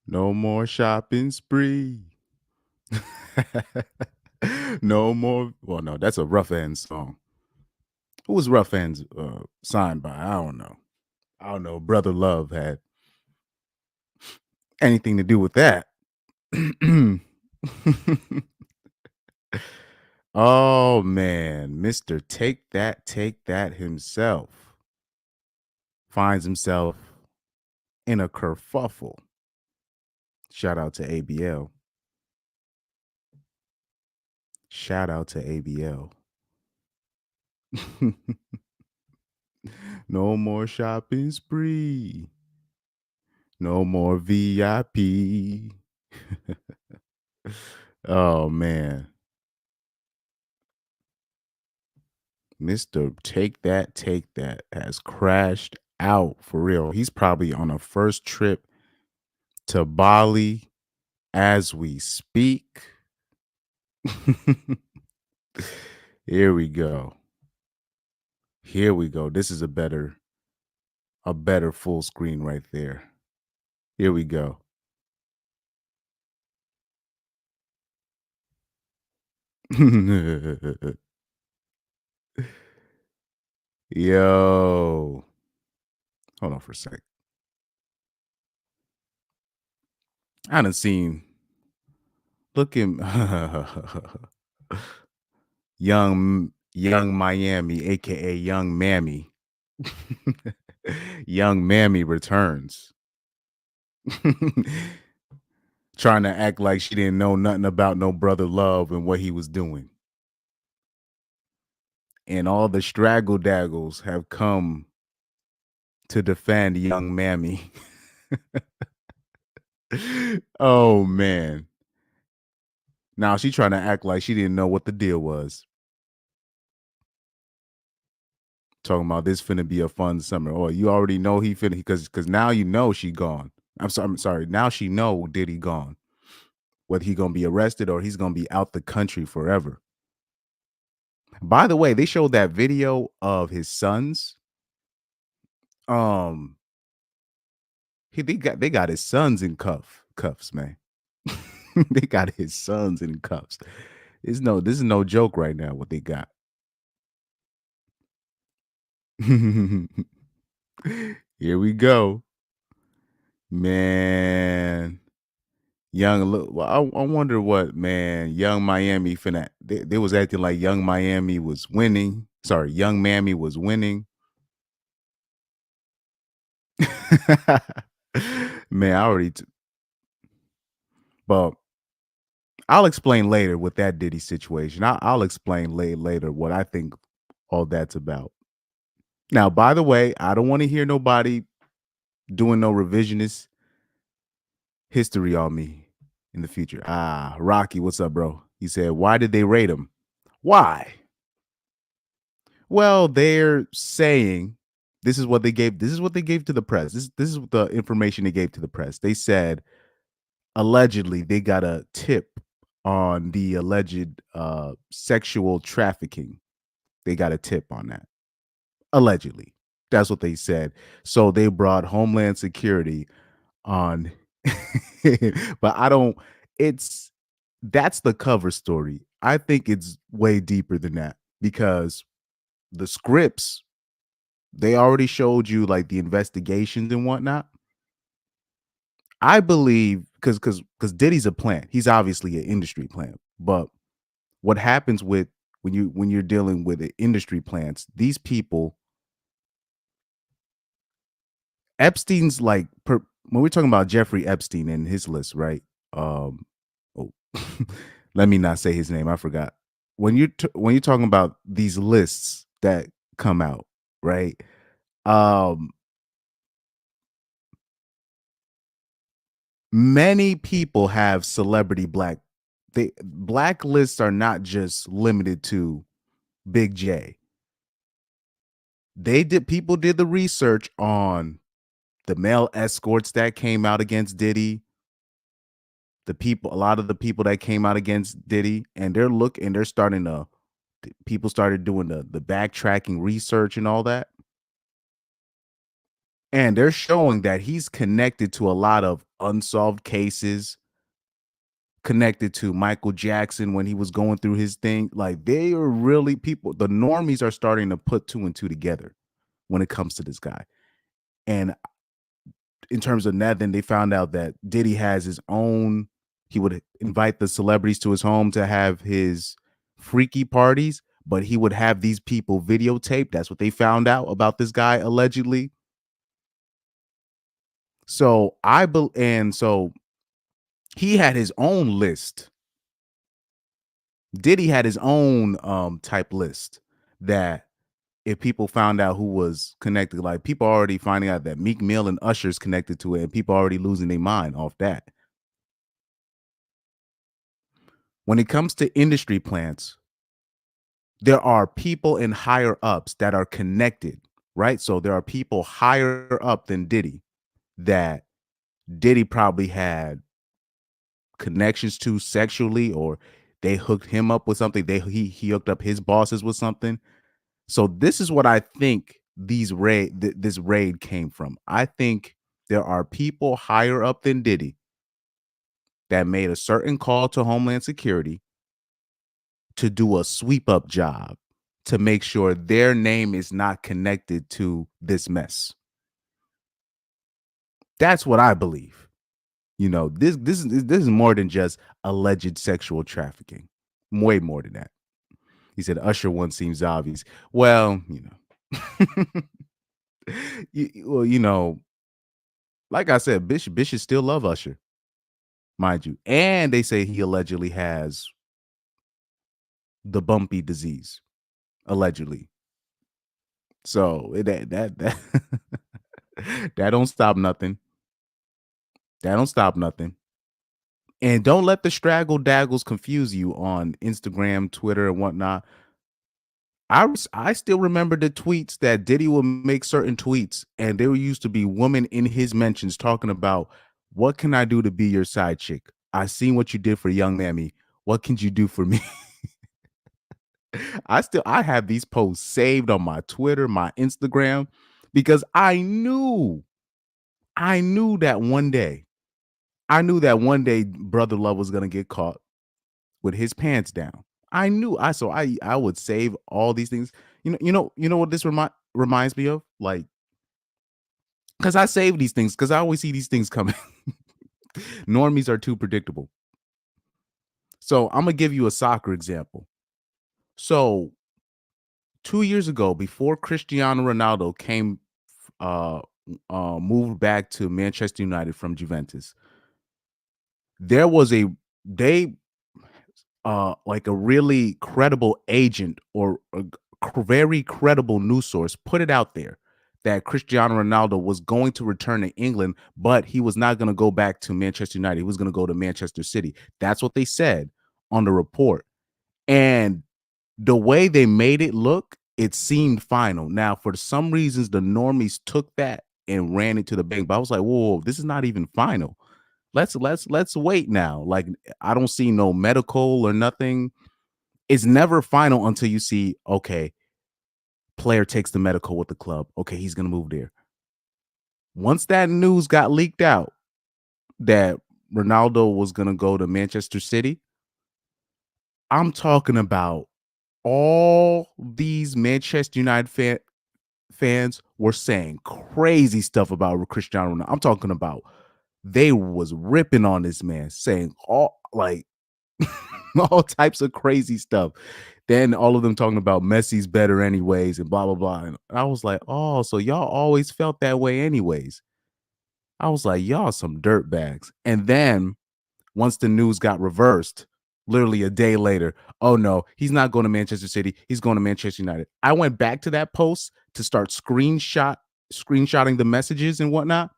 No more shopping spree. No more. Well, no, that's a Rough Ends song. Who was Rough Ends signed by? I don't know. I don't know. Brother Love had anything to do with that. Oh man, Mr. Take That himself finds himself in a kerfuffle. Shout out to ABL. Shout out to ABL. No more shopping spree. No more VIP. Oh man. Mr. Take That has crashed out for real. He's probably on a first trip to Bali as we speak. Here we go. Here we go. This is a better full screen right there. Here we go. Yo. Hold on for a sec. I done seen look him young Miami, aka Young Mammy. Young Mammy returns. Trying to act like she didn't know nothing about no brother love and what he was doing. And all the straggle daggles have come to defend young Mammy. Oh man. Now she trying to act like she didn't know what the deal was. Talking about this finna be a fun summer. Oh, you already know he finna because now you know she gone. I'm sorry. Now she know Diddy gone. Whether he gonna be arrested or he's gonna be out the country forever. By the way, they showed that video of his sons. Um, they got his sons in cuffs, man. They got his sons in cuffs. This is no joke right now. What they got. Here we go, man. Well, I wonder what man. Young Miami finna. They was acting like Young Miami was winning. Sorry, Young Mammy was winning. Man, I already. But I'll explain later with that Diddy situation. I'll explain later what I think all that's about. Now, by the way, I don't want to hear nobody doing no revisionist history on me in the future. Rocky, what's up, bro? He said, why did they raid him? Why? Well, they're saying this is what they gave. This is what they gave to the press. This is the information they gave to the press. They said allegedly they got a tip on the alleged sexual trafficking. They got a tip on that. Allegedly. That's what they said. So they brought Homeland Security on. But I don't it's that's the cover story. I think it's way deeper than that because the scripts they already showed you like the investigations and whatnot. I believe because Diddy's a plant. He's obviously an industry plant. But what happens with when you're dealing with industry plants, these people, Epstein's like when we're talking about Jeffrey Epstein and his list, right? Oh, let me not say his name. I forgot. When you're talking about these lists that come out, right? Um, Many people have celebrity black lists are not just limited to Big J. People did the research on the male escorts that came out against Diddy, a lot of the people that came out against Diddy, and they're starting to people started doing the backtracking research and all that. And they're showing that he's connected to a lot of unsolved cases, connected to Michael Jackson when he was going through his thing. Like they are really people, the normies are starting to put two and two together when it comes to this guy. And in terms of that, then they found out that Diddy has his own, he would invite the celebrities to his home to have his freaky parties, but he would have these people videotape. That's what they found out about this guy allegedly. So and so he had his own list. Diddy had his own type list that if people found out who was connected, like people already finding out that Meek Mill and Usher's connected to it, and people already losing their mind off that. When it comes to industry plants, there are people in higher ups that are connected, right? So there are people higher up than Diddy that Diddy probably had connections to sexually, or they hooked him up with something. He hooked up his bosses with something. So this is what I think this raid came from. I think there are people higher up than Diddy that made a certain call to Homeland Security to do a sweep up job to make sure their name is not connected to this mess. That's what I believe. You know, this is more than just alleged sexual trafficking. Way more than that. He said Usher one seems obvious. Well, you know, like I said, bitches still love Usher, mind you. And they say he allegedly has the bumpy disease, allegedly. So that that don't stop nothing. That don't stop nothing. And don't let the straggle daggles confuse you on Instagram, Twitter, and whatnot. I still remember the tweets that Diddy would make certain tweets, and there used to be women in his mentions talking about, what can I do to be your side chick? I seen what you did for Young Mammy. What can you do for me? I have these posts saved on my Twitter, my Instagram, because I knew that one day, Brother Love was gonna get caught with his pants down. I knew I would save all these things. You know what this reminds me of? Like, because I save these things because I always see these things coming. Normies are too predictable. So I'm gonna give you a soccer example. So 2 years ago, before Cristiano Ronaldo uh, moved back to Manchester United from Juventus, there was they like a really credible agent or very credible news source put it out there that Cristiano Ronaldo was going to return to England, but he was not going to go back to Manchester United. He was going to go to Manchester City. That's what they said on the report. And the way they made it look, it seemed final. Now, for some reasons, the normies took that and ran it to the bank. But I was like, whoa, this is not even final. Let's wait now. Like, I don't see no medical or nothing. It's never final until you see, okay, player takes the medical with the club. Okay, he's gonna move there. Once that news got leaked out that Ronaldo was gonna go to Manchester City, I'm talking about all these Manchester United fans were saying crazy stuff about Cristiano Ronaldo. I'm talking about they was ripping on this man, saying all like all types of crazy stuff. Then all of them talking about Messi's better anyways and blah blah blah. And I was like, oh, so y'all always felt that way anyways. I was like, y'all some dirt bags. And then once the news got reversed, literally a day later, oh no, he's not going to Manchester City. He's going to Manchester United. I went back to that post to start screenshotting the messages and whatnot.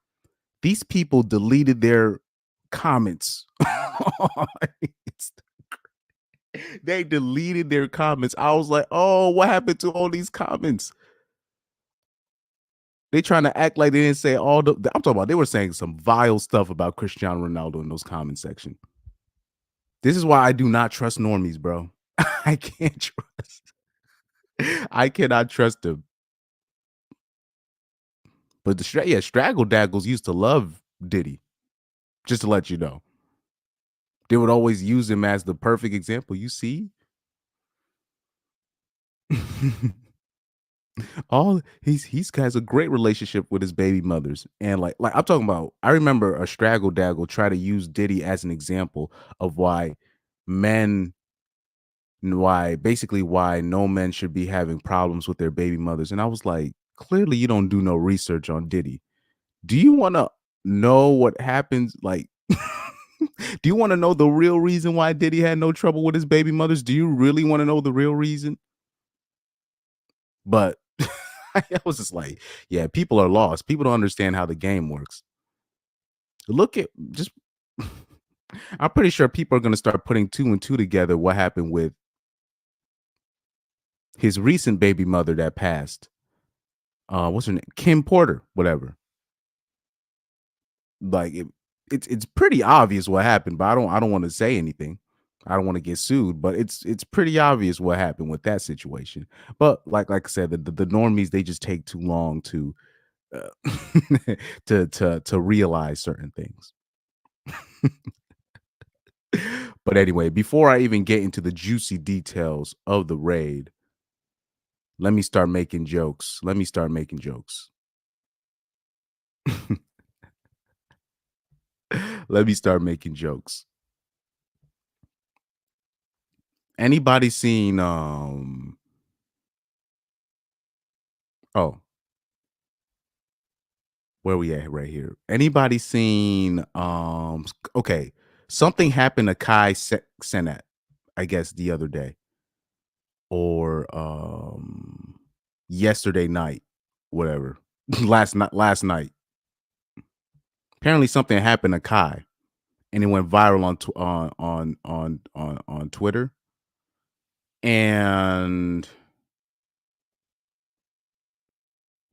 These people deleted their comments. They deleted their comments. I was like, oh, what happened to all these comments? They trying to act like they didn't say all the I'm talking about they were saying some vile stuff about Cristiano Ronaldo in those comment section. This is why I do not trust normies, bro. I can't trust. I cannot trust them. But yeah, Straggle Daggles used to love Diddy. Just to let you know, they would always use him as the perfect example. You see, all he's has a great relationship with his baby mothers, and like I'm talking about. I remember a Straggle Daggle try to use Diddy as an example of why men, why no men should be having problems with their baby mothers, and I was like, clearly you don't do no research on Diddy. Do you want to know what happens? Like, do you want to know the real reason why Diddy had no trouble with his baby mothers? Do you really want to know the real reason? But I was just like, yeah, people are lost. People don't understand how the game works. Look at just I'm pretty sure people are going to start putting two and two together what happened with his recent baby mother that passed. What's her name? Kim Porter, whatever. Like it's pretty obvious what happened, but I don't want to say anything. I don't want to get sued, but it's pretty obvious what happened with that situation. But like I said, the normies, they just take too long to to realize certain things. But anyway, before I even get into the juicy details of the raid, let me start making jokes. Let me start making jokes. Let me start making jokes. Anybody seen oh, where we at right here? Anybody seen okay, something happened to Kai Cenat, I guess the other day, or yesterday night, whatever. last night. Apparently something happened to Kai and it went viral on Twitter. And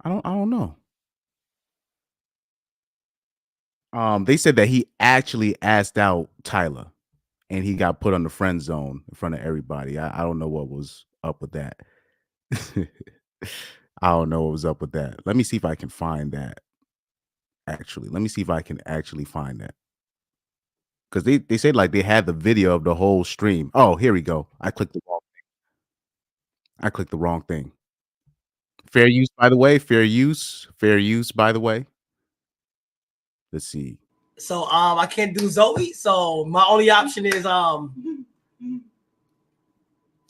I don't know. They said that he actually asked out Tyler and he got put on the friend zone in front of everybody. I don't know what was up with that. I don't know what was up with that. Let me see if I can find that. Actually, let me see if I can actually find that. Because they said like they had the video of the whole stream. Oh, here we go. I clicked the wrong thing. Fair use, by the way. Fair use. Fair use, by the way. Let's see. So I can't do Zoe. So my only option is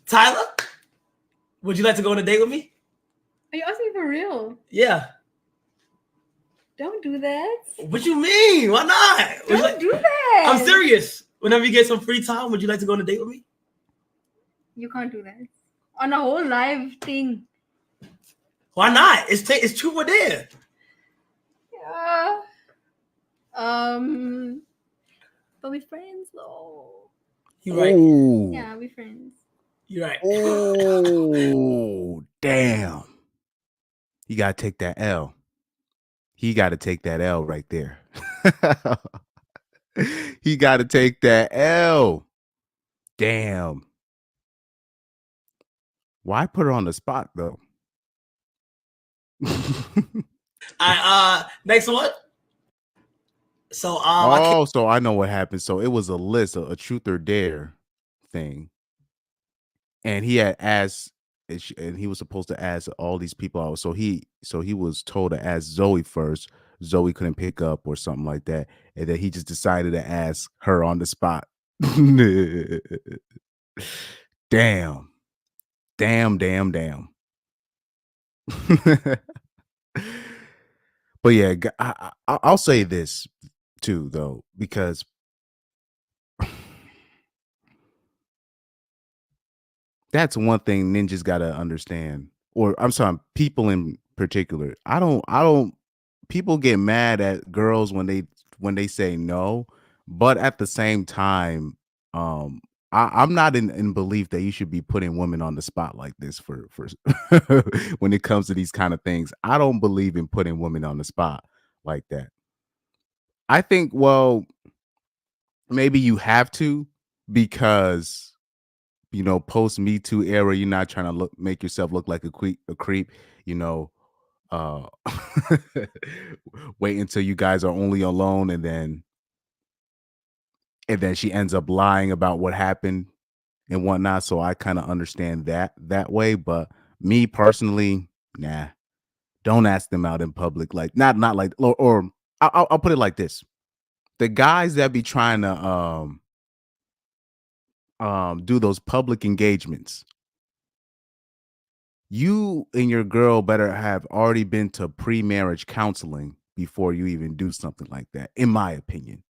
Tyler. Would you like to go on a date with me? Are you asking for real? Yeah. Don't do that. What you mean? Why not? Don't do that. I'm serious. Whenever you get some free time, would you like to go on a date with me? You can't do that on a whole live thing. Why not? It's true or dare. Yeah. But we're friends though. You're right. Oh. Yeah, we're friends. You're right. Oh, damn. You gotta take that L. He gotta take that L right there. He gotta take that L. Damn. Why put her on the spot though? Next one. So so I know what happened. So it was a list, a truth or dare thing, and he had asked, and he was supposed to ask all these people out. So he was told to ask Zoe first. Zoe couldn't pick up or something like that, and then he just decided to ask her on the spot. Damn. But yeah, I'll say this too, though, because that's one thing ninjas gotta understand, or I'm sorry, people in particular. I don't. People get mad at girls when they say no, but at the same time, I'm not in belief that you should be putting women on the spot like this for when it comes to these kind of things. I don't believe in putting women on the spot like that. I think, well, maybe you have to, because post Me Too era, you're not trying to make yourself look like a creep, uh wait until you guys are only alone, and then she ends up lying about what happened and whatnot. So I kind of understand that way. But me personally, nah, don't ask them out in public. Like not like or I'll put it like this: the guys that be trying to do those public engagements, you and your girl better have already been to pre-marriage counseling before you even do something like that, in my opinion.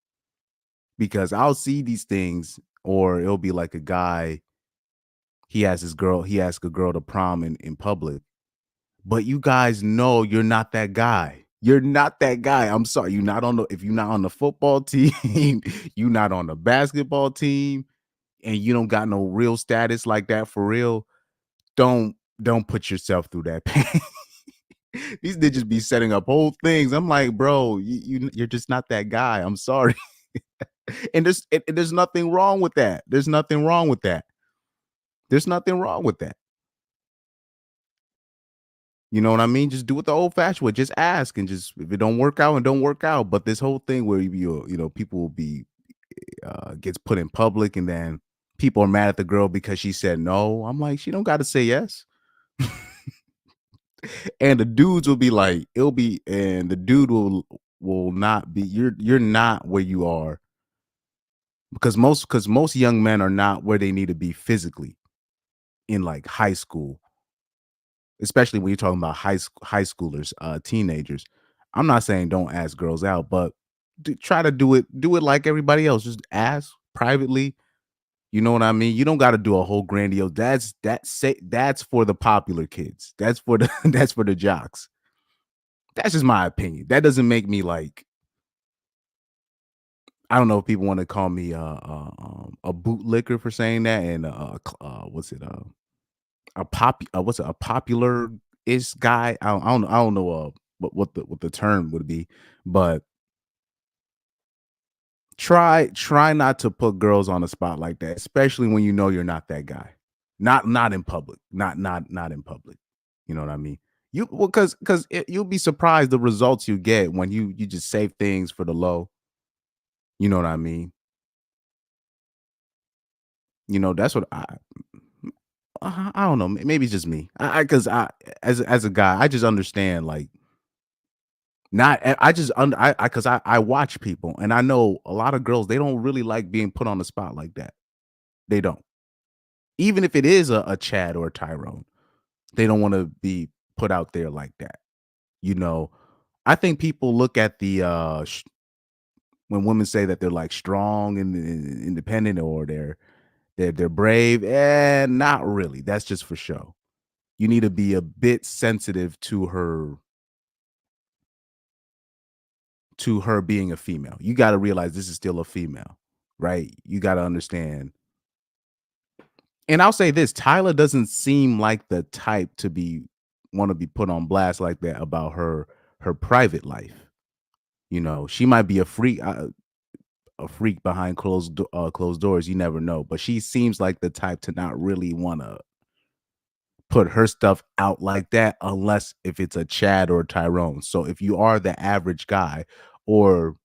Because I'll see these things, or it'll be like a guy, he asks a girl to prom in public, but you guys know you're not that guy. You're not that guy. I'm sorry. You're not on the if you're not on the football team, you're not on the basketball team, and you don't got no real status like that for real. Don't put yourself through that pain. These bitches be setting up whole things. I'm like, bro, you're just not that guy. I'm sorry. And there's nothing wrong with that. There's nothing wrong with that. There's nothing wrong with that. You know what I mean? Just do it the old fashioned way. Just ask, and just if it don't work out, and don't work out. But this whole thing where people will be gets put in public, and then people are mad at the girl because she said no. I'm like, she don't got to say yes. And the dudes will be like, and the dude will not be. You're not where you are, because most young men are not where they need to be physically in like high school, especially when you're talking about high schoolers, teenagers. I'm not saying don't ask girls out, but try to do it like everybody else. Just ask privately. You know what I mean? You don't got to do a whole grandiose. That's for the popular kids. That's for the that's for the jocks. That's just my opinion. That doesn't make me like, I don't know if people want to call me a bootlicker for saying that, and what's it a popular is guy. I don't know what the term would be, but try not to put girls on the spot like that, especially when you know you're not that guy. Not in public. Not in public. You know what I mean? You well, because you'll be surprised the results you get when you just save things for the low. You know what I mean? That's what I don't know. Maybe it's just me. Because as a guy, I just understand like not. I just under I because I watch people, and I know a lot of girls, they don't really like being put on the spot like that. They don't. Even if it is a Chad or a Tyrone, they don't want to be put out there like that. You know, I think people look at the when women say that they're like strong and independent, or they're brave, and not really. That's just for show. You need to be a bit sensitive to her being a female. You got to realize this is still a female, right? You got to understand. And I'll say this, Tyler doesn't seem like the type to be want to be put on blast like that about her private life. She might be a freak behind closed doors. You never know, but she seems like the type to not really want to put her stuff out like that, unless if it's a Chad or a Tyrone. So if you are the average guy, or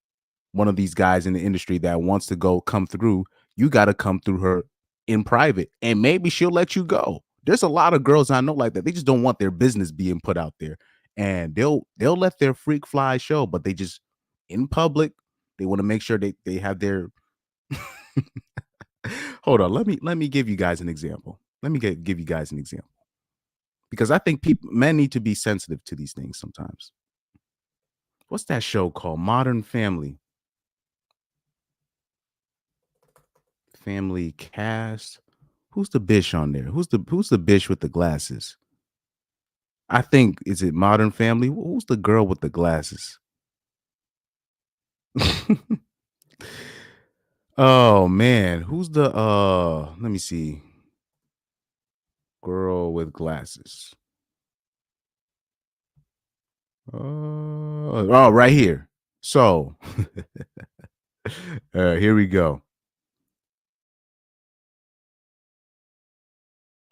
one of these guys in the industry that wants to come through, you got to come through her in private, and maybe she'll let you go. There's a lot of girls I know like that. They just don't want their business being put out there, and they'll let their freak fly show, but they just in public, they want to make sure they have their hold on, let me give you guys an example. Let me give you guys an example, because I think men need to be sensitive to these things sometimes. What's that show called? Modern Family Cast. Who's the bish on there? Who's the bish with the glasses? I think, is it Modern Family? Who's the girl with the glasses? Oh man, who's the let me see. Girl with glasses. Oh, right here. So, here we go.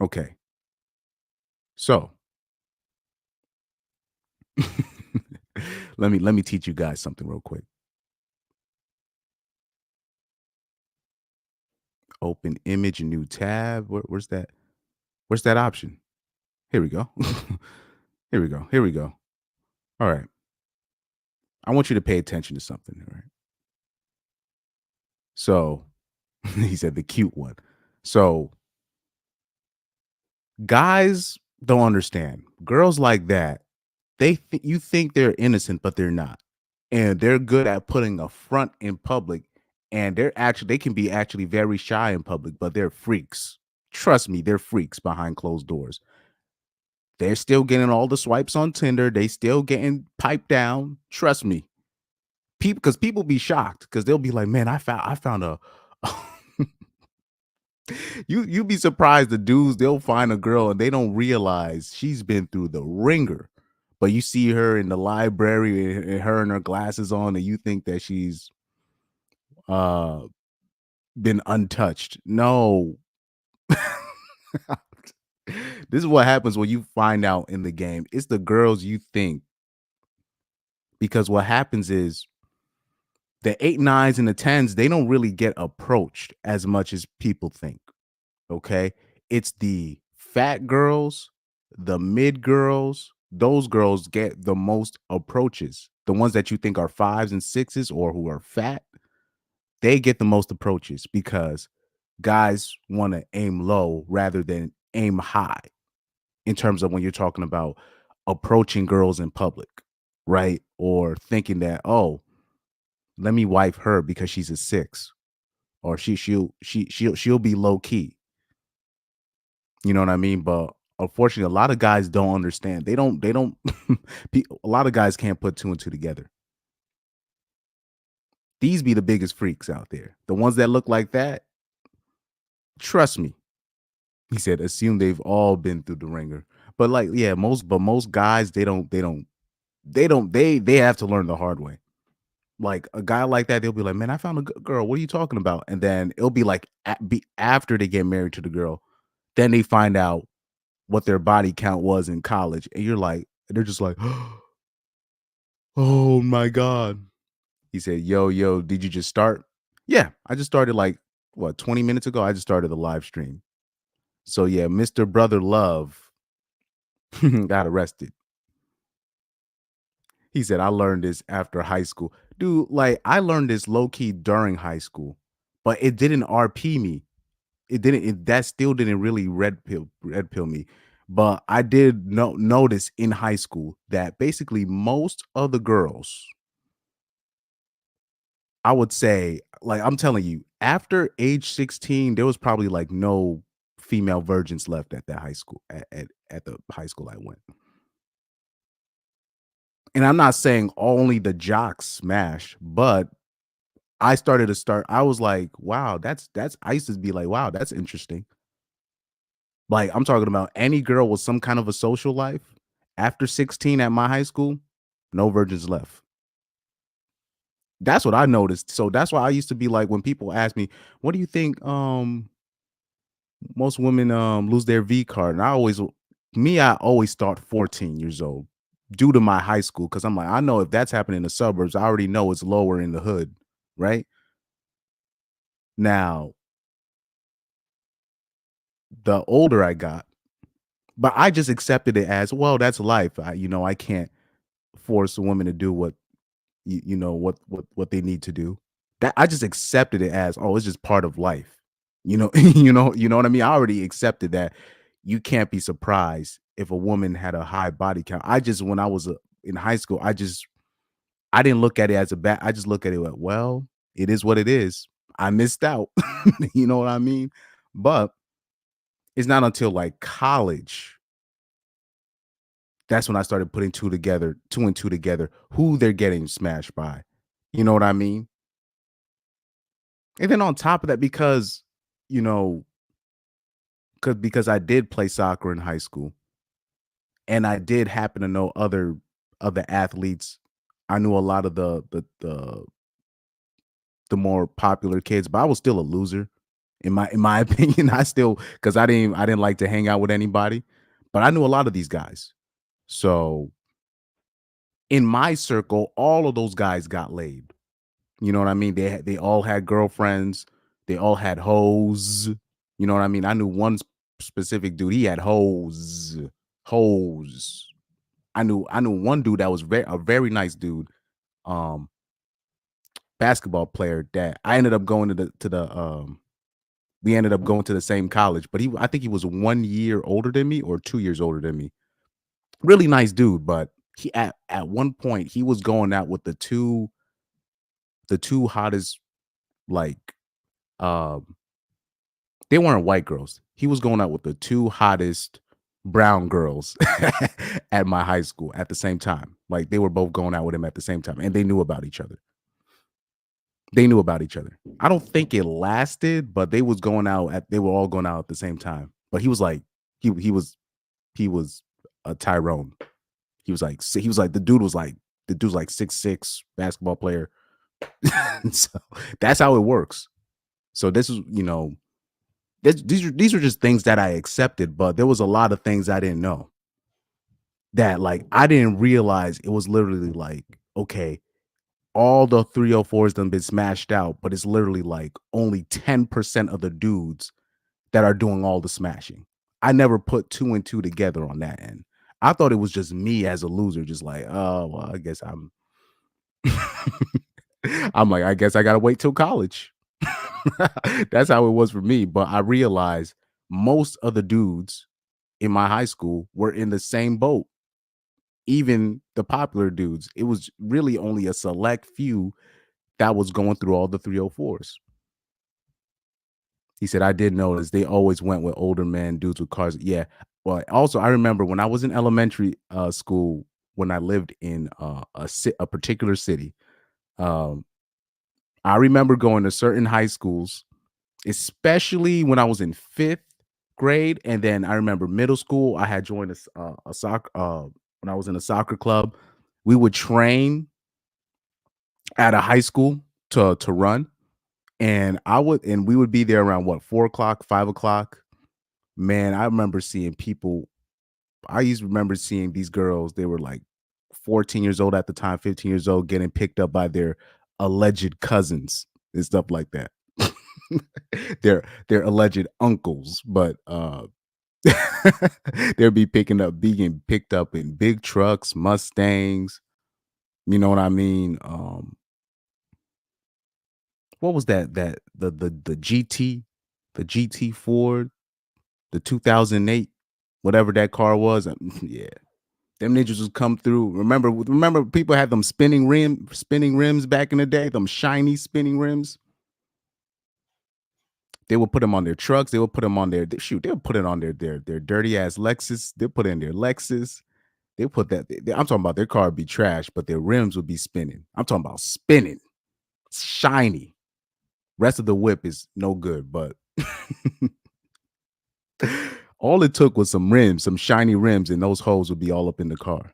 Okay. So, let me teach you guys something real quick. Open image, new tab. Where's that? Where's that option? Here we go. Here we go. Here we go. All right. I want you to pay attention to something. All right. So he said the cute one. So guys don't understand. Girls like that, you think they're innocent, but they're not. And they're good at putting a front in public. And they can be actually very shy in public, but they're freaks. Trust me, they're freaks behind closed doors. They're still getting all the swipes on Tinder. They still getting piped down. Trust me. Because people be shocked because they'll be like, man, I found a you'd be surprised the dudes, they'll find a girl and they don't realize she's been through the ringer. But you see her in the library and her and her glasses on, and you think that she's uh been untouched. No. This is what happens when you find out in the game. It's the girls you think. Because what happens is the 8, 9s, and the 10s, they don't really get approached as much as people think. Okay. It's the fat girls, the mid girls, those girls get the most approaches. The ones that you think are 5s and 6s or who are fat, they get the most approaches because guys want to aim low rather than aim high in terms of when you're talking about approaching girls in public, right? Or thinking that, oh, let me wife her because she's a 6 or she'll be low key. You know what I mean? But unfortunately, a lot of guys don't understand. They don't a lot of guys can't put 2 and 2 together. These be the biggest freaks out there. The ones that look like that, trust me. He said, assume they've all been through the ringer. But like, yeah, most guys, they have to learn the hard way. Like a guy like that, they'll be like, man, I found a good girl. What are you talking about? And then it'll be like after they get married to the girl, then they find out what their body count was in college. And you're like, they're just like, oh my God. He said, yo, did you just start? Yeah, I just started like, 20 minutes ago? I just started the live stream. So yeah, Mr. Brother Love got arrested. He said, I learned this after high school. Dude, like I learned this low key during high school, but it didn't RP me. That still didn't really red pill me. But I did notice in high school that basically most of the girls, I would say, like I'm telling you, after age 16, there was probably like no female virgins left at that high school at the high school I went. And I'm not saying only the jocks smash, but I was like, wow, that's I used to be like, wow, that's interesting. Like I'm talking about any girl with some kind of a social life after 16 at my high school, no virgins left. That's what I noticed. So that's why I used to be like, when people ask me, what do you think most women lose their V card? And I always start 14 years old due to my high school, because I'm like, I know if that's happening in the suburbs, I already know it's lower in the hood, right? Now, the older I got, but I just accepted it as, well, that's life. I can't force a woman to do what what they need to do. That I just accepted it as, oh, it's just part of life. You know what I mean? I already accepted that you can't be surprised if a woman had a high body count. When I was in high school, I didn't look at it as a bad. I just look at it like, well, it is what it is. I missed out. You know what I mean? But it's not until like college that's when I started putting two and two together, who they're getting smashed by. You know what I mean? And then on top of that, you know, because I did play soccer in high school, and I did happen to know other athletes. I knew a lot of the more popular kids, but I was still a loser in my opinion. I still, because I didn't like to hang out with anybody, but I knew a lot of these guys. So in my circle, all of those guys got laid. You know what I mean? They all had girlfriends. They all had hoes. You know what I mean? I knew one specific dude. He had hoes. Hoes. I knew one dude that was a very nice dude. Basketball player that I ended up going to the we ended up going to the same college, but I think he was 1 year older than me or 2 years older than me. Really nice dude, but he at one point he was going out with the two hottest, like, um they weren't white girls. He was going out with the two hottest brown girls at my high school at the same time. Like, they were both going out with him at the same time, and they knew about each other. I don't think it lasted, but they were all going out at the same time. But he was like, he was a Tyrone. He was like the dude's like 6'6" basketball player. So that's how it works. So this is, these are just things that I accepted, but there was a lot of things I didn't know. That, like, I didn't realize it was literally like, okay, all the 304s done been smashed out, but it's literally like only 10% of the dudes that are doing all the smashing. I never put 2 and 2 together on that end. I thought it was just me as a loser, just like, oh, well, I guess I'm I'm like, I guess I gotta wait till college. That's how it was for me. But I realized most of the dudes in my high school were in the same boat. Even the popular dudes. It was really only a select few that was going through all the 304s. He said, I did notice they always went with older men, dudes with cars. Yeah. Well, also, I remember when I was in elementary school, when I lived in a particular city, um, I remember going to certain high schools, especially when I was in 5th grade. And then I remember middle school, I had joined a soccer, when I was in a soccer club. We would train at a high school to run. And we would be there around what, 4 o'clock, 5 o'clock. Man, I remember seeing people. I used to remember seeing these girls. They were like 14 years old at the time, 15 years old, getting picked up by their alleged cousins and stuff like that. their alleged uncles, but they'll be being picked up in big trucks, Mustangs. You know what I mean? What was that? The GT, the GT Ford, the 2008, whatever that car was. Yeah, them ninjas would come through. Remember, people had them spinning rims back in the day. Them shiny spinning rims. They would put them on their trucks. They would put them on their shoot. They would put it on their dirty ass Lexus. They put it in their Lexus. They put that. I'm talking about their car would be trash, but their rims would be spinning. I'm talking about spinning, shiny. Rest of the whip is no good, but all it took was some rims, some shiny rims, and those hoes would be all up in the car.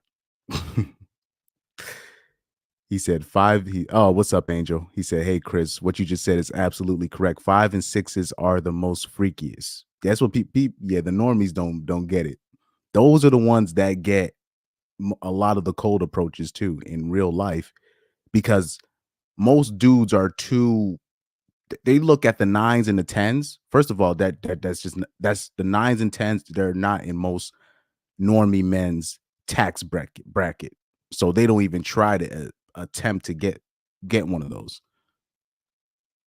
He said 5. Oh, what's up, Angel? He said, hey, Chris, what you just said is absolutely correct. 5 and 6s are the most freakiest. That's what people, yeah, the normies don't get it. Those are the ones that get a lot of the cold approaches too in real life, because most dudes are too. They look at the 9s and the 10s. First of all, that's the 9s and 10s. They're not in most normie men's tax bracket, so they don't even try to attempt to get one of those.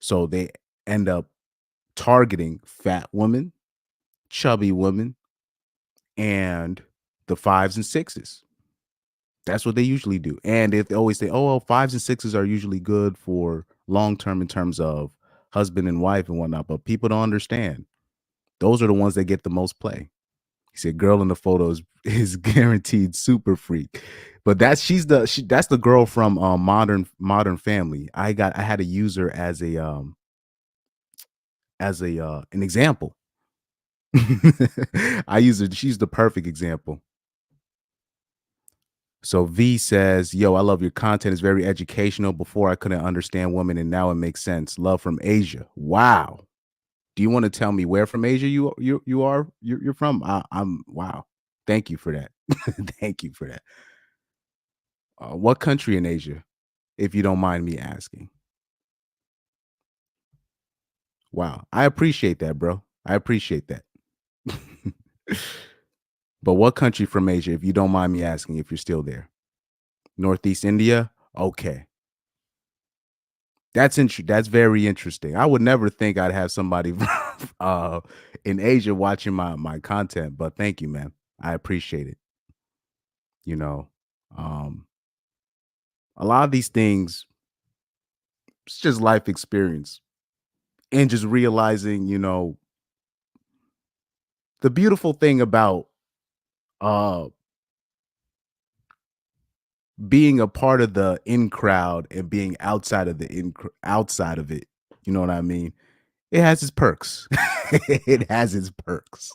So they end up targeting fat women, chubby women, and the 5s and 6s. That's what they usually do. And if they always say, oh, well, 5s and 6s are usually good for long term in terms of husband and wife and whatnot, but people don't understand. Those are the ones that get the most play. He said, girl in the photos is guaranteed super freak. But that's the girl from Modern Family. I had to use her as an example. I use her. She's the perfect example. So V says, yo, I love your content. It's very educational. Before I couldn't understand women, and now it makes sense. Love from Asia. Wow. Do you want to tell me where from Asia you're from? I'm wow. Thank you for that. Thank you for that. What country in Asia, if you don't mind me asking? Wow, I appreciate that, bro. I appreciate that. But what country from Asia, if you don't mind me asking, if you're still there? Northeast India? Okay. That's very interesting. I would never think I'd have somebody in Asia watching my content, but thank you, man. I appreciate it. You know, um, a lot of these things, it's just life experience and just realizing, the beautiful thing about uh being a part of the in crowd and being outside of outside of it, you know what I mean? It has its perks. It has its perks.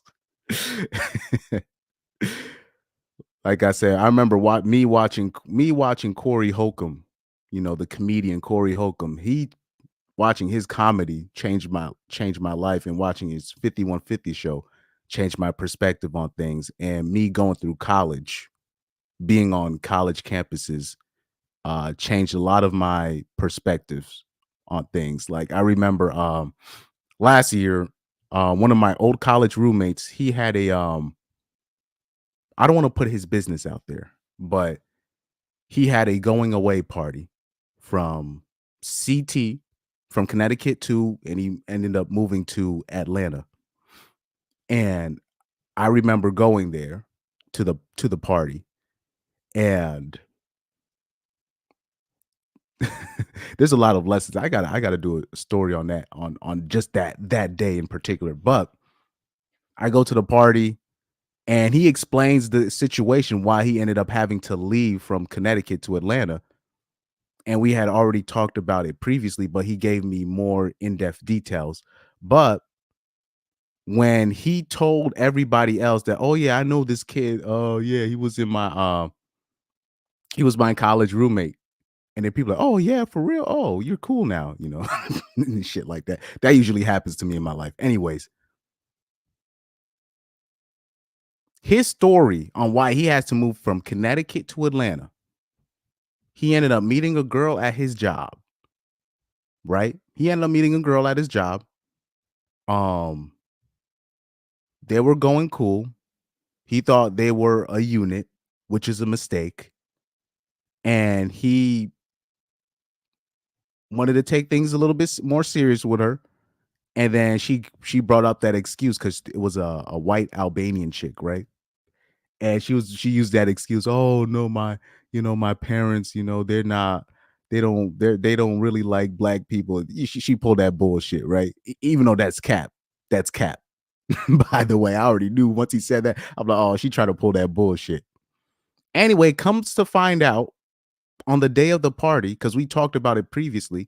Like I said, I remember me watching Corey Holcomb, the comedian Corey Holcomb. He watching his comedy changed my life, and watching his 5150 show changed my perspective on things. And me going through college, being on college campuses, changed a lot of my perspectives on things. Like I remember last year, one of my old college roommates, he had a I don't want to put his business out there, but he had a going away party from CT, from Connecticut to, and he ended up moving to Atlanta. And I remember going there to the party, and there's a lot of lessons. I gotta do a story on that, on just that day in particular. But I go to the party, and he explains the situation why he ended up having to leave from Connecticut to Atlanta. And we had already talked about it previously, but he gave me more in-depth details. But when he told everybody else that, oh yeah, I know this kid. Oh yeah, he was my college roommate. And then people are like, oh yeah, for real. Oh, you're cool now, and shit like that. That usually happens to me in my life. Anyways, his story on why he has to move from Connecticut to Atlanta. He ended up meeting a girl at his job, right? He ended up meeting a girl at his job. Um, they were going cool. He thought they were a unit, which is a mistake. And he wanted to take things a little bit more serious with her. And then she brought up that excuse because it was a white Albanian chick, right? And she used that excuse. Oh no, my parents, they don't really like black people. She pulled that bullshit, right? Even though that's cap. That's cap. By the way, I already knew once he said that. I'm like, oh, she tried to pull that bullshit. Anyway, comes to find out on the day of the party, because we talked about it previously,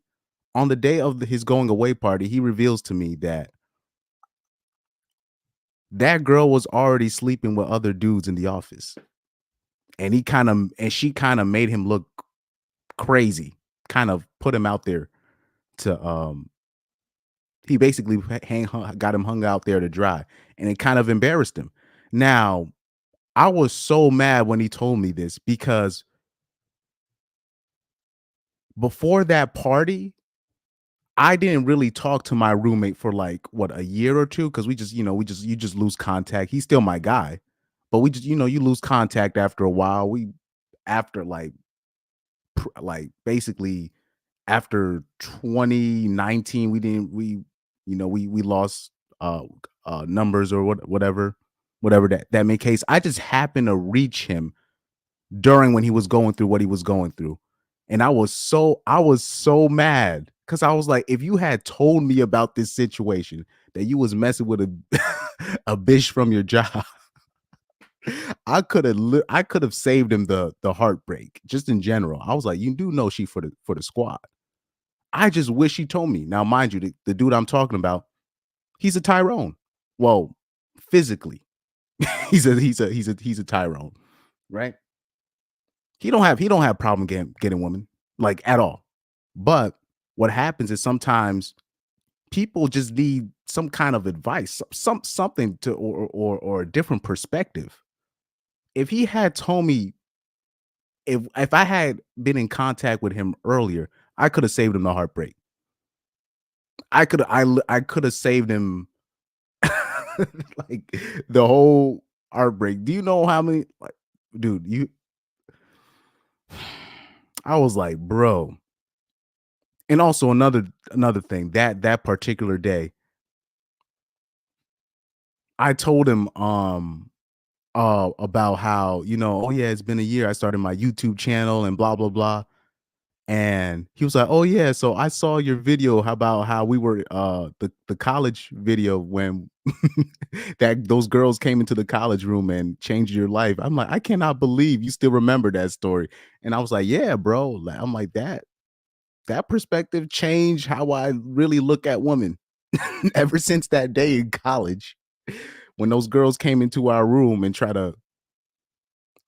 on the day of his going away party, he reveals to me that that girl was already sleeping with other dudes in the office. And she kind of made him look crazy, kind of put him out there to he basically got him hung out there to dry, and it kind of embarrassed him. Now, I was so mad when he told me this, because before that party, I didn't really talk to my roommate for like what, a year or two, because you just lose contact. He's still my guy, but we just you lose contact after a while. We after like basically after 2019, we lost numbers, or whatever that may case. I just happened to reach him during when he was going through what he was going through. And I was so mad, because I was like, if you had told me about this situation, that you was messing with a a bitch from your job, I could have saved him the heartbreak, just in general. I was like, you do know she for the squad. I just wish he told me. Now, mind you, the dude I'm talking about, he's a Tyrone. Well, physically, he's a Tyrone, right? He don't have problem getting women, like, at all. But what happens is sometimes people just need some kind of advice, something to, or a different perspective. If he had told me if I had been in contact with him earlier, I could have saved him the heartbreak. I could have saved him like the whole heartbreak. Do you know how many like dude, you I was like, bro. And also another thing, that particular day, I told him about how, oh yeah, it's been a year. I started my YouTube channel and blah blah blah. And he was like, "Oh yeah, so I saw your video about how we were the college video when that those girls came into the college room and changed your life." I'm like, "I cannot believe you still remember that story." And I was like, "Yeah, bro." Like, I'm like that perspective changed how I really look at women. Ever since that day in college when those girls came into our room and try to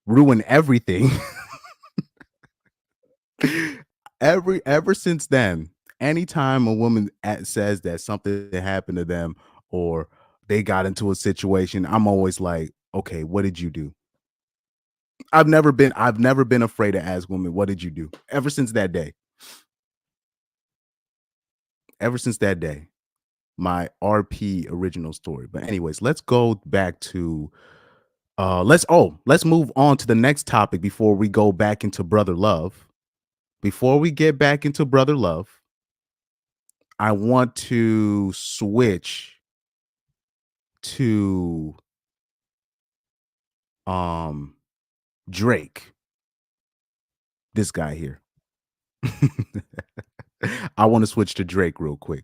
ruin everything. Ever since then, anytime a woman says that something happened to them or they got into a situation, I'm always like, okay, what did you do? I've never been afraid to ask women, what did you do? Ever since that day. Ever since that day. My RP original story. But anyways, let's go back to let's move on to the next topic before we go back into brother love. Before we get back into brother love, I want to switch to um Drake. This guy here. I want to switch to Drake real quick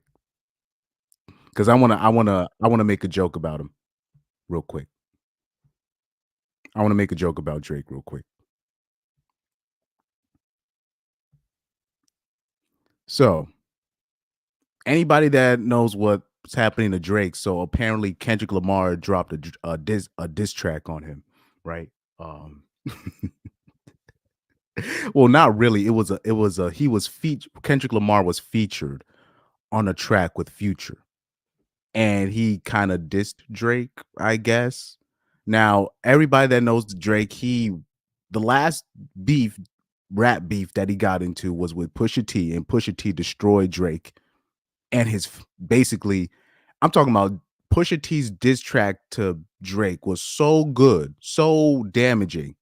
because I want to make a joke about him real quick. I want to make a joke about Drake real quick. So, anybody that knows what's happening to Drake, so apparently Kendrick Lamar dropped a diss track on him, right? Um well, not really. It was a he was Kendrick Lamar was featured on a track with Future. And he kind of dissed Drake, I guess. Now, everybody that knows Drake, the last beef, rap beef that he got into was with Pusha T, and Pusha T destroyed Drake. And basically, I'm talking about Pusha T's diss track to Drake was so good, so damaging.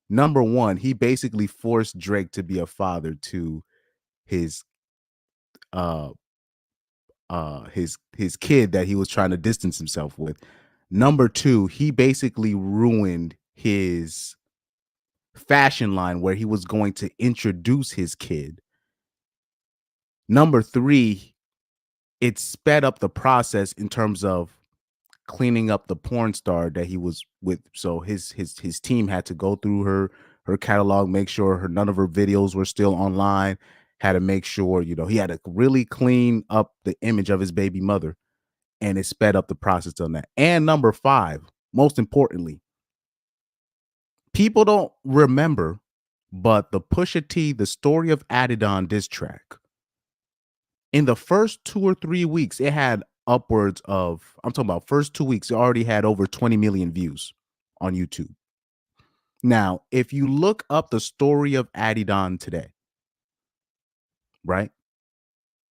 Number one, he basically forced Drake to be a father to his uh his kid that he was trying to distance himself with. Number two, he basically ruined his fashion line where he was going to introduce his kid. Number three, it sped up the process in terms of cleaning up the porn star that he was with. So his team had to go through her catalog, make sure none of her videos were still online, had to make sure, he had to really clean up the image of his baby mother. And it sped up the process on that. And number five, most importantly, people don't remember, but the Pusha T, the story of Adidon diss track, in the first 2 or 3 weeks, it had upwards of, I'm talking about first 2 weeks, it already had over 20 million views on YouTube. Now, if you look up the story of Adidon today, right,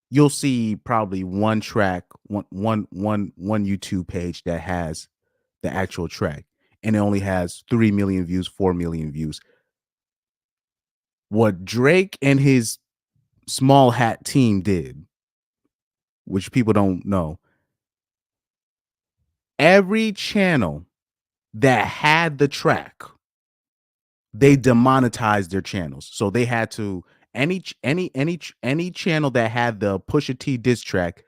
you'll see probably one track, one YouTube page that has the actual track, and it only has 3 million views, 4 million views. What Drake and his small hat team did, which people don't know, every channel that had the track, they demonetized their channels. So they had to any channel that had the Pusha T diss track,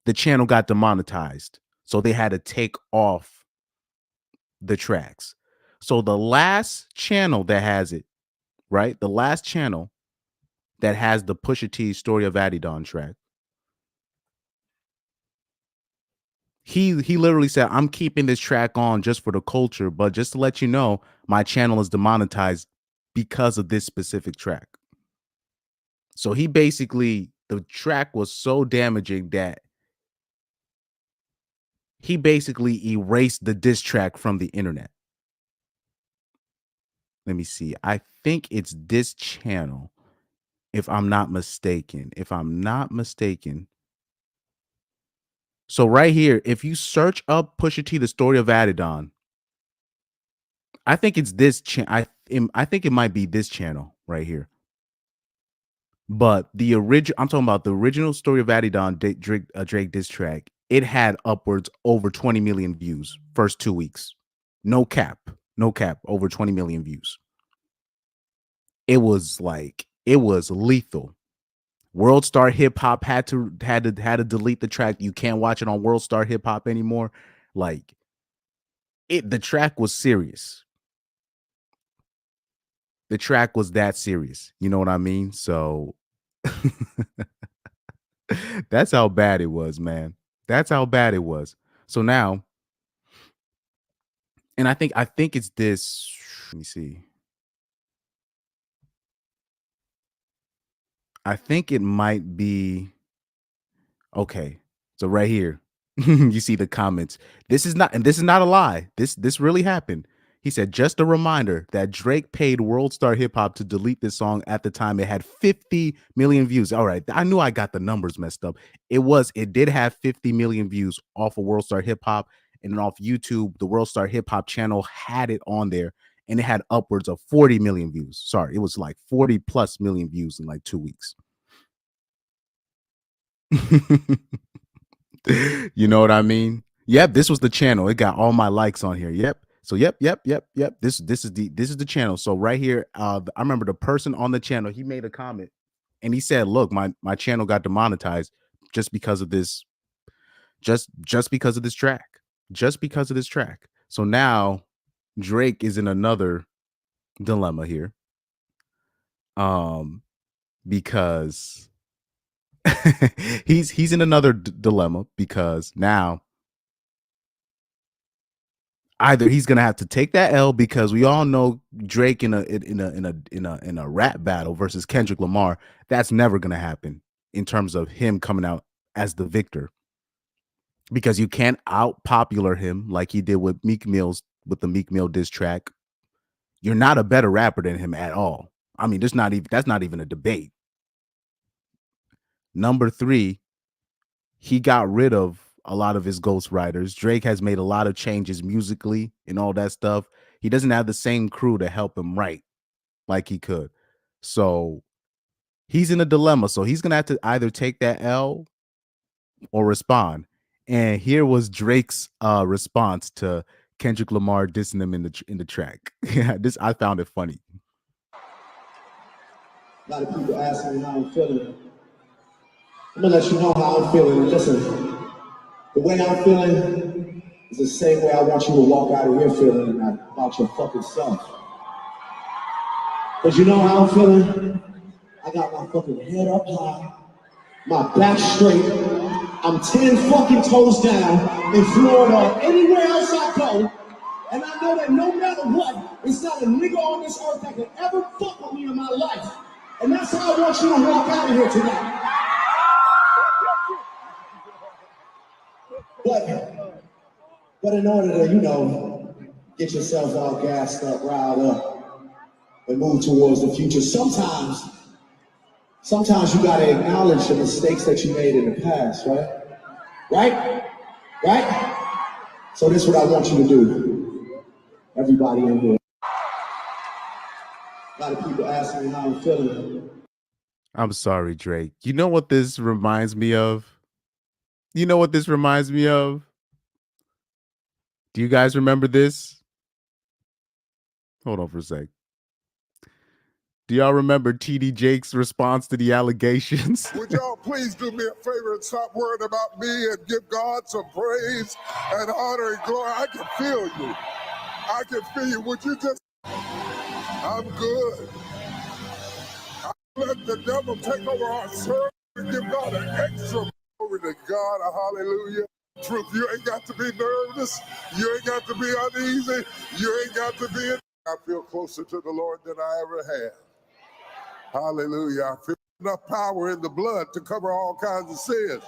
the channel got demonetized. So they had to take off the tracks. So the last channel that has it, right? The last channel that has the Pusha T Story of Adidon track, he literally said, "I'm keeping this track on just for the culture, but just to let you know, my channel is demonetized because of this specific track." So the track was so damaging that he basically erased the diss track from the internet. Let me see. I think it's this channel, if I'm not mistaken. So right here, if you search up Pusha T, the story of Adidon, I think it's this I think it might be this channel right here. But the original, I'm talking about the original story of Adidon, Drake diss track. It had upwards over 20 million views first 2 weeks. No cap, over 20 million views. It was lethal. World Star Hip Hop had to delete the track. You can't watch it on World Star Hip Hop anymore. Like the track was serious. The track was that serious. You know what I mean? So that's how bad it was, man. That's how bad it was. So now, and I think it's this. Let me see. I think it might be okay. So right here, you see the comments. This is not a lie. This really happened. He said, just a reminder that Drake paid World Star Hip Hop to delete this song at the time. It had 50 million views. All right. I knew I got the numbers messed up. It did have 50 million views off of World Star Hip Hop, and then off YouTube, the World Star Hip Hop channel had it on there, and it had upwards of 40 million views. Sorry, it was like 40 plus million views in like 2 weeks. You know what I mean? Yep, this was the channel. It got all my likes on here. Yep. So yep. This is the channel. So right here, I remember the person on the channel, he made a comment and he said, "Look, my channel got demonetized just because of this just because of this track. Just because of this track." So now Drake is in another dilemma here. Because he's in another dilemma because now either he's gonna have to take that L, because we all know Drake in a rap battle versus Kendrick Lamar, that's never gonna happen in terms of him coming out as the victor, because you can't out popular him like he did with Meek Mill's with the Meek Mill diss track. You're not a better rapper than him at all. I mean, that's not even a debate. Number 3, he got rid of a lot of his ghostwriters. Drake has made a lot of changes musically and all that stuff. He doesn't have the same crew to help him write like he could. So he's in a dilemma. So he's going to have to either take that L or respond. And here was Drake's response to Kendrick Lamar dissing him in the track. Yeah, I found it funny. A lot of people ask me how I'm feeling. I'm gonna let you know how I'm feeling. Listen, the way I'm feeling is the same way I want you to walk out of here feeling about your fucking self. But you know how I'm feeling? I got my fucking head up high, my back straight. I'm 10 fucking toes down in Florida or anywhere else I go. And I know that no matter what, it's not a nigga on this earth that can ever fuck with me in my life. And that's how I want you to walk out of here tonight. But in order to, get yourself all gassed up, riled up, and move towards the future, sometimes you gotta acknowledge the mistakes that you made in the past, right? Right? So this is what I want you to do. Everybody in here. A lot of people ask me how I'm feeling. I'm sorry, Drake. You know what this reminds me of? You know what this reminds me of? Do you guys remember this? Hold on for a sec. Do y'all remember TD Jake's response to the allegations? Would y'all please do me a favor and stop worrying about me and give God some praise and honor and glory? I can feel you. I can feel you. Would you just... I'm good. I let the devil take over our service and give God an extra glory to God. A hallelujah. Truth, you ain't got to be nervous. You ain't got to be uneasy. You ain't got to be... I feel closer to the Lord than I ever have. Hallelujah. I feel enough power in the blood to cover all kinds of sins.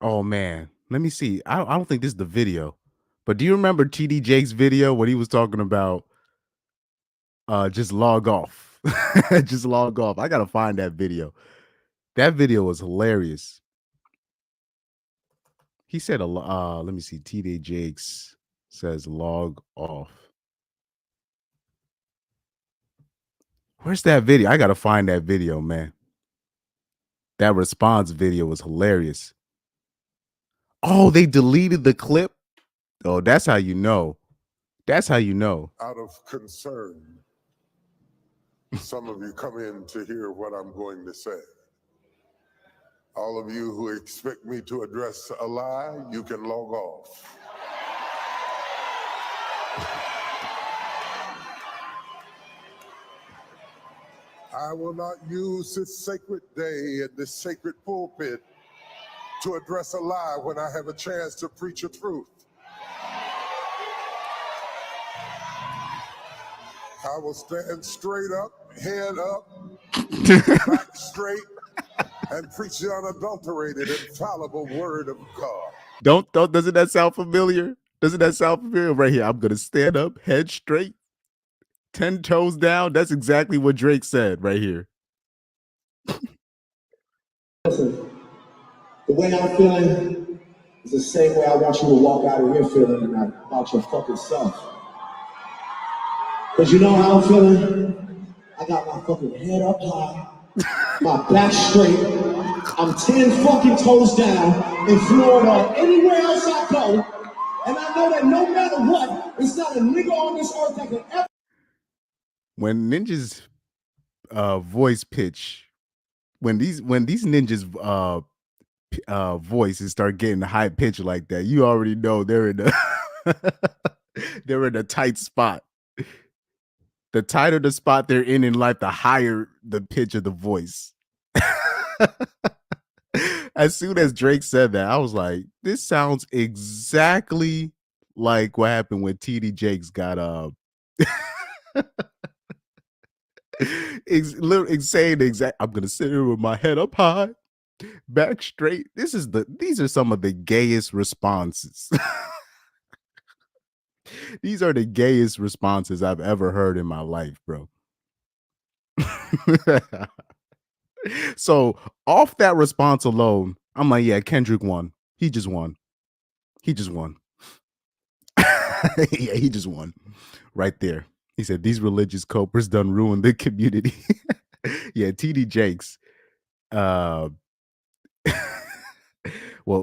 Oh, man. Let me see. I don't think this is the video. But do you remember TD Jake's video when he was talking about just log off. Just log off. I gotta find that video. That video was hilarious. He said let me see. TD Jakes says log off. Where's that video? I gotta find that video, man. That response video was hilarious. Oh, they deleted the clip. Oh, that's how you know. That's how you know. Out of concern, some of you come in to hear what I'm going to say. All of you who expect me to address a lie, you can log off. I will not use this sacred day and this sacred pulpit to address a lie when I have a chance to preach a truth. I will stand straight up, head up, back straight, and preach the unadulterated, infallible word of God. Doesn't that sound familiar? Doesn't that sound familiar? Right here. I'm gonna stand up, head straight, 10 toes down. That's exactly what Drake said right here. Listen, the way I'm feeling is the same way I want you to walk out of here feeling about your fucking self. Because you know how I'm feeling? I got my fucking head up high, my back straight. I'm 10 fucking toes down in Florida or anywhere else I go. And I know that no matter what, it's not a nigga on this earth that can ever. When Ninja's voice pitch, when these ninjas voices start getting high pitch like that, you already know they're in they're in a tight spot. The tighter the spot they're in life, the higher the pitch of the voice. As soon as Drake said that, I was like, this sounds exactly like what happened when TD Jakes got saying exact. I'm gonna sit here with my head up high, back straight. These are some of the gayest responses. These are the gayest responses I've ever heard in my life, bro. So off that response alone, I'm like, yeah, Kendrick won. He just won. He just won. Yeah, he just won right there. He said, these religious copers done ruined the community. Yeah, TD Jakes. Well,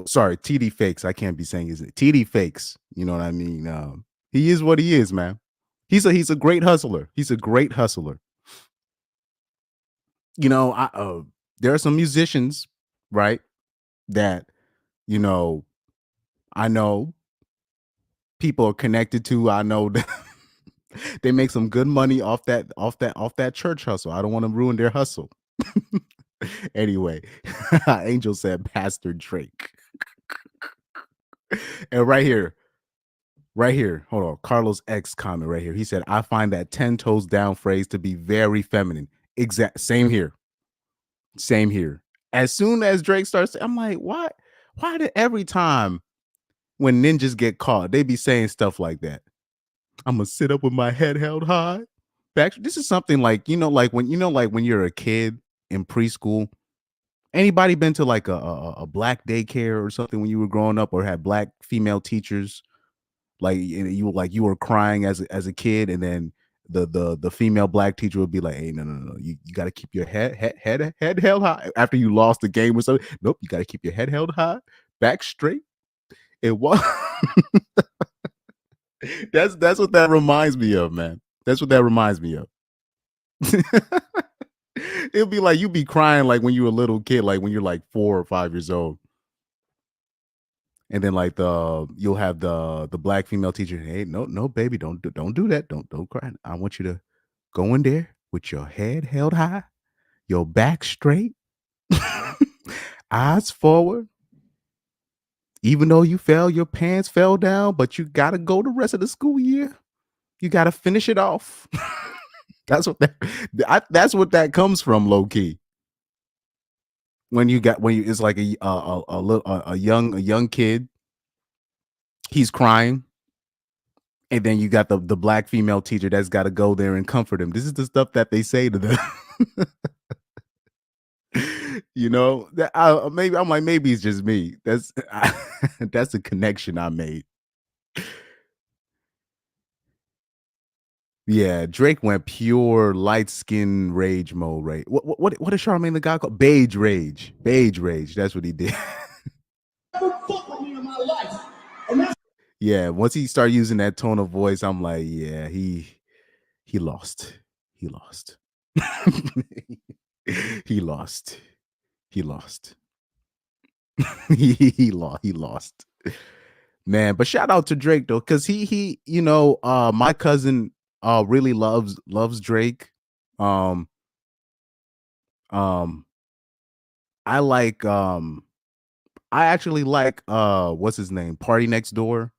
sorry, TD Fakes. I can't be saying his TD Fakes. You know what I mean? He is what he is, man. He's a great hustler. He's a great hustler. You know, there are some musicians, right, that, you know, I know people are connected to. I know that they make some good money off that church hustle. I don't want to ruin their hustle. Anyway, Angel said Pastor Drake. And right here, hold on. Carlos X comment right here. He said, I find that 10 toes down phrase to be very feminine. Same here. Same here. As soon as Drake starts, I'm like, why did every time when ninjas get caught, they be saying stuff like that? I'm gonna sit up with my head held high. This is something like, like when you're a kid in preschool. Anybody been to like a black daycare or something when you were growing up, or had black female teachers? Like you were crying as a kid, and then the female black teacher would be like, hey, no, you got to keep your head held high after you lost the game or something. Nope, you got to keep your head held high, back straight. It was that's what that reminds me of, man. That's what that reminds me of. It'll be like you be crying like when you were a little kid, like when you're like 4 or 5 years old. And then like you'll have the black female teacher, hey, no, baby, don't do that. Don't cry. I want you to go in there with your head held high, your back straight, eyes forward. Even though you fell, your pants fell down, but you gotta go the rest of the school year. You gotta finish it off. That's what that comes from, low key. It's like a young kid, he's crying, And then you got the black female teacher that's got to go there and comfort him. This is the stuff that they say to them. You know, that maybe I'm like, maybe it's just me. That's that's a connection I made. Yeah, Drake went pure light skin rage mode, right? What is Charlamagne the God called? Beige rage. Beige rage. That's what he did. Never fuck with me in my life. And that's Yeah, once he started using that tone of voice, I'm like, yeah, he lost. He lost. He lost. He lost. He lost. Man, but shout out to Drake though, because he you know, my cousin really loves Drake. Um um I like I actually like what's his name? Party Next Door.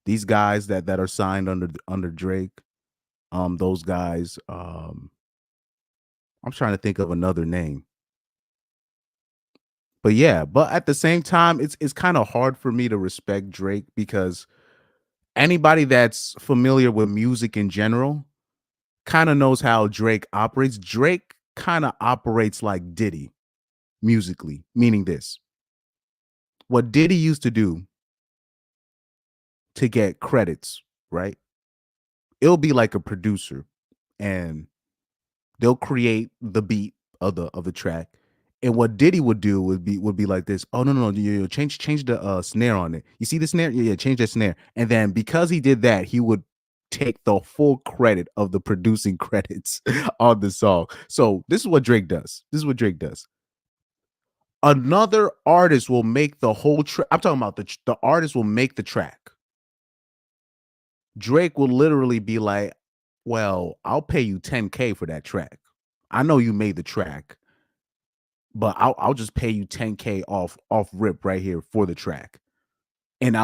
These guys that are signed under Drake. Those guys, I'm trying to think of another name. But yeah, but at the same time, it's kind of hard for me to respect Drake because anybody that's familiar with music in general kind of knows how Drake operates. Drake kind of operates like Diddy musically, meaning this. What Diddy used to do to get credits, right? It'll be like a producer and they'll create the beat of the track. And what Diddy would do would be like this. Oh no, you change the snare on it. You see the snare? Yeah, change that snare. And then because he did that, he would take the full credit of the producing credits on the song. So this is what Drake does. This is what Drake does. Another artist will make the whole track. I'm talking about the artist will make the track. Drake will literally be like, well, I'll pay you 10K for that track. I know you made the track, but I'll just pay you 10K off rip right here for the track. And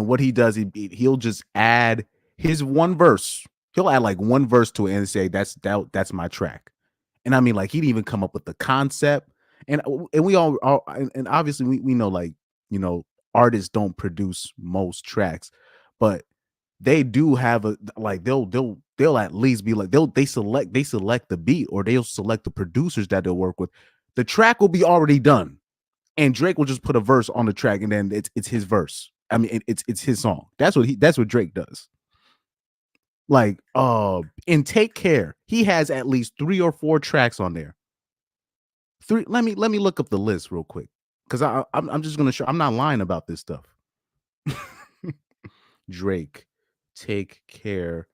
what he does, he'll just add his one verse. He'll add like one verse to it and say that's my track. And I mean, like, he didn't even come up with the concept. And we all and obviously we know, like, you know, artists don't produce most tracks, but they do have a, like, they'll at least be like, they select the beat, or they'll select the producers that they'll work with. The track will be already done, and Drake will just put a verse on the track, and then it's his verse. I mean, it's his song. That's what Drake does. Like, in Take Care, he has at least 3 or 4 tracks on there. Let me look up the list real quick, because I'm just gonna show. I'm not lying about this stuff. Drake, Take Care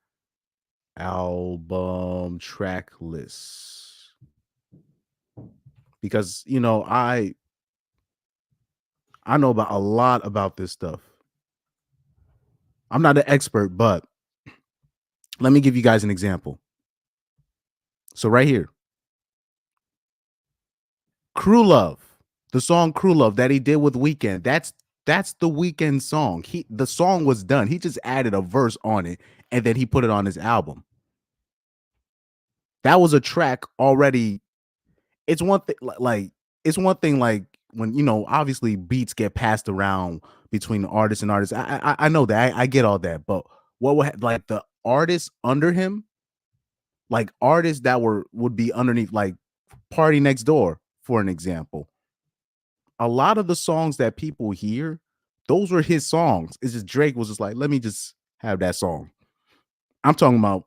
album track list, because you know I know about a lot about this stuff. I'm not an expert, but let me give you guys an example. So right here, Crew Love, the song Crew Love that he did with Weeknd, that's the Weeknd song. The song was done. He just added a verse on it, and then he put it on his album. That was a track already. It's one thing, like when, you know, obviously beats get passed around between artists and artists. I know that. I get all that. But what would, like, the artists under him, like artists that would be underneath, like Party Next Door, for an example. A lot of the songs that people hear, those were his songs. It's just Drake was just like, let me just have that song. I'm talking about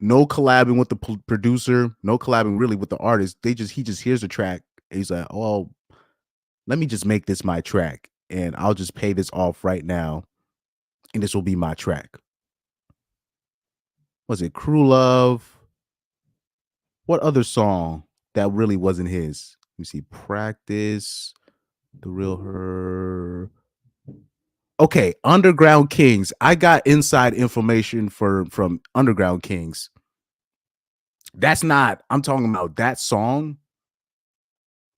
no collabing with the producer, no collabing really with the artist. He just hears the track. And he's like, oh, let me just make this my track, and I'll just pay this off right now, and this will be my track. Was it Crew Love? What other song that really wasn't his? Let me see. Practice, The Real Her. Okay, Underground Kings. I got inside information from Underground Kings. That's not, I'm talking about that song.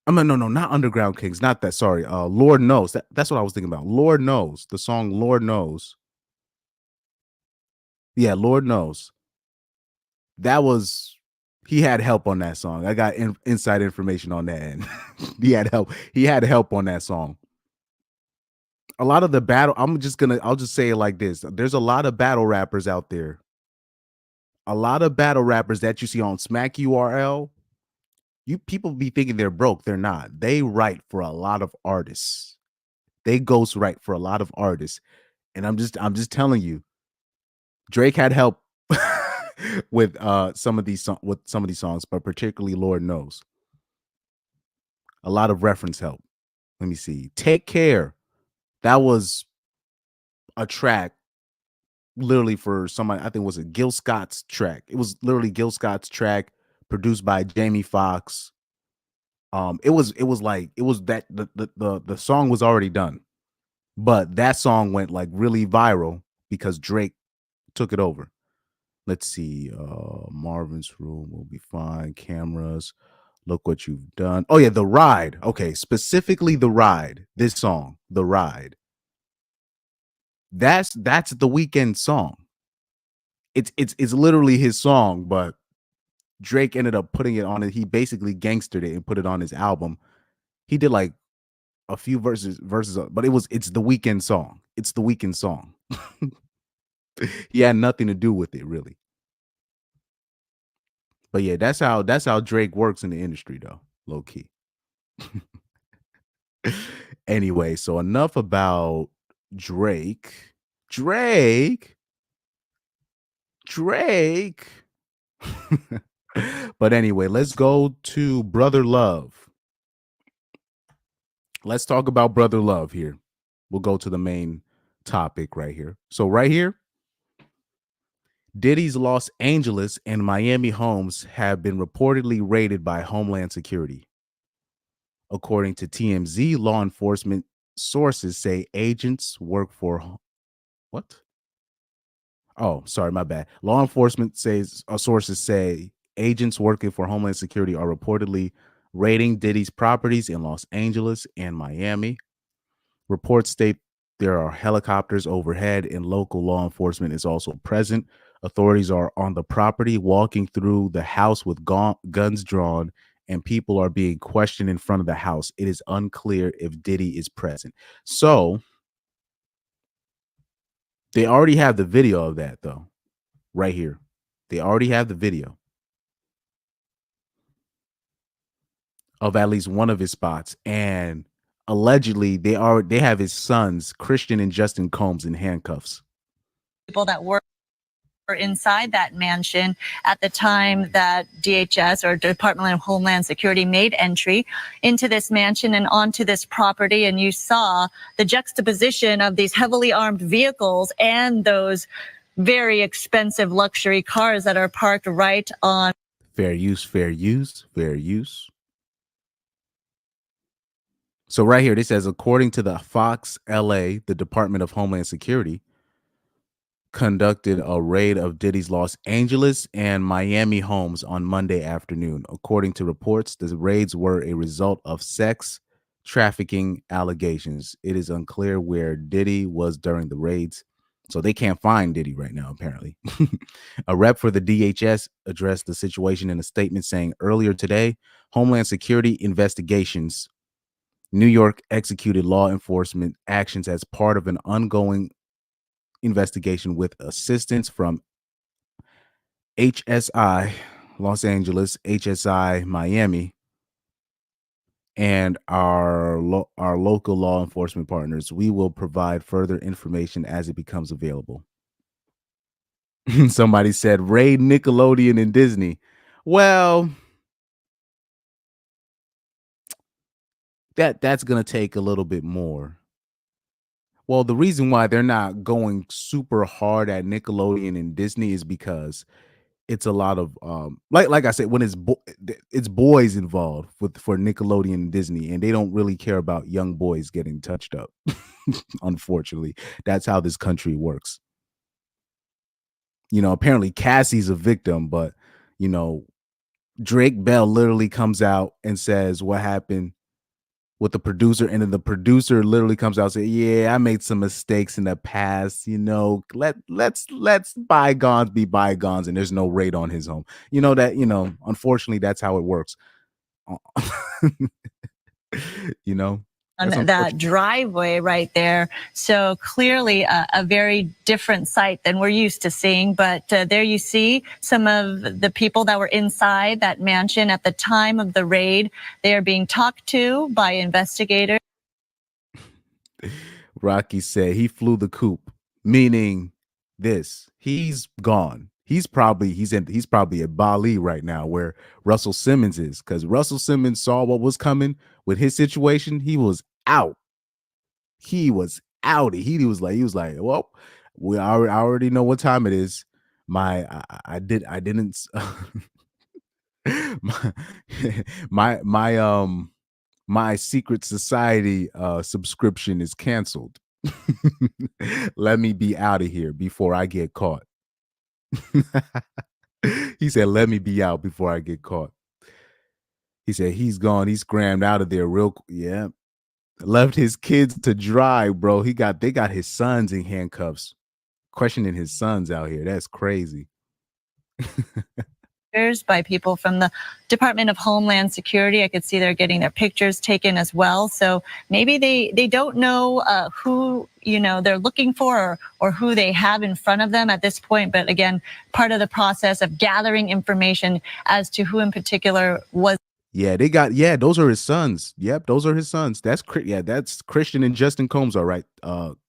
I mean, no, not Underground Kings, not that. Sorry, Lord Knows. That's what I was thinking about. Lord Knows, the song Lord Knows. Yeah, Lord Knows. That was, he had help on that song. I got inside information on that, and he had help. He had help on that song. a lot of the battle, I'll just say it like this. There's a lot of battle rappers out there. A lot of battle rappers that you see on Smack URL, you people be thinking they're broke. They're not. They write for a lot of artists. They ghost write for a lot of artists. And I'm just telling you, Drake had help with some of these songs, but particularly Lord Knows. A lot of reference help. Let me see. Take Care. That was a track literally for somebody, I think it was a Gil Scott's track. It was literally Gil Scott's track produced by Jamie Foxx. It was that the song was already done, but that song went like really viral because Drake took it over. Let's see. Marvin's Room will be fine. Cameras. Look what you've done. Oh yeah, The Ride. Okay, specifically The Ride. This song, The Ride. That's the Weeknd song. It's literally his song, but Drake ended up putting it on it. He basically gangstered it and put it on his album. He did like a few verses, but it's the Weeknd song. It's the Weeknd song. He had nothing to do with it, really. But yeah, that's how Drake works in the industry, though, low key. Anyway, so enough about Drake. But anyway, let's go to Brother Love. Let's talk about Brother Love here. We'll go to the main topic right here. So right here, Diddy's Los Angeles and Miami homes have been reportedly raided by Homeland Security. According to TMZ, law enforcement sources say agents work for what? Oh, sorry, my bad. Law enforcement sources say agents working for Homeland Security are reportedly raiding Diddy's properties in Los Angeles and Miami. Reports state there are helicopters overhead and local law enforcement is also present. Authorities are on the property, walking through the house with guns drawn, and people are being questioned in front of the house. It is unclear if Diddy is present. So they already have the video of that, though, right here. They already have the video of at least one of his spots, and allegedly they have his sons, Christian and Justin Combs, in handcuffs. People that were inside that mansion at the time that DHS or Department of Homeland Security made entry into this mansion and onto this property, and you saw the juxtaposition of these heavily armed vehicles and those very expensive luxury cars that are parked right on. Fair use, fair use, fair use. So right here, this says, according to the Fox LA, the Department of Homeland Security conducted a raid of Diddy's Los Angeles and Miami homes on Monday afternoon. According to reports, the raids were a result of sex trafficking allegations. It is unclear where Diddy was during the raids, so they can't find Diddy right now, apparently. A rep for the DHS addressed the situation in a statement saying, earlier today, Homeland Security investigations New York executed law enforcement actions as part of an ongoing investigation with assistance from HSI Los Angeles, HSI Miami, and our local law enforcement partners. We will provide further information as it becomes available. Somebody said raid Nickelodeon and Disney. Well, that's going to take a little bit more. Well, the reason why they're not going super hard at Nickelodeon and Disney is because it's a lot of like I said, when it's boys involved for Nickelodeon and Disney, and they don't really care about young boys getting touched up. Unfortunately, that's how this country works. You know, apparently Cassie's a victim, but you know, Drake Bell literally comes out and says what happened with the producer, and then the producer literally comes out and say, yeah, I made some mistakes in the past, you know, let's bygones be bygones, and there's no raid on his home. You know that, you know, unfortunately that's how it works. You know, on That's that unfortunate. driveway right there. So clearly a very different sight than we're used to seeing. But there you see some of the people that were inside that mansion at the time of the raid. They are being talked to by investigators. Rocky said he flew the coop, meaning this. He's gone. He's probably at Bali right now where Russell Simmons is, because Russell Simmons saw what was coming with his situation. He was out. He was out. He was like, well, I already know what time it is. I didn't my secret society subscription is canceled. Let me be out of here before I get caught. He said, let me be out before I get caught. He said he's gone. He scrammed out of there yeah. Left his kids to dry, bro. They got his sons in handcuffs. Questioning his sons out here. That's crazy. By people from the Department of Homeland Security. I could see they're getting their pictures taken as well. So maybe they don't know who they're looking for or who they have in front of them at this point. But again, part of the process of gathering information as to who in particular was. Yeah, those are his sons. Yep, those are his sons. That's Christian and Justin Combs, all right.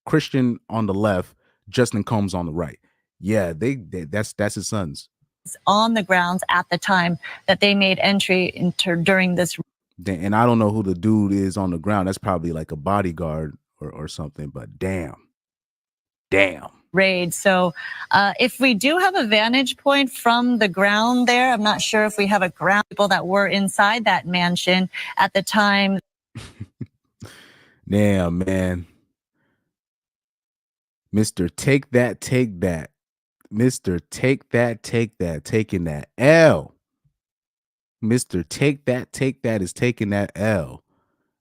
Christian on the left, Justin Combs on the right. Yeah, that's his sons. On the grounds at the time that they made entry during this. And I don't know who the dude is on the ground. That's probably like a bodyguard or something, but damn. Raid. So if we do have a vantage point from the ground there, I'm not sure if we have a ground people that were inside that mansion at the time. Damn, man. Mr. Take That. Mr. Take That, taking that L. Mr. Take That is taking that L.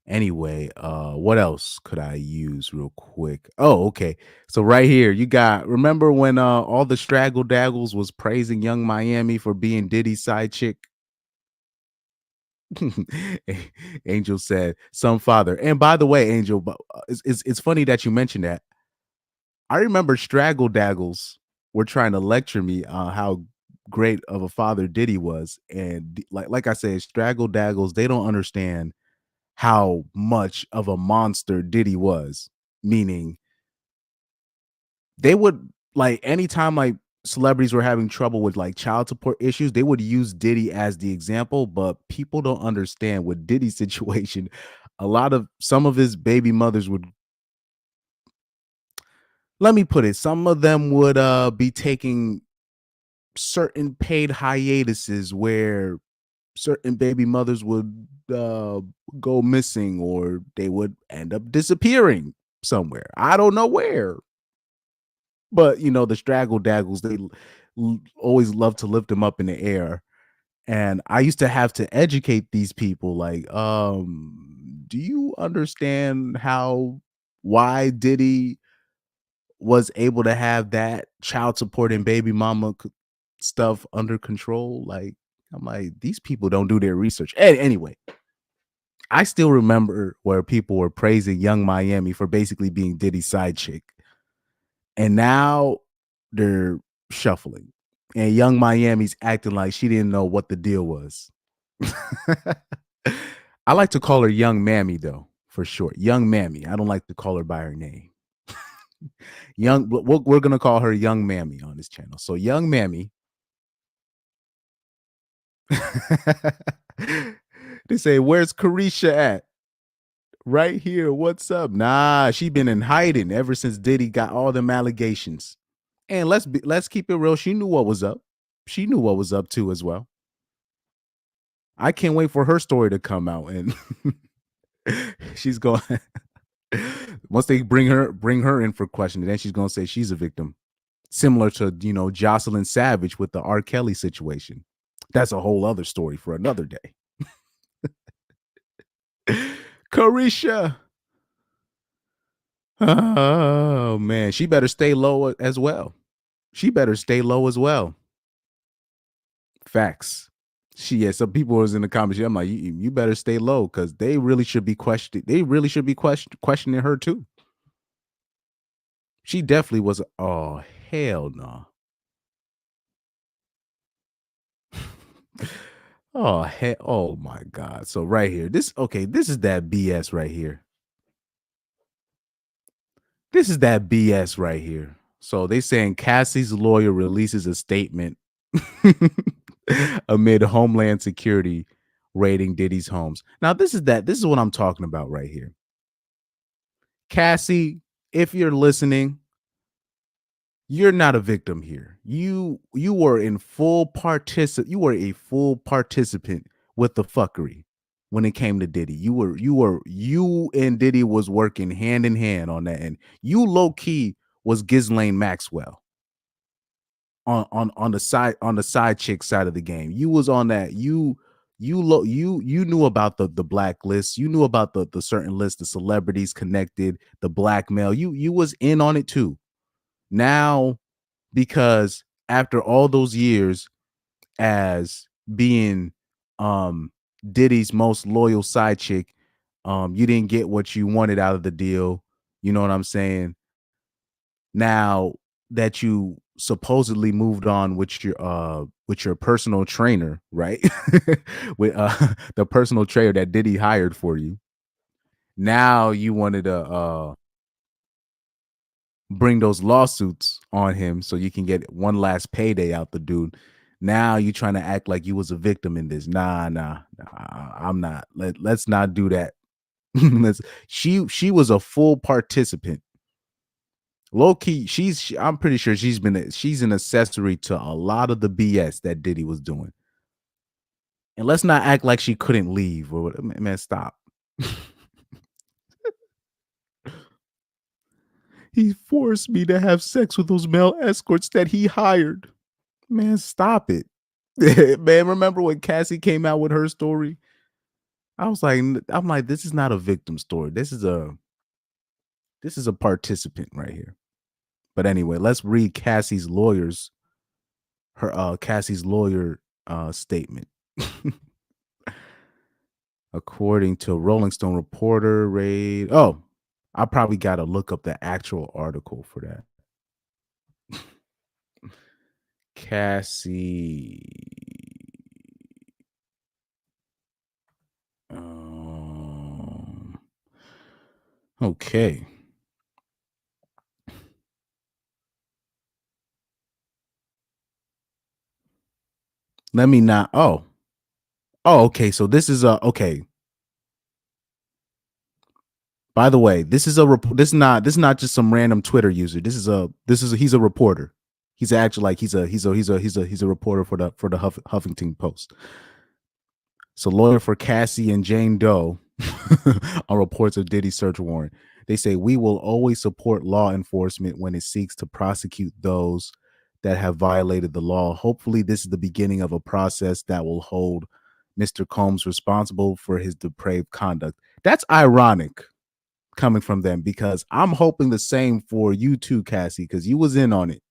Anyway, what else could I use real quick? Oh, okay. So right here, remember when all the straggle daggles was praising Young Miami for being Diddy's side chick? Angel said, some father. And by the way, Angel, it's funny that you mentioned that. I remember straggle daggles were trying to lecture me on how great of a father Diddy was. And like I said, straggle daggles, they don't understand how much of a monster Diddy was. Meaning they would, like, anytime like celebrities were having trouble with like child support issues, they would use Diddy as the example, but people don't understand with Diddy's situation. Some of his baby mothers would, let me put it, some of them would be taking certain paid hiatuses where certain baby mothers would go missing, or they would end up disappearing somewhere. I don't know where. But the straggle daggles, they always love to lift them up in the air. And I used to have to educate these people, like, do you understand why Diddy was able to have that child support and baby mama stuff under control? Like, I'm like, these people don't do their research. Anyway, I still remember where people were praising Young Miami for basically being Diddy's side chick. And now they're shuffling. And Young Miami's acting like she didn't know what the deal was. I like to call her Young Mammy, though, for short. Young Mammy. I don't like to call her by her name. We're going to call her Young Mammy on this channel. So Young Mammy. They say, where's Carisha at? Right here. What's up? Nah, she been in hiding ever since Diddy got all them allegations. And let's keep it real. She knew what was up. She knew what was up too as well. I can't wait for her story to come out, and she's going. Once they bring her in for questioning, then she's going to say she's a victim, similar to Jocelyn Savage with the R. Kelly situation. That's a whole other story for another day. Carisha. Oh man, she better stay low as well. Facts. Some people was in the comments. I'm like, you better stay low because they really should be questioning. They really should be questioning her too. She definitely was. Oh hell no. Oh my God. So right here, this is that BS right here. This is that BS right here. So they saying Cassie's lawyer releases a statement amid Homeland Security raiding Diddy's homes. Now this is what I'm talking about right here. Cassie, if you're listening, you're not a victim here. You were a full participant with the fuckery when it came to Diddy. You and Diddy was working hand in hand on that end. You low key was Ghislaine Maxwell on the side chick side of the game. You was on that. You knew about the blacklist. You knew about the certain list, the celebrities connected, the blackmail. You was in on it too. Now, because after all those years as being Diddy's most loyal side chick, you didn't get what you wanted out of the deal. You know what I'm saying? Now that you supposedly moved on with your personal trainer, right? With the personal trainer that Diddy hired for you. Now you wanted to bring those lawsuits on him so you can get one last payday out the dude. Now you trying to act like you was a victim in this. Nah, I'm not. Let's not do that. She was a full participant. Low key, I'm pretty sure she's an accessory to a lot of the BS that Diddy was doing. And let's not act like she couldn't leave or what. Man, stop. He forced me to have sex with those male escorts that he hired. Man, stop it. Man, remember when Cassie came out with her story? I'm like, this is not a victim story. This is a participant right here. But anyway, let's read Cassie's lawyer statement. According to Rolling Stone reporter raid. Oh, I probably got to look up the actual article for that. Cassie. Okay. Let me not. Oh, okay. So this is okay. By the way, this is not just some random Twitter user. He's a reporter. He's actually like he's a reporter for the Huffington Post. So lawyer for Cassie and Jane Doe on reports of Diddy's search warrant. They say we will always support law enforcement when it seeks to prosecute those that have violated the law. Hopefully, this is the beginning of a process that will hold Mr. Combs responsible for his depraved conduct. That's ironic coming from them because I'm hoping the same for you too, Cassie, because you was in on it.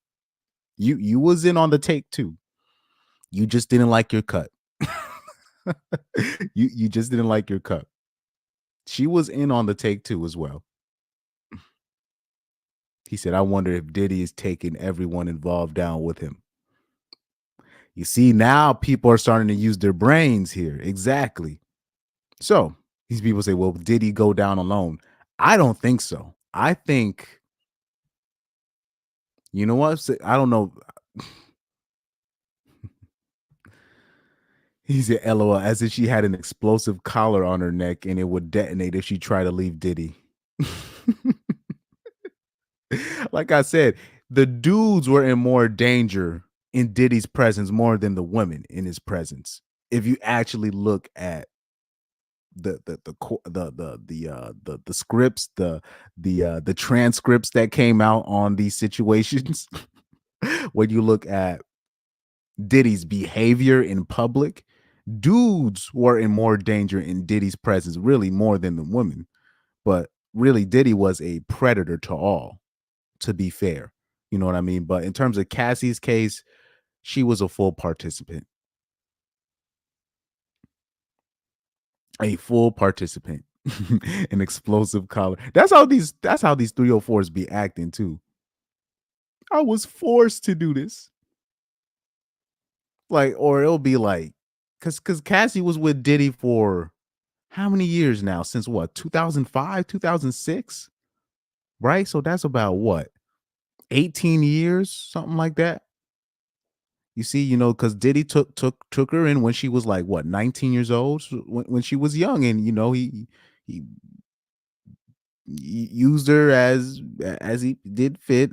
You was in on the take too. You just didn't like your cut. you just didn't like your cut. She was in on the take too as well. He said, I wonder if Diddy is taking everyone involved down with him. You see, now people are starting to use their brains here. Exactly. So these people say, well, did he go down alone? I don't think so. I think, you know what? I don't know. He said, LOL, as if she had an explosive collar on her neck and it would detonate if she tried to leave Diddy. Like I said, the dudes were in more danger in Diddy's presence more than the women in his presence. If you actually look at the scripts, the transcripts that came out on these situations, when you look at Diddy's behavior in public, dudes were in more danger in Diddy's presence, really more than the women. But really, Diddy was a predator to all, to be fair. You know what I mean? But in terms of Cassie's case, she was a full participant. A full participant. An explosive collar. That's how these 304s be acting too. I was forced to do this. Like, or it'll be like, cause Cassie was with Diddy for how many years now? Since what? 2005, 2006? Right? So that's about what? 18 years, something like that. You see, because Diddy took her in when she was like what, 19 years old, so when she was young, and he used her as he did fit.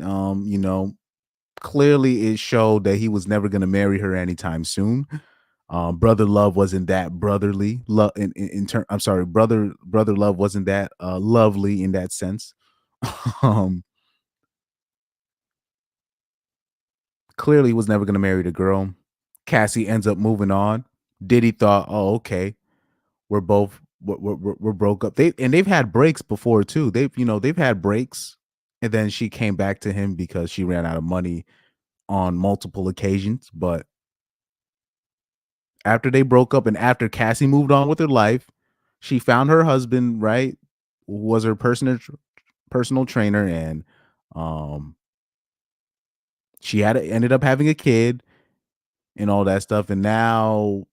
Clearly it showed that he was never going to marry her anytime soon. Brother love wasn't that brotherly love in turn. I'm sorry, brother love wasn't that lovely in that sense. um Clearly was never going to marry the girl. Cassie ends up moving on. Diddy thought, oh, okay, we're broke up. They've had breaks before too. They've had breaks, and then she came back to him because she ran out of money on multiple occasions. But after they broke up and after Cassie moved on with her life, she found her husband, right? Was her personal trainer, and she ended up having a kid and all that stuff. And now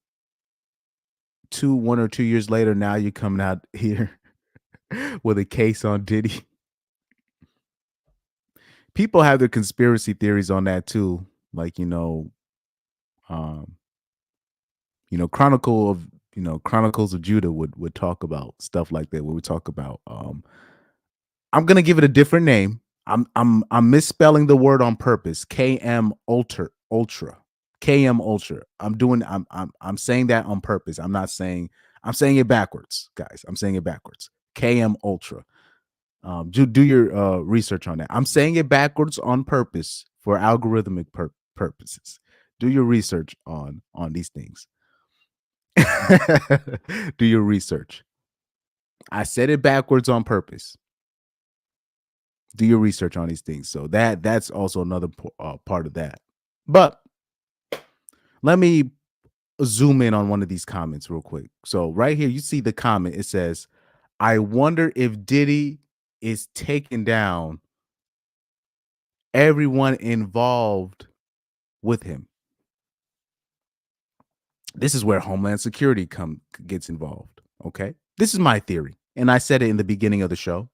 1 or 2 years later, now you're coming out here with a case on Diddy. People have their conspiracy theories on that too. Like, um, Chronicles of Judah would talk about stuff like that. Where we talk about, I'm gonna give it a different name. I'm misspelling the word on purpose. KM Ultra. KM Ultra. I'm saying that on purpose. I'm saying it backwards, guys. I'm saying it backwards. KM Ultra. Do your research on that. I'm saying it backwards on purpose for algorithmic purposes. Do your research on these things. Do your research. I said it backwards on purpose. Do your research on these things. So that's also another part of that. But let me zoom in on one of these comments real quick. So right here, you see the comment. It says, I wonder if Diddy is taking down everyone involved with him. This is where Homeland Security gets involved. Okay. This is my theory. And I said it in the beginning of the show.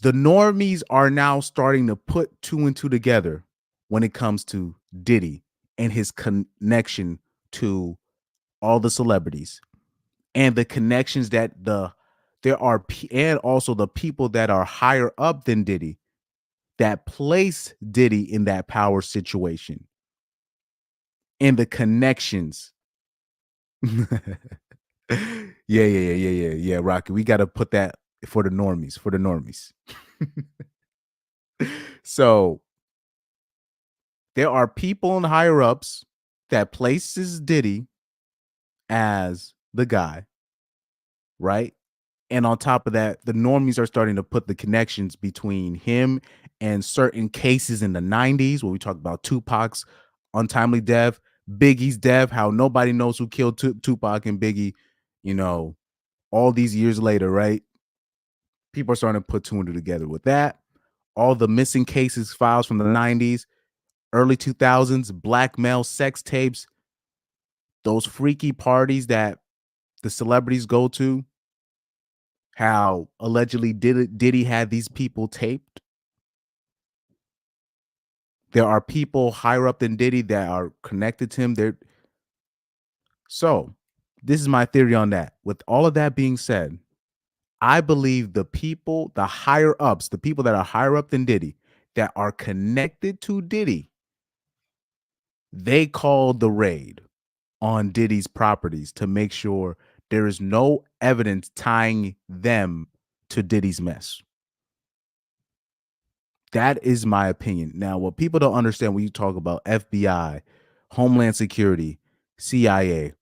The normies are now starting to put two and two together when it comes to Diddy and his connection to all the celebrities and the connections that there are, and also the people that are higher up than Diddy that place Diddy in that power situation and the connections. Yeah, Rocky. We got to put that for the normies, So there are people in higher ups that places Diddy as the guy, right? And on top of that, the normies are starting to put the connections between him and certain cases in the 90s where we talk about Tupac's untimely death, Biggie's death, how nobody knows who killed Tupac and Biggie, all these years later, right? People are starting to put two and two together with that. All the missing cases files from the 90s, early 2000s, blackmail, sex tapes, those freaky parties that the celebrities go to, how allegedly Diddy had these people taped. There are people higher up than Diddy that are connected to him. So this is my theory on that. With all of that being said, I believe the people, the higher ups, the people that are higher up than Diddy, that are connected to Diddy, they called the raid on Diddy's properties to make sure there is no evidence tying them to Diddy's mess. That is my opinion. Now, what people don't understand when you talk about FBI, Homeland Security, CIA,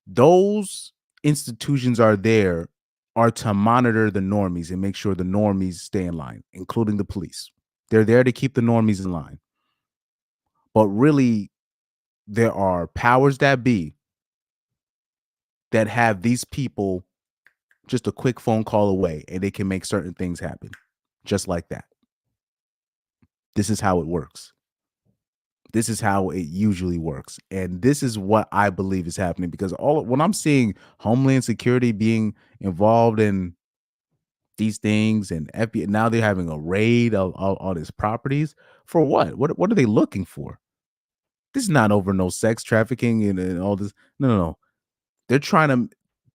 those institutions are to monitor the normies and make sure the normies stay in line, including the police. They're there to keep the normies in line. But really, there are powers that be that have these people just a quick phone call away, and they can make certain things happen just like that. This is how it works. This is how it usually works. And this is what I believe is happening, because when I'm seeing Homeland Security being involved in these things, and FBI, now they're having a raid of all these properties for what? What are they looking for? This is not over no sex trafficking and all this. No. They're trying to,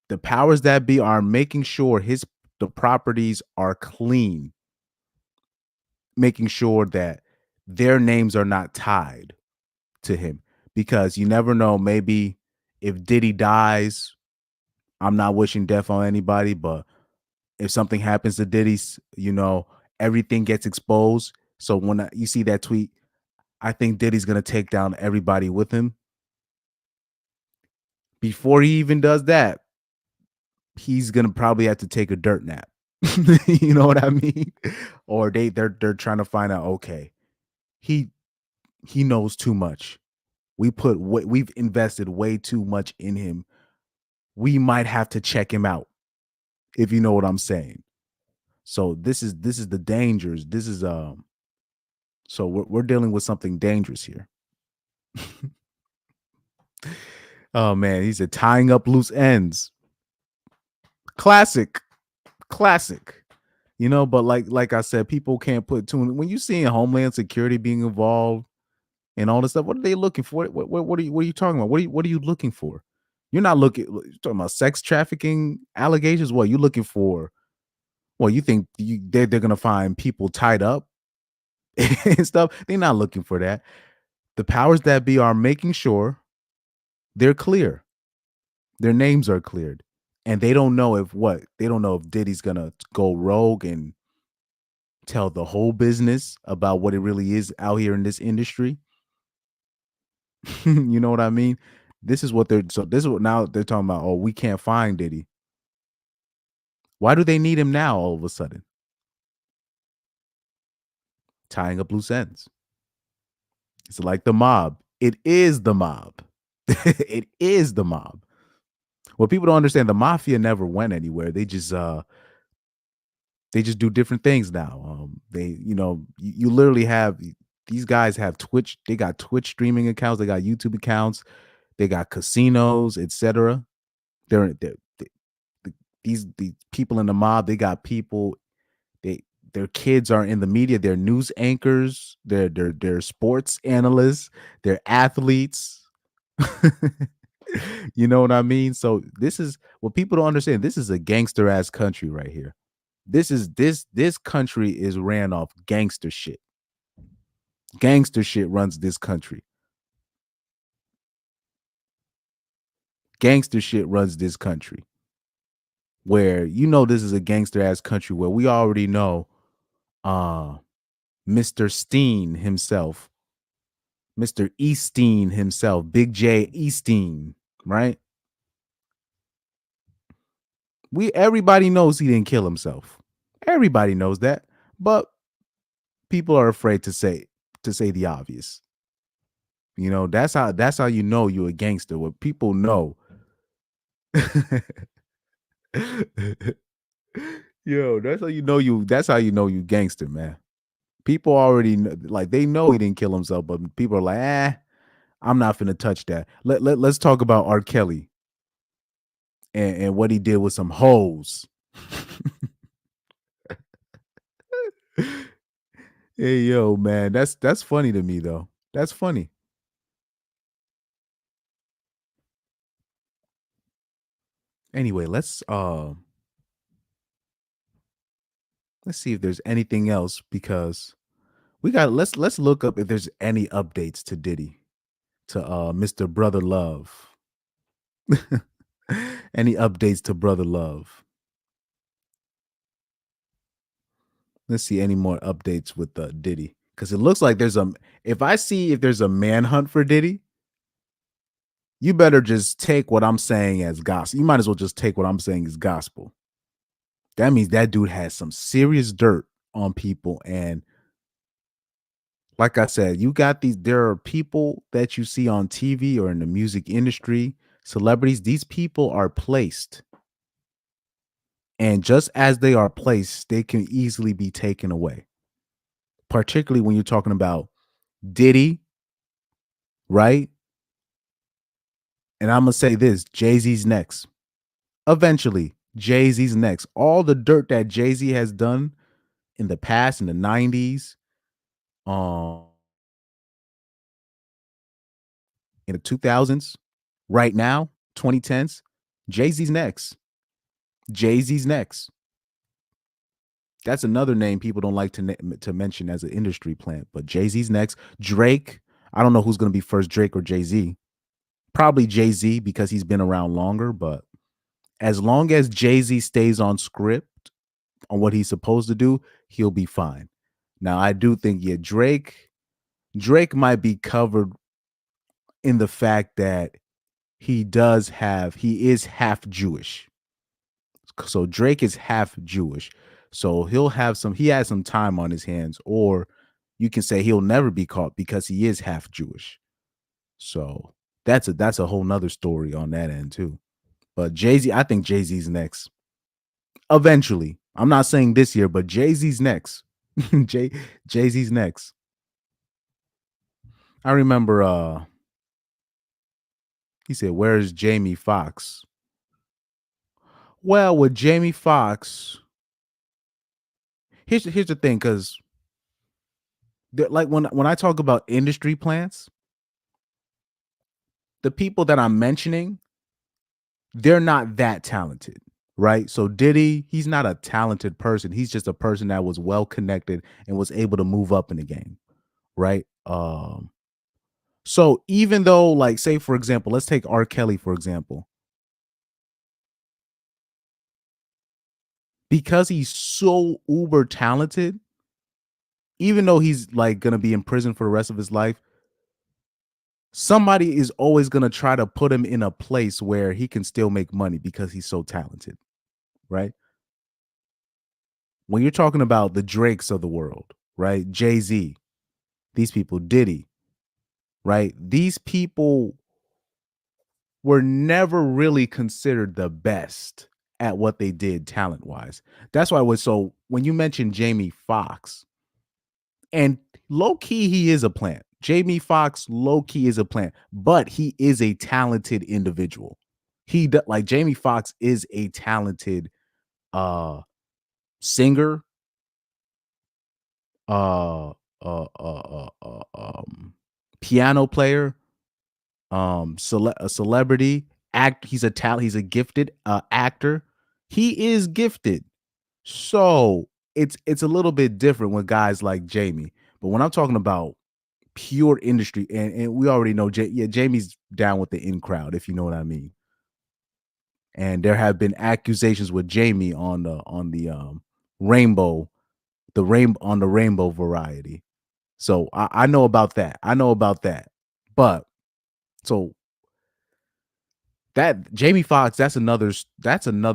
the powers that be are making sure the properties are clean, making sure that their names are not tied to him, because you never know, maybe if Diddy dies, I'm not wishing death on anybody, but if something happens to Diddy's, everything gets exposed. So when you see that tweet, I think Diddy's going to take down everybody with him. Before he even does that, he's going to probably have to take a dirt nap. You know what I mean? Or they're trying to find out, okay, he knows too much. We've invested way too much in him. We might have to check him out, if you know what I'm saying. So this is the dangers. This is so we're dealing with something dangerous here. Oh man, he said tying up loose ends. Classic. But like I said, people can't put two when you see Homeland Security being involved and all this stuff. What are they looking for? What are you talking about? What are you looking for? You're talking about sex trafficking allegations. What you looking for? Well, you think they're gonna find people tied up and stuff? They're not looking for that. The powers that be are making sure they're clear. Their names are cleared, and they don't know if Diddy's gonna go rogue and tell the whole business about what it really is out here in this industry. You know what I mean? This is what now they're talking about. Oh, we can't find Diddy. Why do they need him now all of a sudden? Tying up loose ends. It's like the mob. It is the mob. It is the mob. What people don't understand, the mafia never went anywhere. They just do different things now. You literally have, these guys have Twitch. They got Twitch streaming accounts. They got YouTube accounts. They got casinos, etc. These people in the mob. They got people. Their kids are in the media. They're news anchors. They're sports analysts. They're athletes. You know what I mean? So this is what people don't understand. This is a gangster ass country right here. This country is ran off gangster shit. Gangster shit runs this country. Gangster shit runs this country. Where this is a gangster ass country where we already know Mr. Steen himself, Mr. Easteen himself, Big J Easteen, right? Everybody knows he didn't kill himself. Everybody knows that, but people are afraid to say the obvious. That's how you know you're a gangster. What people know. Yo, that's how you know you gangster, man. People already they know he didn't kill himself, but people are like, I'm not finna touch that. Let's talk about R. Kelly and what he did with some hoes. Hey, yo, man, that's funny to me though. That's funny. Anyway, let's see if there's anything else, because let's look up if there's any updates to Diddy, to Mr. Brother Love. Any updates to Brother Love? Let's see any more updates with Diddy, because it looks like there's if there's a manhunt for Diddy, you better just take what I'm saying as gospel. You might as well just take what I'm saying as gospel. That means that dude has some serious dirt on people. And like I said, there are people that you see on TV or in the music industry Celebrities, these people are placed. And just as they are placed, they can easily be taken away. Particularly when you're talking about Diddy, right? And I'm going to say this, Jay-Z's next. Eventually, Jay-Z's next. All the dirt that Jay-Z has done in the past, in the 90s, in the 2000s, right now, 2010s, Jay-Z's next. Jay-Z's next. That's another name people don't like to mention as an industry plant, but Jay-Z's next. Drake, I don't know who's going to be first, Drake or Jay-Z. Probably Jay-Z because he's been around longer, but as long as Jay-Z stays on script on what he's supposed to do, he'll be fine. Now, I do think, yeah, Drake might be covered in the fact that he is half Jewish. So Drake is half Jewish. So he has some time on his hands, or you can say he'll never be caught because he is half Jewish. So that's a whole nother story on that end too. But Jay-Z, I think Jay-Z's next. Eventually. I'm not saying this year, but Jay-Z's next. Jay-Z's next. I remember he said, "Where's Jamie Foxx?" Well, with Jamie Foxx, here's the thing, because like when I talk about industry plants, the people that I'm mentioning, they're not that talented, right? So Diddy, he's not a talented person. He's just a person that was well connected and was able to move up in the game, right? So even though, like, say for example, let's take R. Kelly for example. Because he's so uber talented, even though he's like gonna be in prison for the rest of his life, somebody is always gonna try to put him in a place where he can still make money because he's so talented, right? When you're talking about the Drakes of the world, right? Jay-Z, these people, Diddy, right? These people were never really considered the best at what they did talent-wise. That's why so when you mention Jamie Foxx, and low-key, he is a plant. Jamie Foxx, low-key, is a plant, but he is a talented individual. Like Jamie Foxx is a talented singer, piano player, a celebrity, he's a gifted actor. He is gifted. So it's a little bit different with guys like Jamie. But when I'm talking about pure industry, and we already know Jamie's down with the in crowd, if you know what I mean. And there have been accusations with Jamie on the rainbow variety. So I know about that. But so that Jamie Foxx, that's another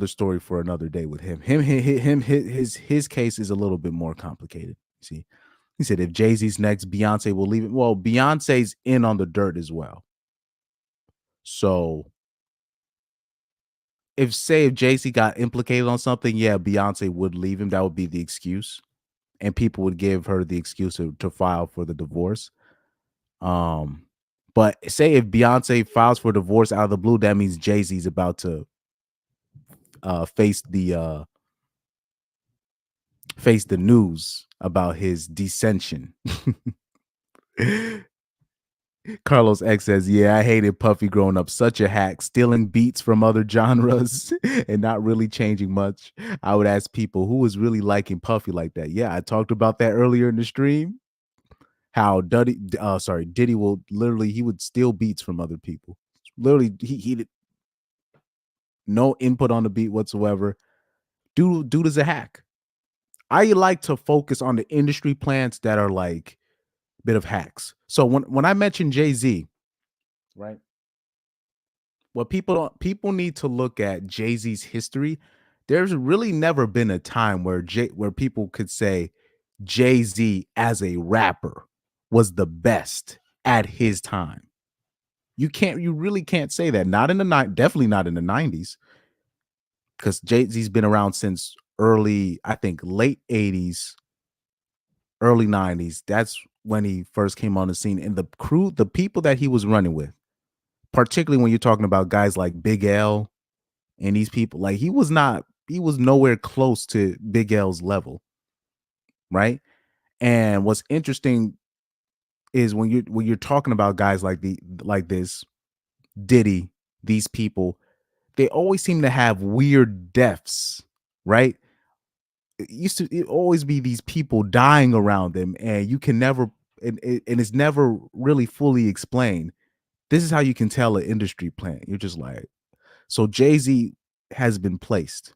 story for another day with him. His case is a little bit more complicated. See, he said if Jay-Z's next, Beyonce will leave it. Well, Beyonce's in on the dirt as well. So if Jay-Z got implicated on something, yeah, Beyonce would leave him. That would be the excuse. And people would give her the excuse to file for the divorce. But say if Beyonce files for divorce out of the blue, that means Jay-Z's about to face the news about his dissension. Carlos X says, "Yeah, I hated Puffy growing up. Such a hack, stealing beats from other genres and not really changing much. I would ask people who was really liking Puffy like that." Yeah, I talked about that earlier in the stream. How Diddy will literally, he would steal beats from other people. Literally, he did no input on the beat whatsoever. Dude is a hack. I like to focus on the industry plants that are like bit of hacks. So when I mention Jay-Z, right? What people need to look at Jay-Z's history. There's really never been a time where people could say Jay-Z as a rapper was the best at his time. You really can't say that. Not in the definitely not in the 90s, because Jay-Z's been around since early, I think late 80s, early 90s. That's when he first came on the scene. And the people that he was running with, particularly when you're talking about guys like Big L and these people, like he was nowhere close to Big L's level, right? And what's interesting is when you're talking about guys like this, Diddy, these people, they always seem to have weird deaths, right? It always be these people dying around them, and you can never, and it's never really fully explained. This is how you can tell an industry plant. You're just like, so Jay-Z has been placed.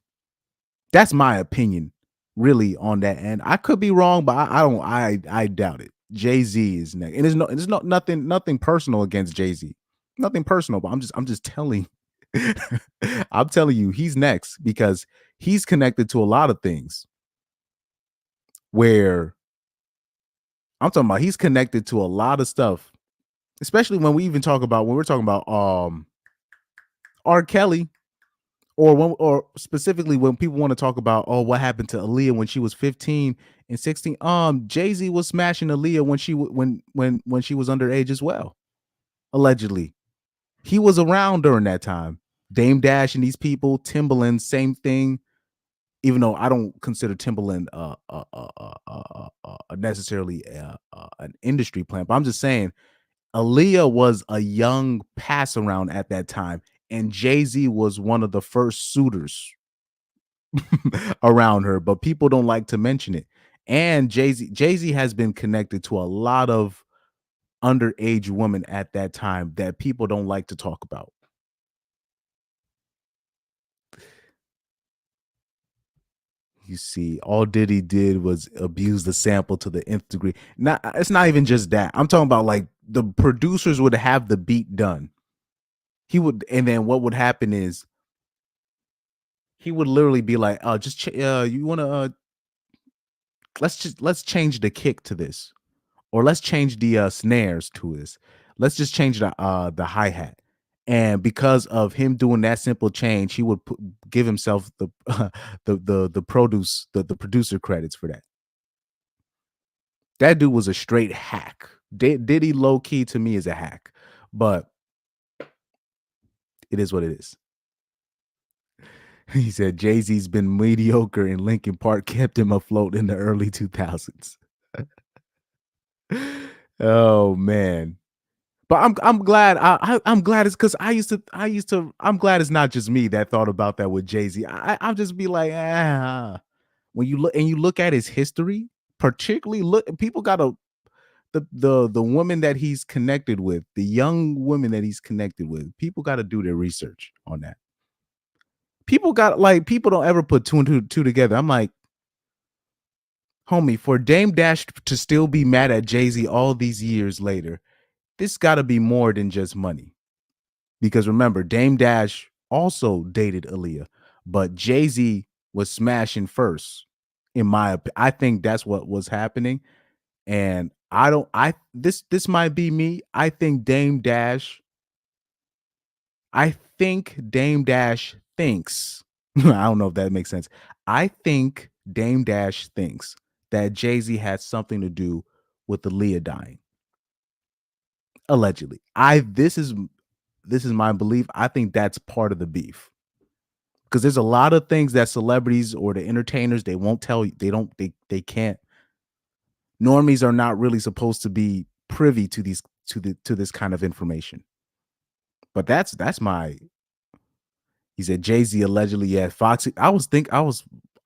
That's my opinion, really, on that end. I could be wrong, but I doubt it. Jay-Z is next, and there's nothing personal against Jay-Z, nothing personal. But I'm just telling, I'm telling you, he's next because he's connected to a lot of things. Where I'm talking about, he's connected to a lot of stuff, especially when we're talking about R. Kelly. Or specifically when people want to talk about, oh, what happened to Aaliyah when she was 15 and 16. Jay-Z was smashing Aaliyah when she was underage as well. Allegedly. He was around during that time. Dame Dash and these people, Timbaland, same thing. Even though I don't consider Timbaland necessarily an industry plant, but I'm just saying Aaliyah was a young pass around at that time, and Jay-Z was one of the first suitors around her, but people don't like to mention it. And Jay-Z has been connected to a lot of underage women at that time that people don't like to talk about. You see, all Diddy did was abuse the sample to the nth degree. It's not even just that. I'm talking about like the producers would have the beat done. He would, and then what would happen is he would literally be like, you want to let's change the kick to this, or let's change the snares to this. Let's just change the hi-hat. And because of him doing that simple change, he would give himself the the producer credits for that. That dude was a straight hack. Diddy low key to me is a hack, but it is what it is. He said Jay-Z's been mediocre and Linkin Park kept him afloat in the early 2000s. Oh man. But I'm glad I'm glad it's because I'm glad it's not just me that thought about that with Jay-Z. I'll just be like, when you look at his history, particularly people gotta the women that he's connected with, the young women that he's connected with, people gotta do their research on that. People don't ever put two and two together. I'm like, homie, for Dame Dash to still be mad at Jay-Z all these years later, this gotta be more than just money. Because remember, Dame Dash also dated Aaliyah, but Jay-Z was smashing first. In my opinion, I think that's what was happening. And this might be me. I think Dame Dash thinks, I don't know if that makes sense. I think Dame Dash thinks that Jay-Z had something to do with Aaliyah dying. Allegedly. This is my belief. I think that's part of the beef. Because there's a lot of things that celebrities or the entertainers, they won't tell you. They can't. Normies are not really supposed to be privy to this kind of information. But that's my. He said Jay-Z allegedly had Foxy. I was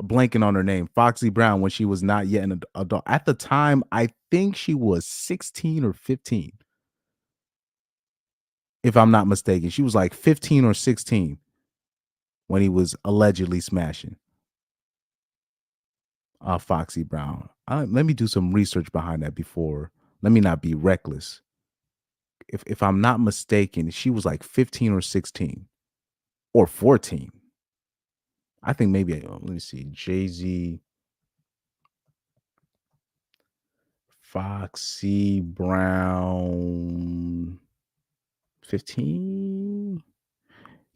blanking on her name, Foxy Brown, when she was not yet an adult. At the time, I think she was 16 or 15. If I'm not mistaken, she was like 15 or 16 when he was allegedly smashing Foxy Brown. Let me do some research behind that before. Let me not be reckless. If I'm not mistaken, she was like 15 or 16 or 14. I think maybe, let me see, Jay-Z, Foxy Brown. 15.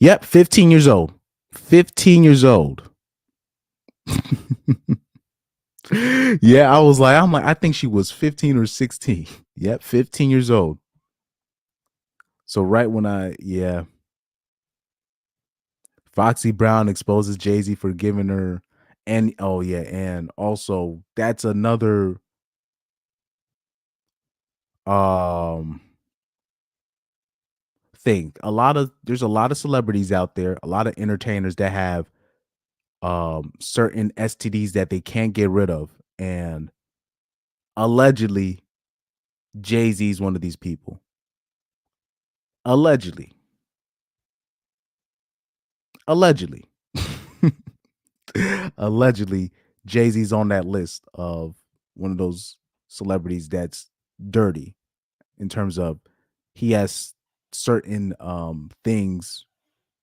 Yep, 15 years old. 15 years old. Yeah, I'm like, I think she was 15 or 16. Yep, 15 years old. So right when Foxy Brown exposes Jay-Z for giving her, and and also that's another thing. There's a lot of celebrities out there, a lot of entertainers that have certain STDs that they can't get rid of, and allegedly Jay-Z is one of these people. Allegedly. Allegedly, Jay-Z's on that list of one of those celebrities that's dirty in terms of he has certain things,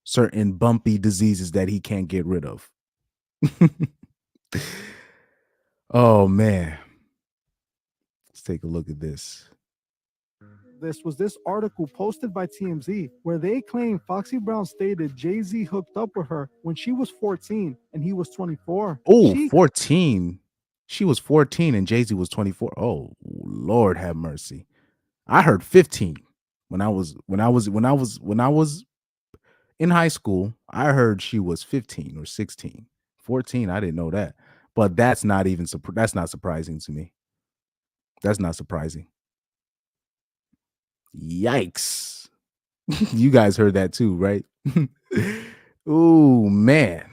certain bumpy diseases that he can't get rid of. Oh man. Let's take a look at this. This was this article posted by TMZ where they claim Foxy Brown stated Jay-Z hooked up with her when she was 14 and he was 24. Oh, 14. She was 14 and Jay-Z was 24. Oh, Lord have mercy. I heard 15 when I was in high school. I heard she was 15 or 16. 14, I didn't know that. But that's not surprising to me. That's not surprising. Yikes. You guys heard that too, right? Ooh, man.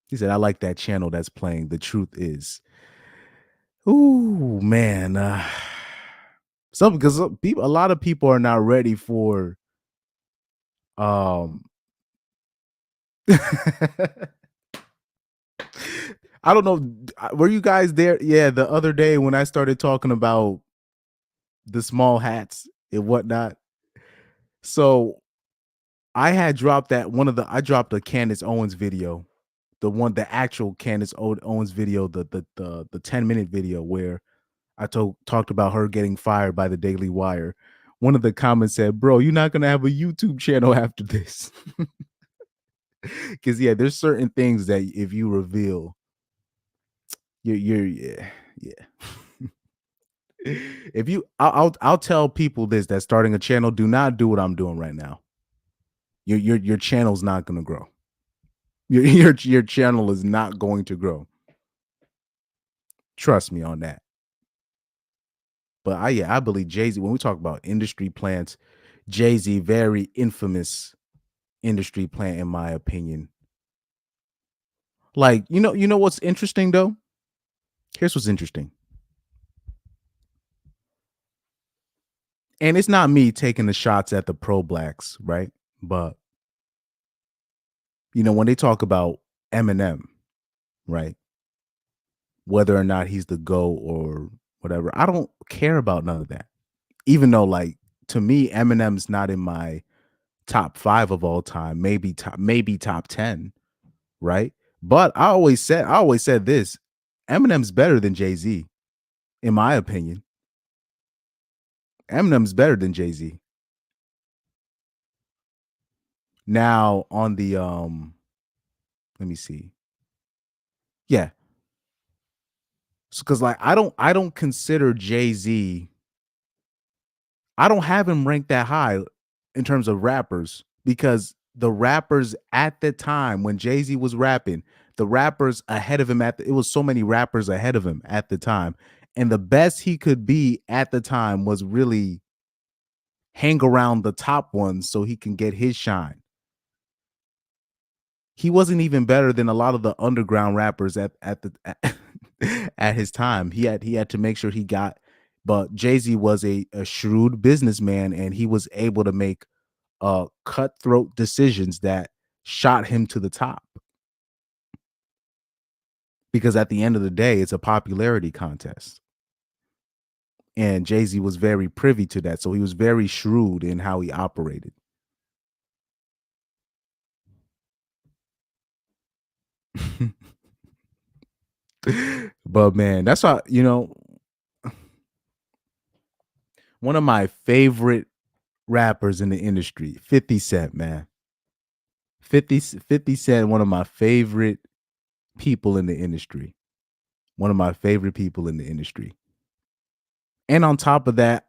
He said, I like that channel that's playing The Truth Is. Ooh, man. Because a lot of people are not ready for I don't know. Were you guys there? Yeah, the other day when I started talking about the small hats and whatnot. So I had dropped I dropped a Candace Owens video, the actual Candace Owens video, the 10-minute video where I talked about her getting fired by the Daily Wire. One of the comments said, "Bro, you're not gonna have a YouTube channel after this." Because there's certain things that if you reveal, yeah. If you, I'll tell people this that starting a channel, do not do what I'm doing right now. Your channel's not gonna grow. Your channel is not going to grow. Trust me on that. But I believe Jay-Z, when we talk about industry plants, Jay-Z, very infamous industry plant, in my opinion. Like, you know what's interesting though? Here's what's interesting. And it's not me taking the shots at the pro-blacks, right? But when they talk about Eminem, right? Whether or not he's the GOAT or whatever, I don't care about none of that. Even though, like, to me, Eminem's not in my top 5 of all time, maybe top 10, right? But I always said this: Eminem's better than Jay-Z, in my opinion. Eminem's better than Jay-Z. Now on the let me see. Yeah. Because like I don't consider Jay-Z, I don't have him ranked that high in terms of rappers, because the rappers at the time when Jay-Z was rapping, the rappers ahead of him it was so many rappers ahead of him at the time. And the best he could be at the time was really hang around the top ones so he can get his shine. He wasn't even better than a lot of the underground rappers at his time. He had to make sure he got, but Jay-Z was a shrewd businessman, and he was able to make cutthroat decisions that shot him to the top. Because at the end of the day, it's a popularity contest. And Jay-Z was very privy to that. So he was very shrewd in how he operated. But man, that's why, one of my favorite rappers in the industry. 50 Cent, man. 50 Cent, one of my favorite people in the industry. One of my favorite people in the industry. And on top of that,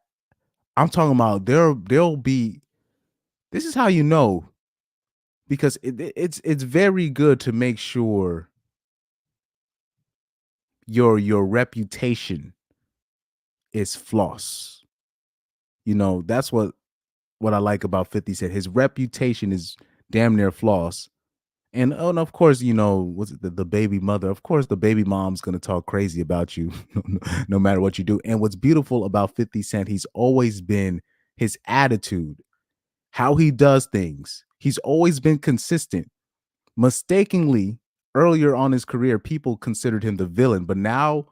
I'm talking about there'll be, this is how you know, because it's very good to make sure your reputation is floss. You know, that's what I like about 50 Cent. His reputation is damn near floss. And of course, you know, what's it, the baby mother? Of course, the baby mom's gonna talk crazy about you, no matter what you do. And what's beautiful about 50 Cent, he's always been his attitude, how he does things. He's always been consistent. Mistakenly, earlier on his career, people considered him the villain, but now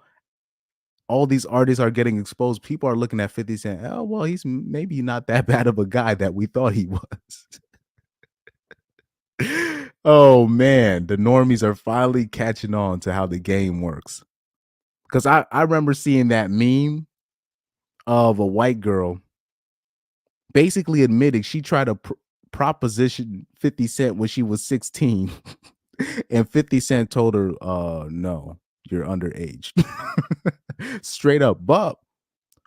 all these artists are getting exposed. People are looking at 50 Cent. Oh, well, he's maybe not that bad of a guy that we thought he was. Oh man, the normies are finally catching on to how the game works. Because I remember seeing that meme of a white girl basically admitting she tried to proposition 50 Cent when she was 16. And 50 Cent told her, no, you're underage. Straight up. But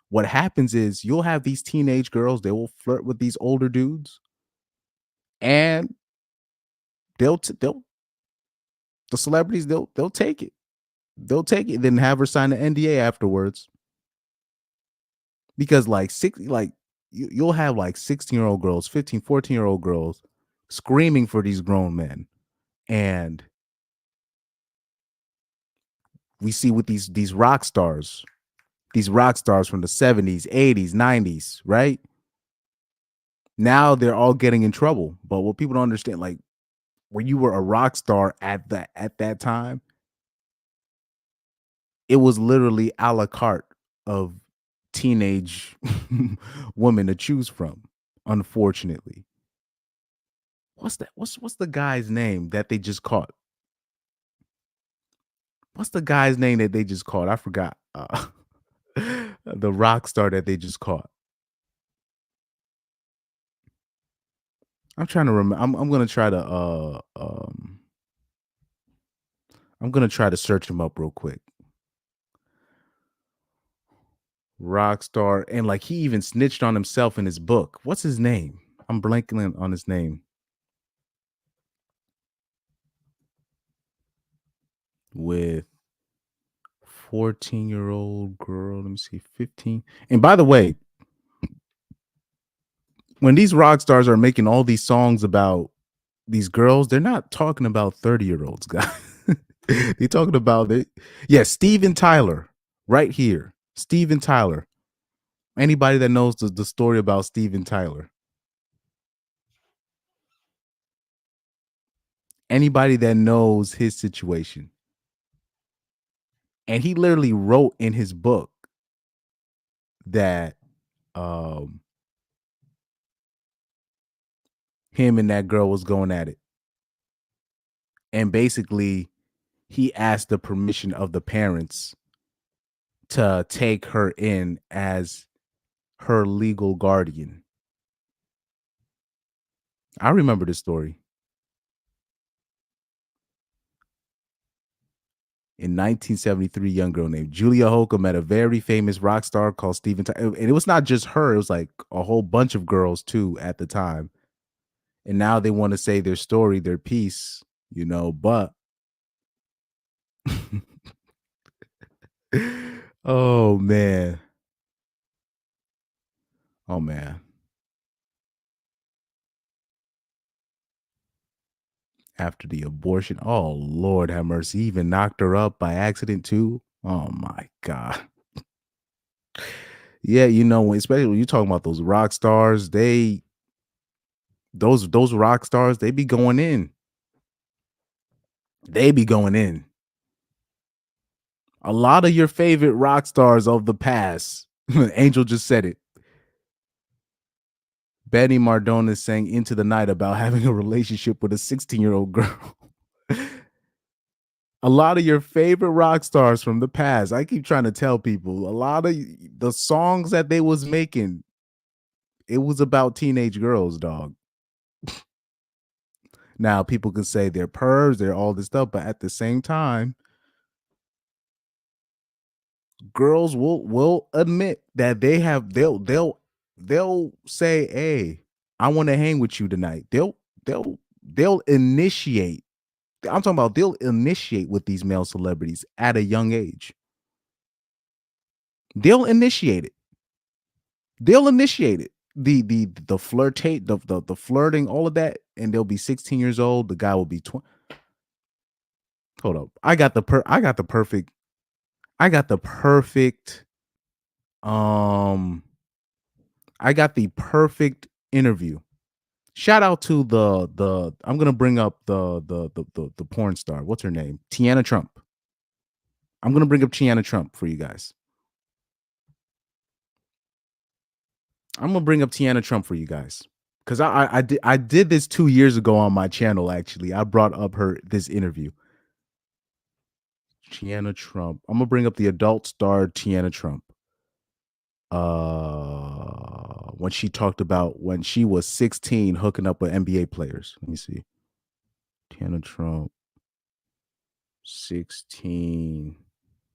what happens is you'll have these teenage girls, they will flirt with these older dudes, and they'll the celebrities, they'll take it. They'll take it, then have her sign an NDA afterwards. Because you'll have like 16-year-old girls, 15, 14-year-old girls screaming for these grown men. And we see with these rock stars from the 70s, 80s, 90s, right? Now they're all getting in trouble. But what people don't understand, like when you were a rock star at that time, it was literally a la carte of teenage women to choose from, unfortunately. What's the guy's name that they just caught? What's the guy's name that they just caught? I forgot. The rock star that they just caught. I'm trying to remember. I'm gonna try to I'm gonna try to search him up real quick. Rockstar, and like he even snitched on himself in his book. What's his name? I'm blanking on his name. With 14-year-old girl, let me see, 15. And by the way, when these rock stars are making all these songs about these girls, they're not talking about 30-year-olds, guys. They're talking about it. Yeah, Steven Tyler, right here. Steven Tyler. Anybody that knows the story about Steven Tyler? Anybody that knows his situation? And he literally wrote in his book that him and that girl was going at it. And basically, he asked the permission of the parents to take her in as her legal guardian. I remember this story. In 1973, a young girl named Julia Holcomb met a very famous rock star called Steven Tyler. And it was not just her, it was like a whole bunch of girls too at the time. And now they want to say their story, their piece, you know, but oh man. Oh man. After the abortion, oh Lord have mercy. He even knocked her up by accident too. Oh my God. Yeah, you know, especially when you're talking about those rock stars, those rock stars, they be going in. They be going in. A lot of your favorite rock stars of the past. Angel just said it. Benny Mardones sang Into the Night about having a relationship with a 16-year-old girl. A lot of your favorite rock stars from the past. I keep trying to tell people, a lot of the songs that they was making, It was about teenage girls, dog. Now people can say they're pervs, they're all this stuff, but at the same time, girls will admit that they'll say, "Hey, I want to hang with you tonight." They'll initiate. I'm talking about they'll initiate with these male celebrities at a young age. They'll initiate it. They'll initiate it. The flirtate, the flirting, all of that, and they'll be 16 years old. The guy will be 20. Hold up. I got the perfect interview. Shout out to the I'm gonna bring up the porn star. What's her name? Tiana Trump. I'm gonna bring up Tiana Trump for you guys. Because I did this 2 years ago on my channel. Actually, I brought up this interview. Tiana Trump. I'm gonna bring up the adult star Tiana Trump. When she talked about when she was 16 hooking up with NBA players. Let me see. Tiana Trump, 16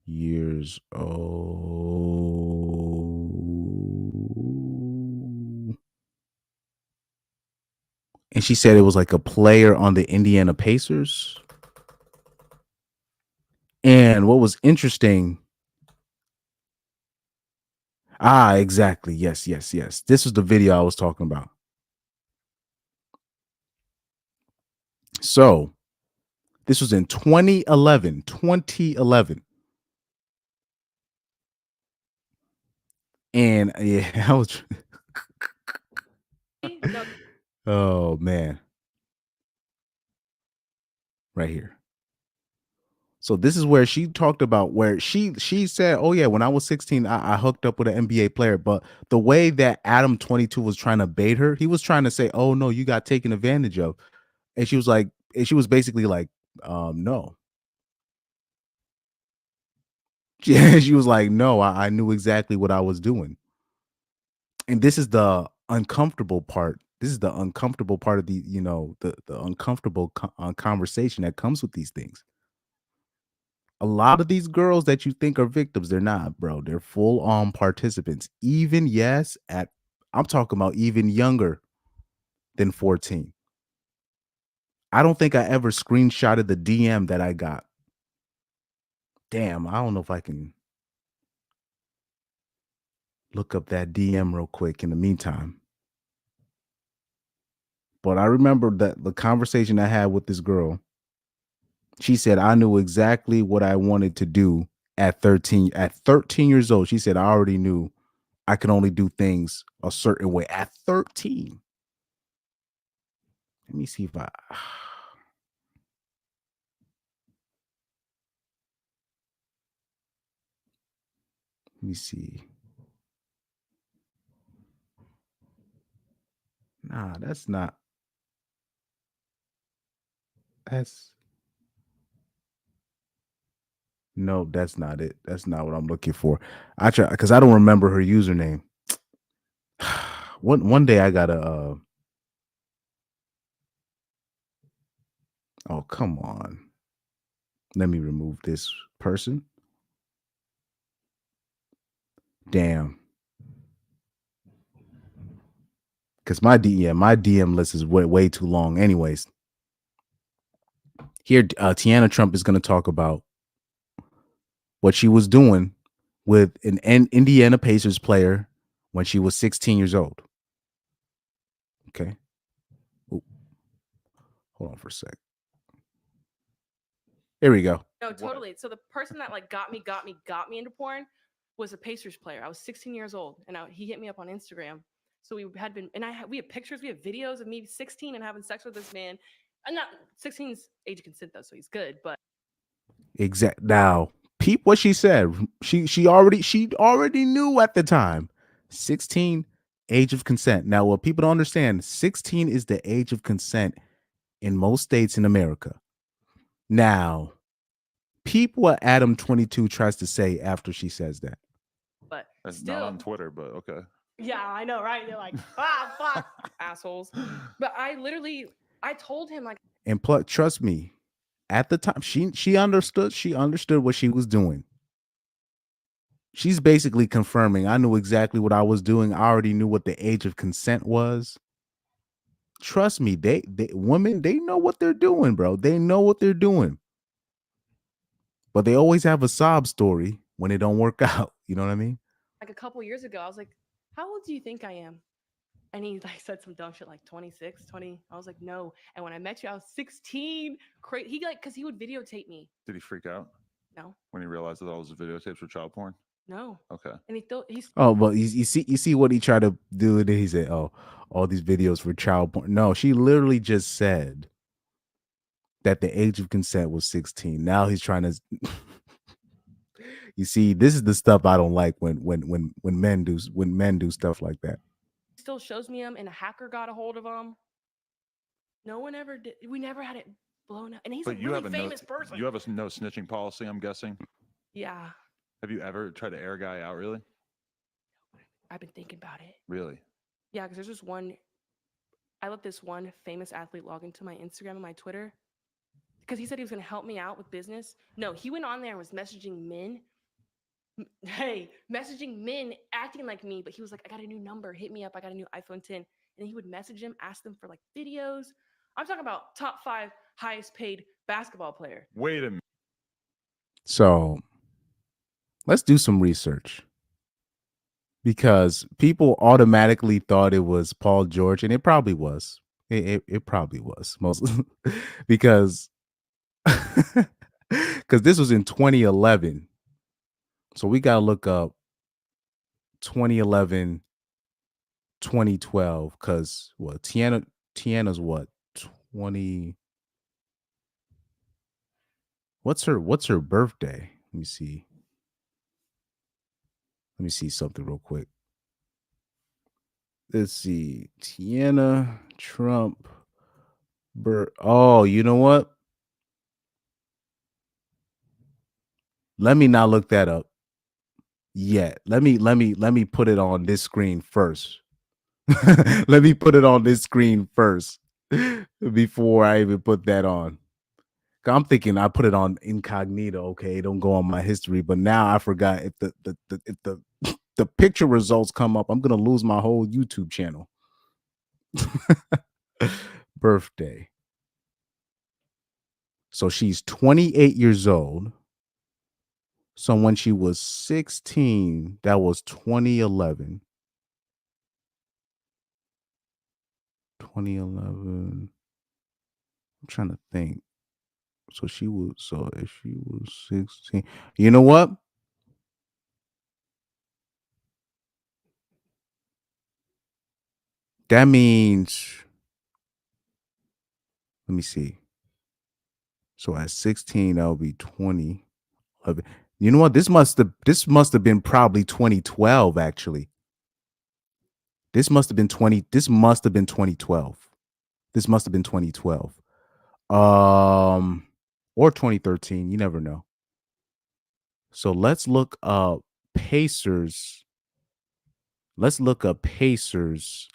years old. And she said it was like a player on the Indiana Pacers. And what was interesting. Exactly. Yes. This was the video I was talking about. So this was in 2011. And yeah, I was. Oh man. Right here. So this is where she talked about where she said, "Oh yeah, when I was 16, I hooked up with an NBA player." But the way that Adam 22 was trying to bait her, he was trying to say, "Oh no, you got taken advantage of," and she was like, and she was basically like, "No." She was like, "No, I knew exactly what I was doing." And this is the uncomfortable part. This is the uncomfortable part of the uncomfortable conversation that comes with these things. A lot of these girls that you think are victims, they're not, bro. They're full-on participants. Even, yes, I'm talking about even younger than 14. I don't think I ever screenshotted the DM that I got. Damn, I don't know if I can look up that DM real quick in the meantime. But I remember that the conversation I had with this girl. She said, I knew exactly what I wanted to do at 13. At 13 years old, she said, I already knew I could only do things a certain way at 13. Let me see if let me see. Nah, that's not. No, that's not it. That's not what I'm looking for. I try because I don't remember her username. One day I gotta oh, come on. Let me remove this person. Damn. Because my DM list is way too long. Anyways, here Tiana Trump is going to talk about what she was doing with an Indiana Pacers player when she was 16 years old. Okay. Ooh. Hold on for a sec. Here we go. No, totally. So the person that like got me into porn was a Pacers player. I was 16 years old, and he hit me up on Instagram. So we had pictures, we have videos of me 16 and having sex with this man. I'm not 16's age of consent though, so he's good. But now, peep what she said. She already knew at the time. 16, age of consent. Now, what people don't understand, 16 is the age of consent in most states in America. Now, peep what Adam 22 tries to say after she says that. But that's still, not on Twitter, but okay. Yeah, I know, right? You're like, fuck, assholes. But I told him like, And plus, trust me, at the time, she understood. She understood what she was doing. She's basically confirming, I knew exactly what I was doing. I already knew what the age of consent was. Trust me, they women, they know what they're doing, bro. They know what they're doing. But they always have a sob story when it don't work out. You know what I mean? a couple years ago, I was like, how old do you think I am? And he like said some dumb shit like 26, 20. I was like, no. And when I met you, I was 16. He like, cause he would videotape me. Did he freak out No, when he realized that all his videotapes were child porn? no. Okay. And he's Oh, but you see what he tried to do. Then he said, "Oh, all these videos for child porn." No, she literally just said that the age of consent was 16. Now he's trying to. You see, this is the stuff I don't like when men do stuff like that. still shows me him, and a hacker got a hold of him. No one ever did. We never had it blown up. And he's But a you really have famous person. You have a no snitching policy, I'm guessing. Yeah, Have you ever tried to air a guy out? Really? I've been thinking about it. Really? Yeah, because there's this one. I let this one famous athlete log into my Instagram and my Twitter because he said he was going to help me out with business. No, he went on there and was messaging men. Hey, messaging men acting like me, but he was like, I got a new number. Hit me up. I got a new iPhone 10. And he would message him, ask them for like videos. I'm talking about top 5 highest paid basketball player. Wait a minute. So let's do some research, because people automatically thought it was Paul George, and it probably was. It probably was most because this was in 2011. So we got to look up 2011, 2012, because what Tiana's what 20. What's her birthday? Let me see. Let me see something real quick. Let's see. Tiana Trump. Oh, you know what? Let me not look that up yet. Let me put it on this screen first. Let me put it on this screen first before I even put that on. I'm thinking I put it on incognito. Okay, don't go on my history. But now I forgot if the picture results come up, I'm gonna lose my whole YouTube channel. Birthday. So she's 28 years old. So when she was 16, that was 2011. 2011. I'm trying to think. So if she was 16, you know what? That means, let me see. So at 16, that would be 20. You know what? This must have been probably 2012, actually. This must have been 2012. This must have been 2012. Or 2013. You never know. So let's look up Pacers. Let's look up Pacers.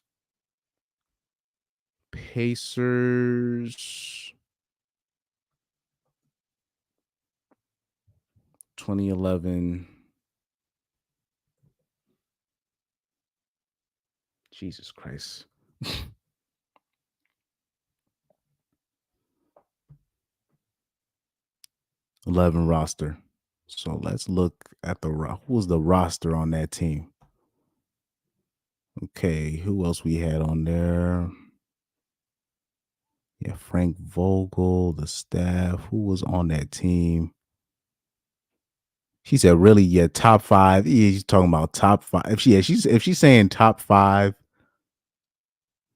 2011. Jesus Christ. 11 roster. So let's look at who was the roster on that team. Okay, who else we had on there? Yeah, Frank Vogel, the staff. Who was on that team? She said, "Really? Yeah, top 5." Yeah, she's talking about top 5. If she's saying top 5,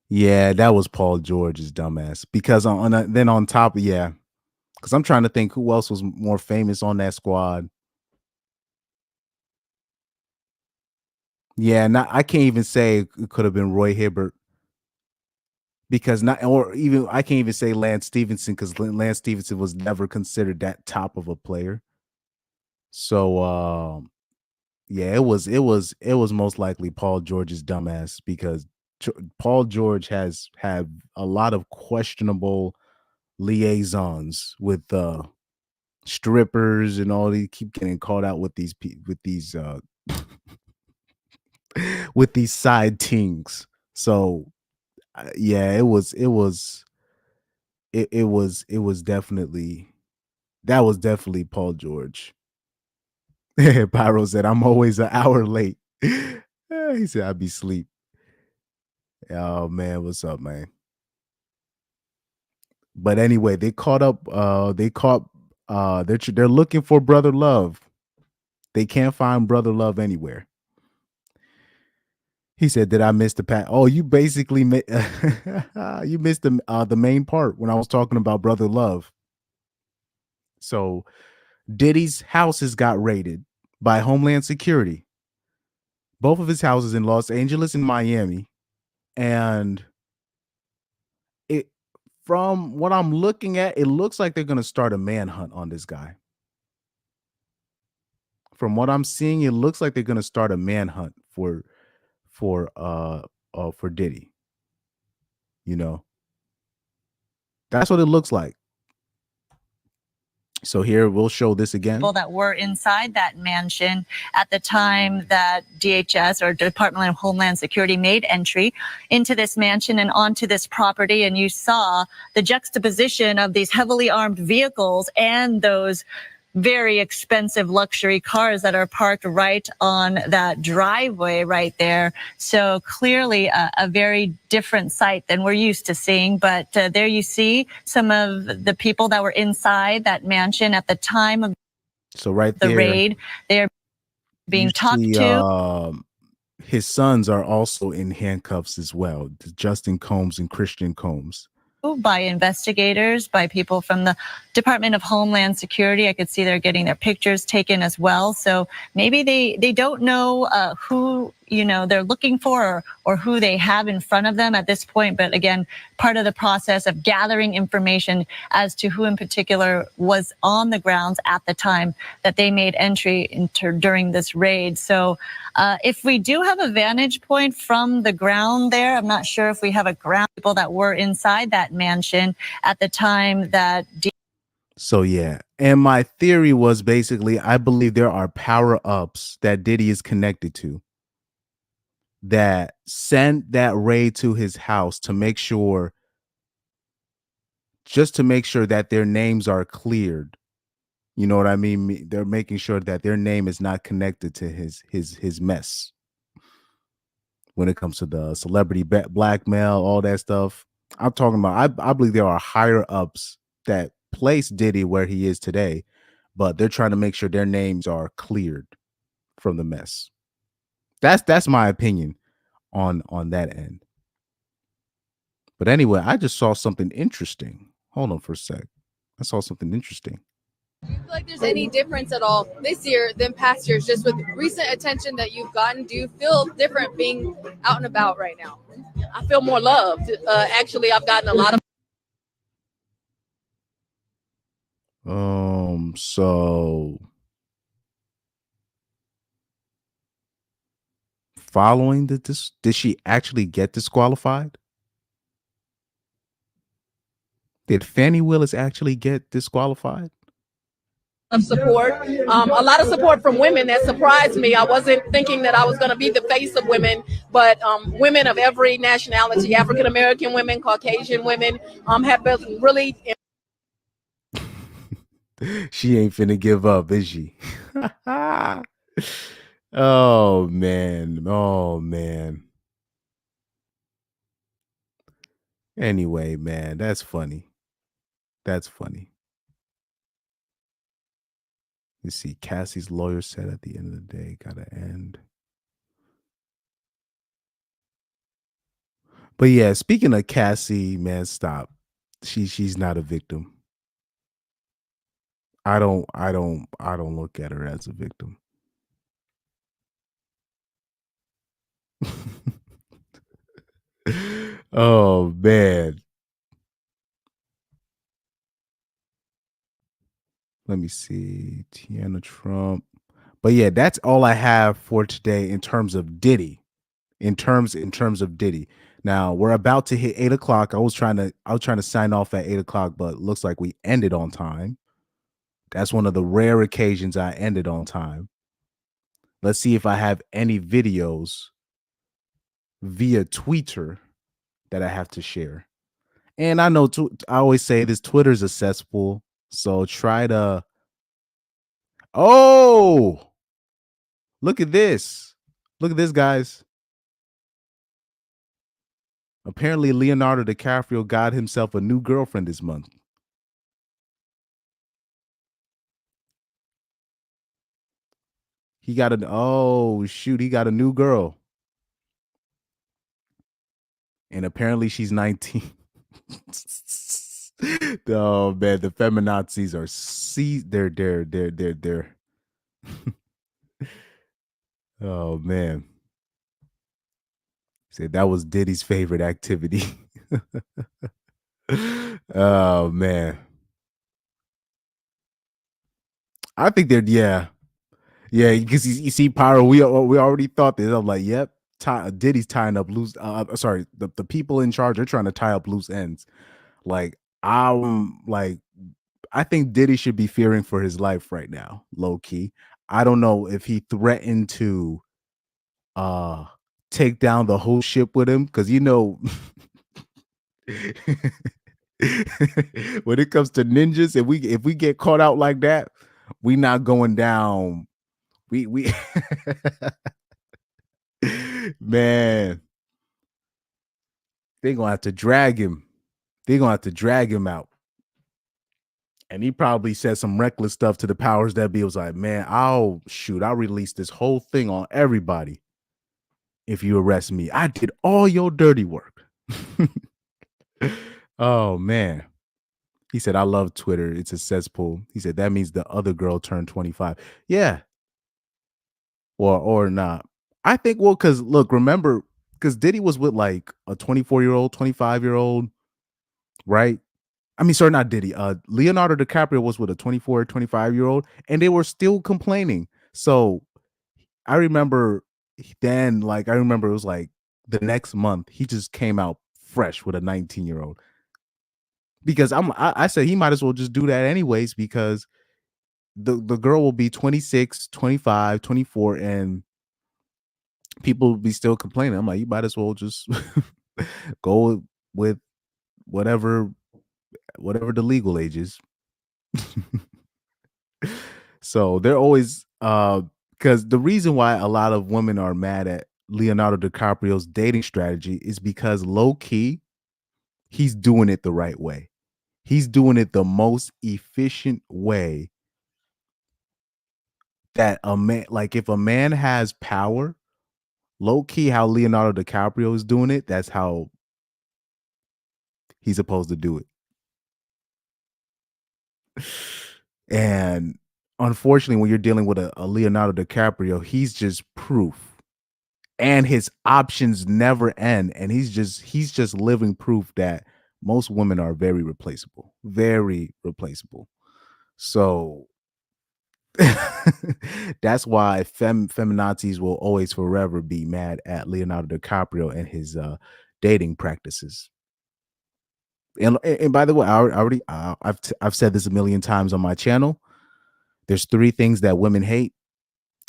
yeah, that was Paul George's dumbass. Because then on top, yeah, because I'm trying to think who else was more famous on that squad. Yeah, I can't even say it could have been Roy Hibbert. Because I can't even say Lance Stevenson, because Lance Stevenson was never considered that top of a player. So Yeah, it was most likely Paul George's dumbass because Paul George has had a lot of questionable liaisons with strippers and all. They keep getting caught out with these with these side tings. So yeah, it was definitely, that was definitely Paul George. Pyro said, "I'm always an hour late." He said, "I'd be asleep." Oh man, what's up, man? But anyway, they caught up. They're looking for Brother Love. They can't find Brother Love anywhere. He said, "Did I miss the pat?" Oh, you basically you missed the main part when I was talking about Brother Love. So Diddy's houses got raided by Homeland Security. Both of his houses in Los Angeles and Miami, and it from what I'm looking at, it looks like they're going to start a manhunt on this guy. From what I'm seeing, it looks like they're going to start a manhunt for Diddy. You know, that's what it looks like. So here we'll show this again. People that were inside that mansion at the time that DHS or Department of Homeland Security made entry into this mansion and onto this property. And you saw the juxtaposition of these heavily armed vehicles and those very expensive luxury cars that are parked right on that driveway right there. So clearly a very different sight than we're used to seeing. But there you see some of the people that were inside that mansion at the time of So right the there, raid. They're being talked to. His sons are also in handcuffs as well, Justin Combs and Christian Combs. By investigators, by people from the Department of Homeland Security. I could see they're getting their pictures taken as well. So maybe they don't know who they're looking for or who they have in front of them at this point. But again, part of the process of gathering information as to who in particular was on the grounds at the time that they made entry during this raid. So if we do have a vantage point from the ground there, I'm not sure if we have a ground people that were inside that mansion at the time that. So yeah, and my theory was basically, I believe there are power-ups that Diddy is connected to that sent that raid to his house to make sure, just to make sure that their names are cleared. You know what I mean? They're making sure that their name is not connected to his mess. When it comes to the celebrity blackmail, all that stuff, I'm talking about. I believe there are higher ups that place Diddy where he is today, but they're trying to make sure their names are cleared from the mess. That's my opinion on that end. But anyway, I just saw something interesting. Hold on for a sec. I saw something interesting. Do you feel like there's any difference at all this year than past years, just with recent attention that you've gotten? Do you feel different being out and about right now? I feel more loved. Actually, I've gotten a lot of. So following this, did she actually get disqualified? Did Fannie Willis actually get disqualified? Of support, a lot of support from women that surprised me. I wasn't thinking that I was going to be the face of women, but women of every nationality, African American women, Caucasian women, have been really. She ain't finna give up, is she? Oh man. Anyway, man, that's funny. You see, Cassie's lawyer said at the end of the day, gotta end. But yeah, speaking of Cassie, man, stop. She's not a victim. I don't look at her as a victim. Oh man. Let me see. Tiana Trump. But yeah, that's all I have for today in terms of Diddy. In terms of Diddy. Now we're about to hit 8 o'clock. I was trying to sign off at 8 o'clock, but looks like we ended on time. That's one of the rare occasions I ended on time. Let's see if I have any videos via Twitter that I have to share. And I know I always say this, Twitter's a cesspool, so try to. Oh, look at this! Look at this, guys. Apparently, Leonardo DiCaprio got himself a new girlfriend this month. He got he got a new girl. And apparently she's 19. Oh man, the feminazis are they're oh man. Said that was Diddy's favorite activity. Oh man. I think they're yeah, because you see, Pyro, we already thought this. I'm like, yep, Diddy's tying up loose. Sorry, the people in charge are trying to tie up loose ends. Like, I think Diddy should be fearing for his life right now, low key. I don't know if he threatened to take down the whole ship with him, because when it comes to ninjas, if we get caught out like that, we not going down. We man, they're gonna have to drag him. They're gonna have to drag him out. And he probably said some reckless stuff to the powers that be. It was like, man, I'll release this whole thing on everybody if you arrest me. I did all your dirty work. Oh man. He said, I love Twitter. It's a cesspool. He said that means the other girl turned 25. Yeah. Or not. I think, well, because look, remember, because Diddy was with like a 24-year-old, 25-year-old, right? I mean, sorry, not Diddy. Leonardo DiCaprio was with a 24, 25-year-old, and they were still complaining. So I remember then, like, I remember it was like the next month, he just came out fresh with a 19-year-old. Because I said he might as well just do that anyways, because the girl will be 26, 25, 24, and people will be still complaining. I'm like, you might as well just go with whatever the legal age is. So they're always because the reason why a lot of women are mad at Leonardo DiCaprio's dating strategy is because low key, he's doing it the right way. He's doing it the most efficient way that a man, like if a man has power, low key, how Leonardo DiCaprio is doing it, that's how he's supposed to do it. And unfortunately, when you're dealing with a Leonardo DiCaprio, he's just proof. And his options never end. And he's just living proof that most women are very replaceable. Very replaceable. So that's why feminazis will always forever be mad at Leonardo DiCaprio and his dating practices. And by the way, I've said this a million times on my channel. There's 3 things that women hate.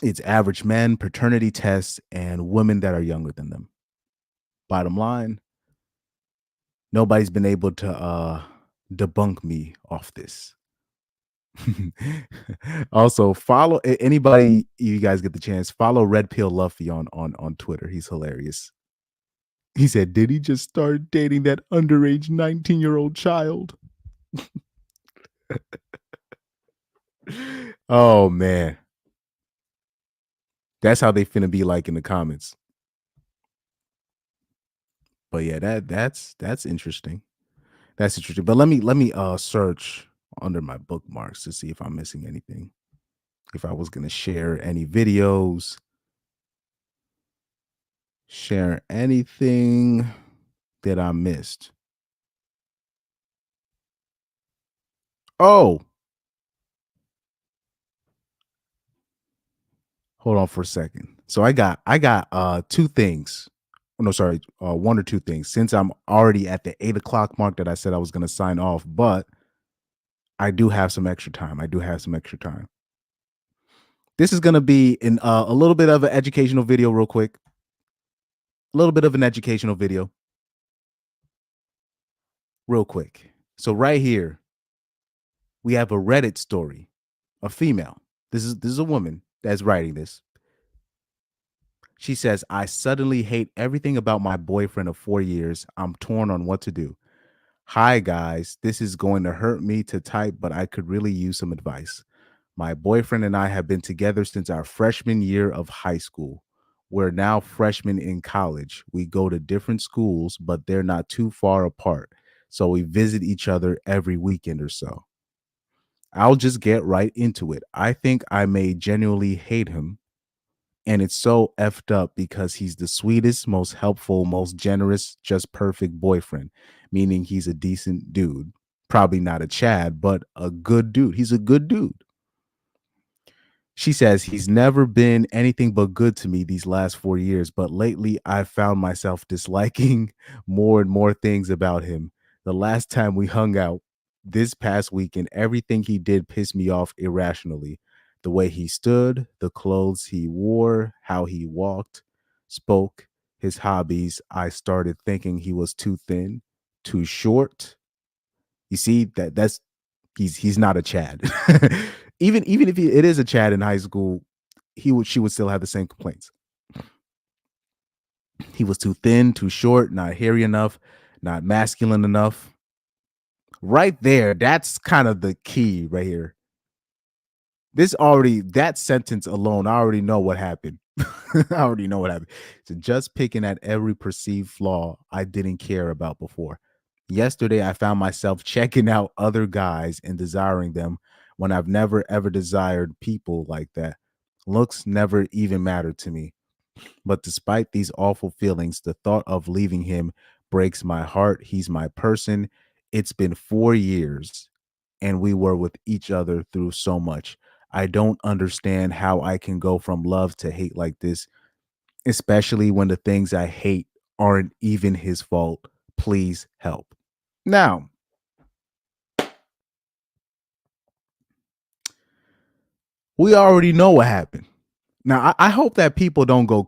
It's average men, paternity tests, and women that are younger than them. Bottom line, nobody's been able to debunk me off this. Also, follow anybody, you guys get the chance, follow Red Pill Luffy on Twitter. He's hilarious. He said, did he just start dating that underage 19-year-old child? Oh man. That's how they finna be like in the comments. But yeah, that's interesting. That's interesting. But let me search under my bookmarks to see if I'm missing anything. If I was gonna share any videos, share anything that I missed. Oh. Hold on for a second. So I got two things. No, sorry, one or two things. Since I'm already at the 8 o'clock mark that I said I was going to sign off, but I do have some extra time. This is going to be in a little bit of an educational video, real quick. A little bit of an educational video, real quick. So right here, we have a Reddit story, a female. This is a woman that's writing this. She says, I suddenly hate everything about my boyfriend of 4 years. I'm torn on what to do. Hi, guys. This is going to hurt me to type, but I could really use some advice. My boyfriend and I have been together since our freshman year of high school. We're now freshmen in college. We go to different schools, but they're not too far apart. So we visit each other every weekend or so. I'll just get right into it. I think I may genuinely hate him. And it's so effed up because he's the sweetest, most helpful, most generous, just perfect boyfriend, meaning he's a decent dude. Probably not a Chad, but a good dude. He's a good dude. She says he's never been anything but good to me these last 4 years, but lately I've found myself disliking more and more things about him. The last time we hung out this past weekend, everything he did pissed me off irrationally. The way he stood, the clothes he wore, how he walked, spoke, his hobbies. I started thinking he was too thin, too short. You see, that's he's not a Chad. even if it is a Chad in high school, she would still have the same complaints. He was too thin, too short, not hairy enough, not masculine enough. Right there, that's kind of the key right here. That sentence alone, I already know what happened. I already know what happened. So just picking at every perceived flaw I didn't care about before. Yesterday, I found myself checking out other guys and desiring them when I've never ever desired people like that. Looks never even mattered to me. But despite these awful feelings, the thought of leaving him breaks my heart. He's my person. It's been 4 years and we were with each other through so much. I don't understand how I can go from love to hate like this, especially when the things I hate aren't even his fault. Please help. Now, we already know what happened. Now, I hope that people don't go.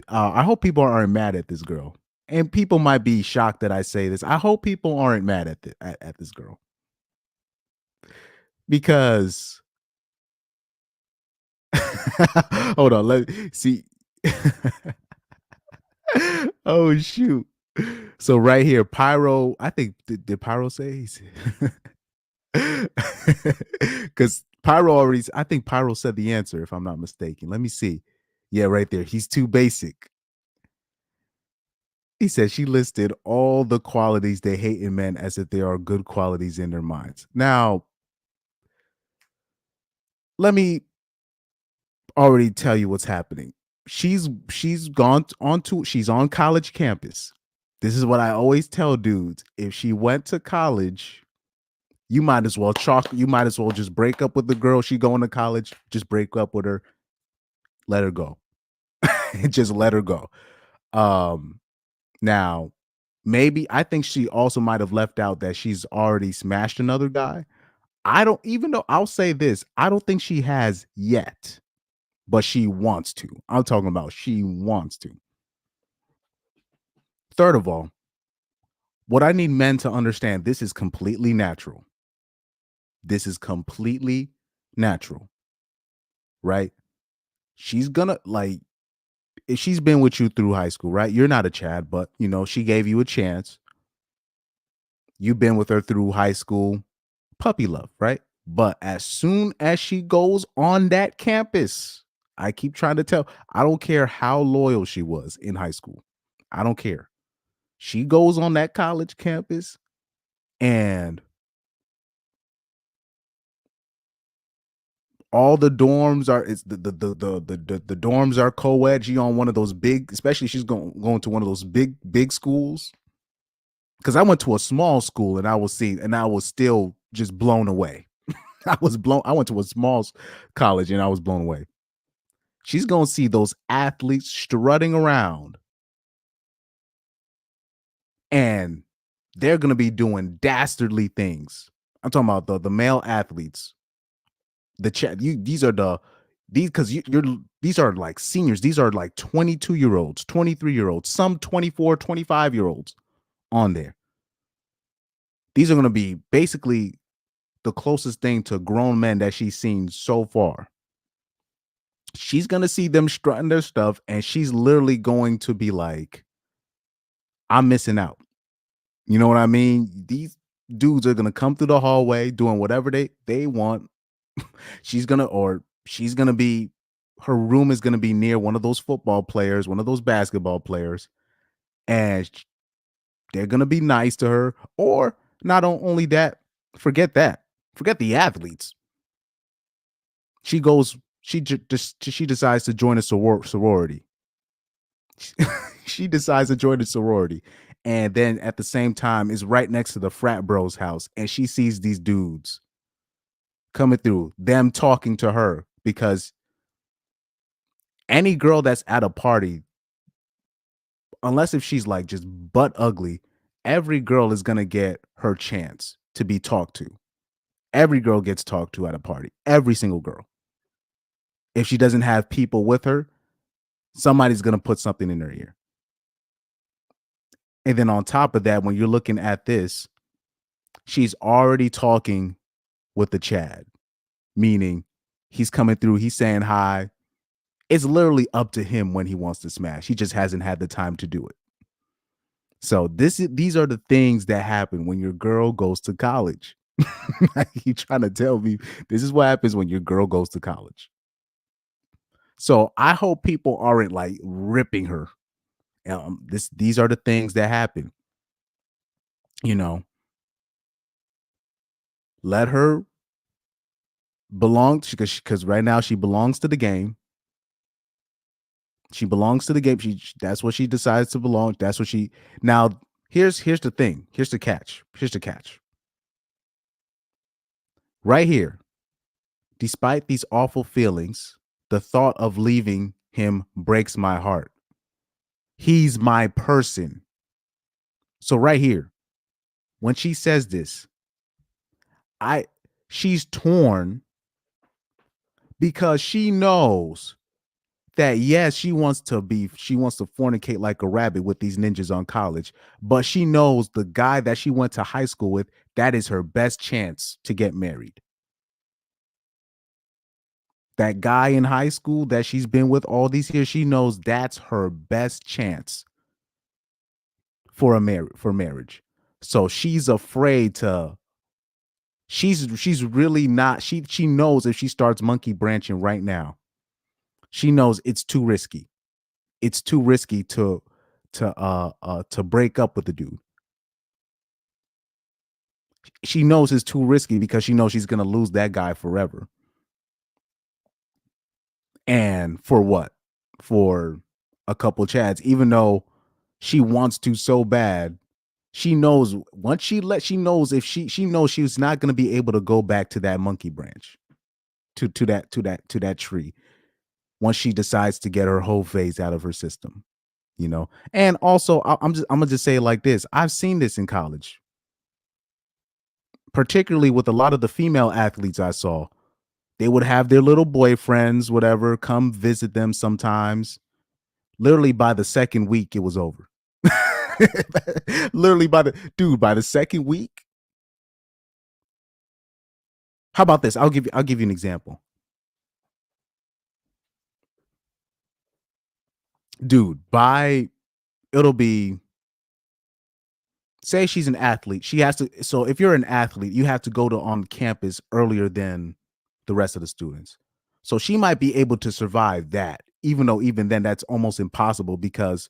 I hope people aren't mad at this girl, and people might be shocked that I say this. I hope people aren't mad at this girl because. Hold on, let me see. Oh shoot! So right here, Pyro. I think did Pyro say? Because I think Pyro said the answer, if I'm not mistaken. Let me see. Yeah, right there. He's too basic. He said she listed all the qualities they hate in men as if there are good qualities in their minds. Now, let me already tell you what's happening. She's on college campus. This is what I always tell dudes. If she went to college, you might as well just break up with the girl. She going to college, just break up with her, let her go. Just let her go. Now, maybe I think she also might have left out that she's already smashed another guy. Even though I'll say this, I don't think she has yet, but she wants to. I'm talking about she wants to. Third of all, what I need men to understand, this is completely natural. This is completely natural, right? She's gonna if she's been with you through high school, right? You're not a Chad, but she gave you a chance. You've been with her through high school, puppy love, right? But as soon as she goes on that campus, I keep trying to tell, I don't care how loyal she was in high school. I don't care. She goes on that college campus and all the dorms are the dorms are co-ed. She on one of those big, especially she's going to one of those big schools. Because I went to a small school and I was still just blown away. I went to a small college and I was blown away. She's going to see those athletes strutting around. And they're going to be doing dastardly things. I'm talking about the male athletes. These are these are like seniors. These are like 22-year-olds, 23-year-olds, some 24, 25-year-olds on there. These are going to be basically the closest thing to grown men that she's seen so far. She's going to see them strutting their stuff, and she's literally going to be like, I'm missing out. You know what I mean? These dudes are going to come through the hallway doing whatever they want. She's going to be, her room is going to be near one of those football players, one of those basketball players, and they're going to be nice to her. Or not only that, forget the athletes. She decides to join a sorority. She decides to join a sorority, and then at the same time is right next to the frat bro's house, and she sees these dudes coming through, them talking to her, because any girl that's at a party, unless if she's like just butt ugly, every girl is gonna get her chance to be talked to. Every girl gets talked to at a party. Every single girl. If she doesn't have people with her, somebody's gonna put something in her ear. And then on top of that, when you're looking at this, she's already talking with the Chad, meaning he's coming through, he's saying hi. It's literally up to him when he wants to smash. He just hasn't had the time to do it. So these are the things that happen when your girl goes to college. Like, you trying to tell me this is what happens when your girl goes to college. So I hope people aren't like ripping her. These are the things that happen. You know, let her belong, because right now she belongs to the game. She belongs to the game. That's what she decides to belong. That's what she. Now, here's the thing. Here's the catch. Right here, despite these awful feelings, the thought of leaving him breaks my heart. He's my person. So right here, when she says this, she's torn, because she knows that yes, she wants to fornicate like a rabbit with these ninjas on college, but she knows the guy that she went to high school with, that is her best chance to get married. That guy in high school that she's been with all these years, she knows that's her best chance for marriage. So she's afraid to. She's really not. She knows if she starts monkey branching right now, she knows it's too risky. It's too risky to break up with the dude. She knows it's too risky because she knows she's gonna lose that guy forever. And for what? For a couple chads, even though she wants to so bad, she knows once she knows if she knows she's not gonna be able to go back to that monkey branch, to that tree, once she decides to get her whole phase out of her system, you know. And also, I'm gonna just say it like this: I've seen this in college, particularly with a lot of the female athletes I saw. They would have their little boyfriends, whatever, come visit them sometimes. Literally by the second week, it was over. Literally by the second week. How about this? I'll give you an example. Dude, it'll be, say she's an athlete. She has to, so if you're an athlete, you have to go to on campus earlier than the rest of the students. So she might be able to survive that, even though even then that's almost impossible, because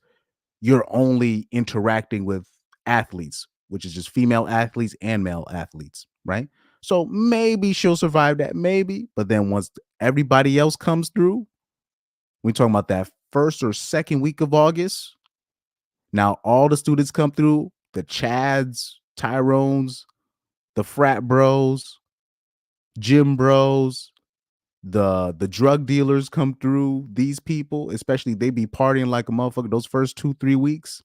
you're only interacting with athletes, which is just female athletes and male athletes, right? So maybe she'll survive that, maybe. But then once everybody else comes through, we're talking about that first or second week of August. Now all the students come through, the Chads, Tyrones, the frat bros, gym bros, the drug dealers come through, these people, especially, they be partying like a motherfucker those first 2-3 weeks.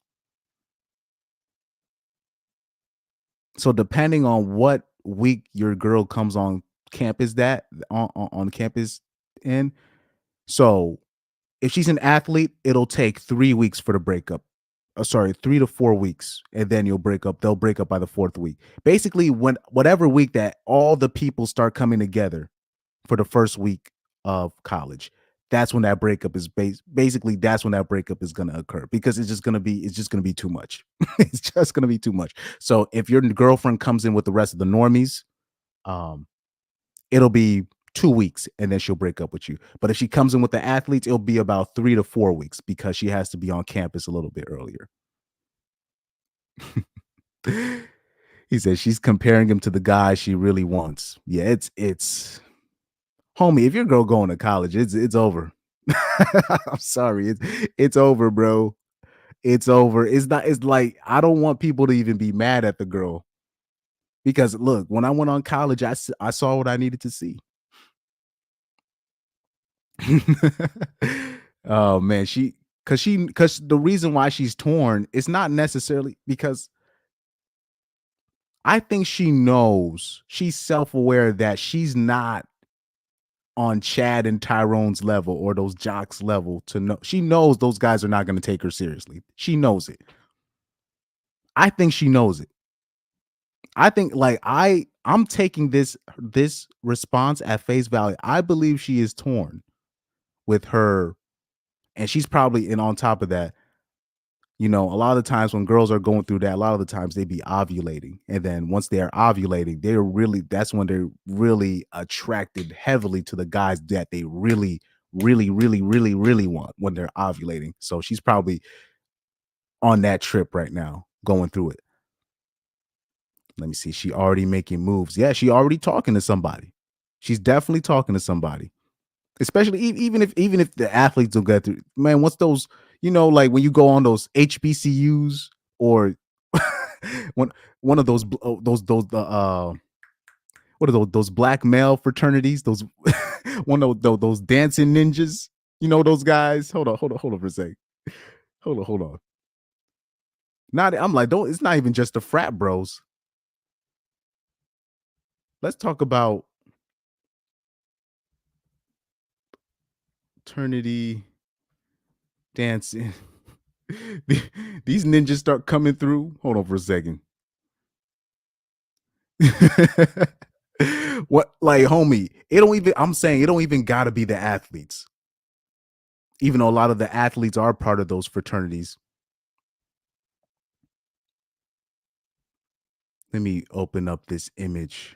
So depending on what week your girl comes on campus, that on campus in, so if she's an athlete, it'll take 3 weeks for the breakup. Sorry, 3 to 4 weeks, and then you'll break up. They'll break up by the 4th week. Basically, when whatever week that all the people start coming together for the first week of college, that's when that breakup is basically that's when that breakup is going to occur, because it's just going to be too much. It's just going to be too much. So if your girlfriend comes in with the rest of the normies, it'll be 2 weeks, and then she'll break up with you. But if she comes in with the athletes, it'll be about 3 to 4 weeks, because she has to be on campus a little bit earlier. He says she's comparing him to the guy she really wants. Yeah, it's homie, if your girl going to college, it's over. I'm sorry. It's over, bro. It's over. It's like, I don't want people to even be mad at the girl, because look, when I went on college, I saw what I needed to see. Oh man, because the reason why she's torn is not necessarily because I think she knows, she's self-aware that she's not on Chad and Tyrone's level or those jocks level to know. She knows those guys are not going to take her seriously. She knows it. I think she knows it. I think, like, I'm taking this response at face value. I believe she is torn with her, and she's probably, and on top of that, you know, a lot of the times when girls are going through that, a lot of the times they be ovulating. And then once they are ovulating, that's when they're really attracted heavily to the guys that they really, really, really, really, really want when they're ovulating. So she's probably on that trip right now, going through it. Let me see. She already making moves. Yeah, she already talking to somebody. She's definitely talking to somebody. Especially even if the athletes don't get through, man, what's those, you know, like when you go on those HBCUs or one of those what are those black male fraternities, those one of those dancing ninjas, you know, those guys. Hold on for a sec. Hold on. I'm like, it's not even just the frat bros. Let's talk about fraternity dancing. These ninjas start coming through. Hold on for a second. What, like, homie, I'm saying it don't even gotta be the athletes. Even though a lot of the athletes are part of those fraternities. Let me open up this image.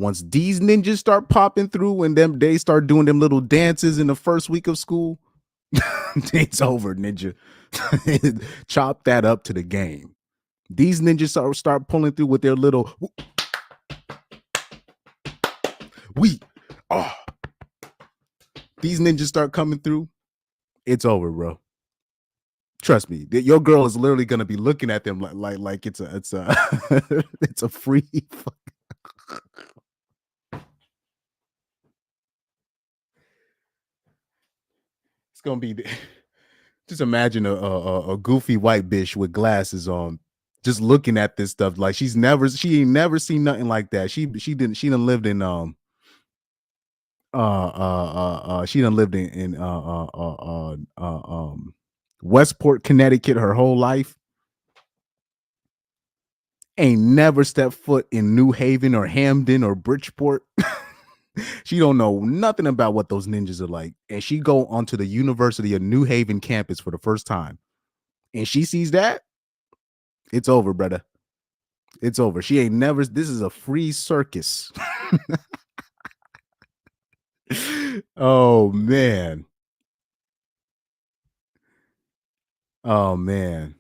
Once these ninjas start popping through and they start doing them little dances in the first week of school, it's over, ninja. Chop that up to the game. These ninjas start pulling through with their little these ninjas start coming through. It's over, bro. Trust me, your girl is literally gonna be looking at them like it's a it's a free. It's gonna be. Just imagine a goofy white bitch with glasses on, just looking at this stuff like she ain't never seen nothing like that. She done lived in Westport, Connecticut her whole life. Ain't never stepped foot in New Haven or Hamden or Bridgeport. She don't know nothing about what those ninjas are like. And she go onto the University of New Haven campus for the first time. And she sees that, it's over, brother. It's over. She ain't never, this is a free circus. Oh, man. Oh, man.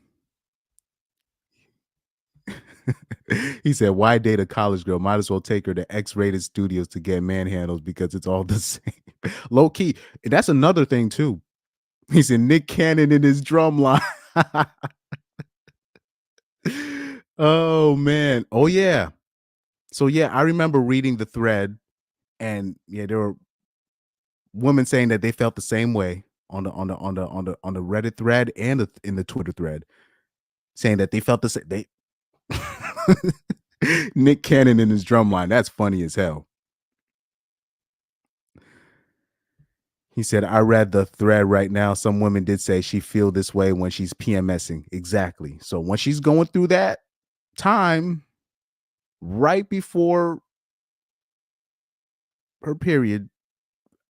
He said, why date a college girl? Might as well take her to X-rated studios to get manhandles because it's all the same. Low key. And that's another thing, too. He said, Nick Cannon in his drum line. Oh, man. Oh, yeah. So, yeah, I remember reading the thread And yeah, there were women saying that they felt the same way on the Reddit thread and in the Twitter thread, saying that they felt the same. They Nick Cannon in his drum line. That's funny as hell. He said, I read the thread right now. Some women did say she feel this way when she's PMSing. Exactly. So when she's going through that time right before her period,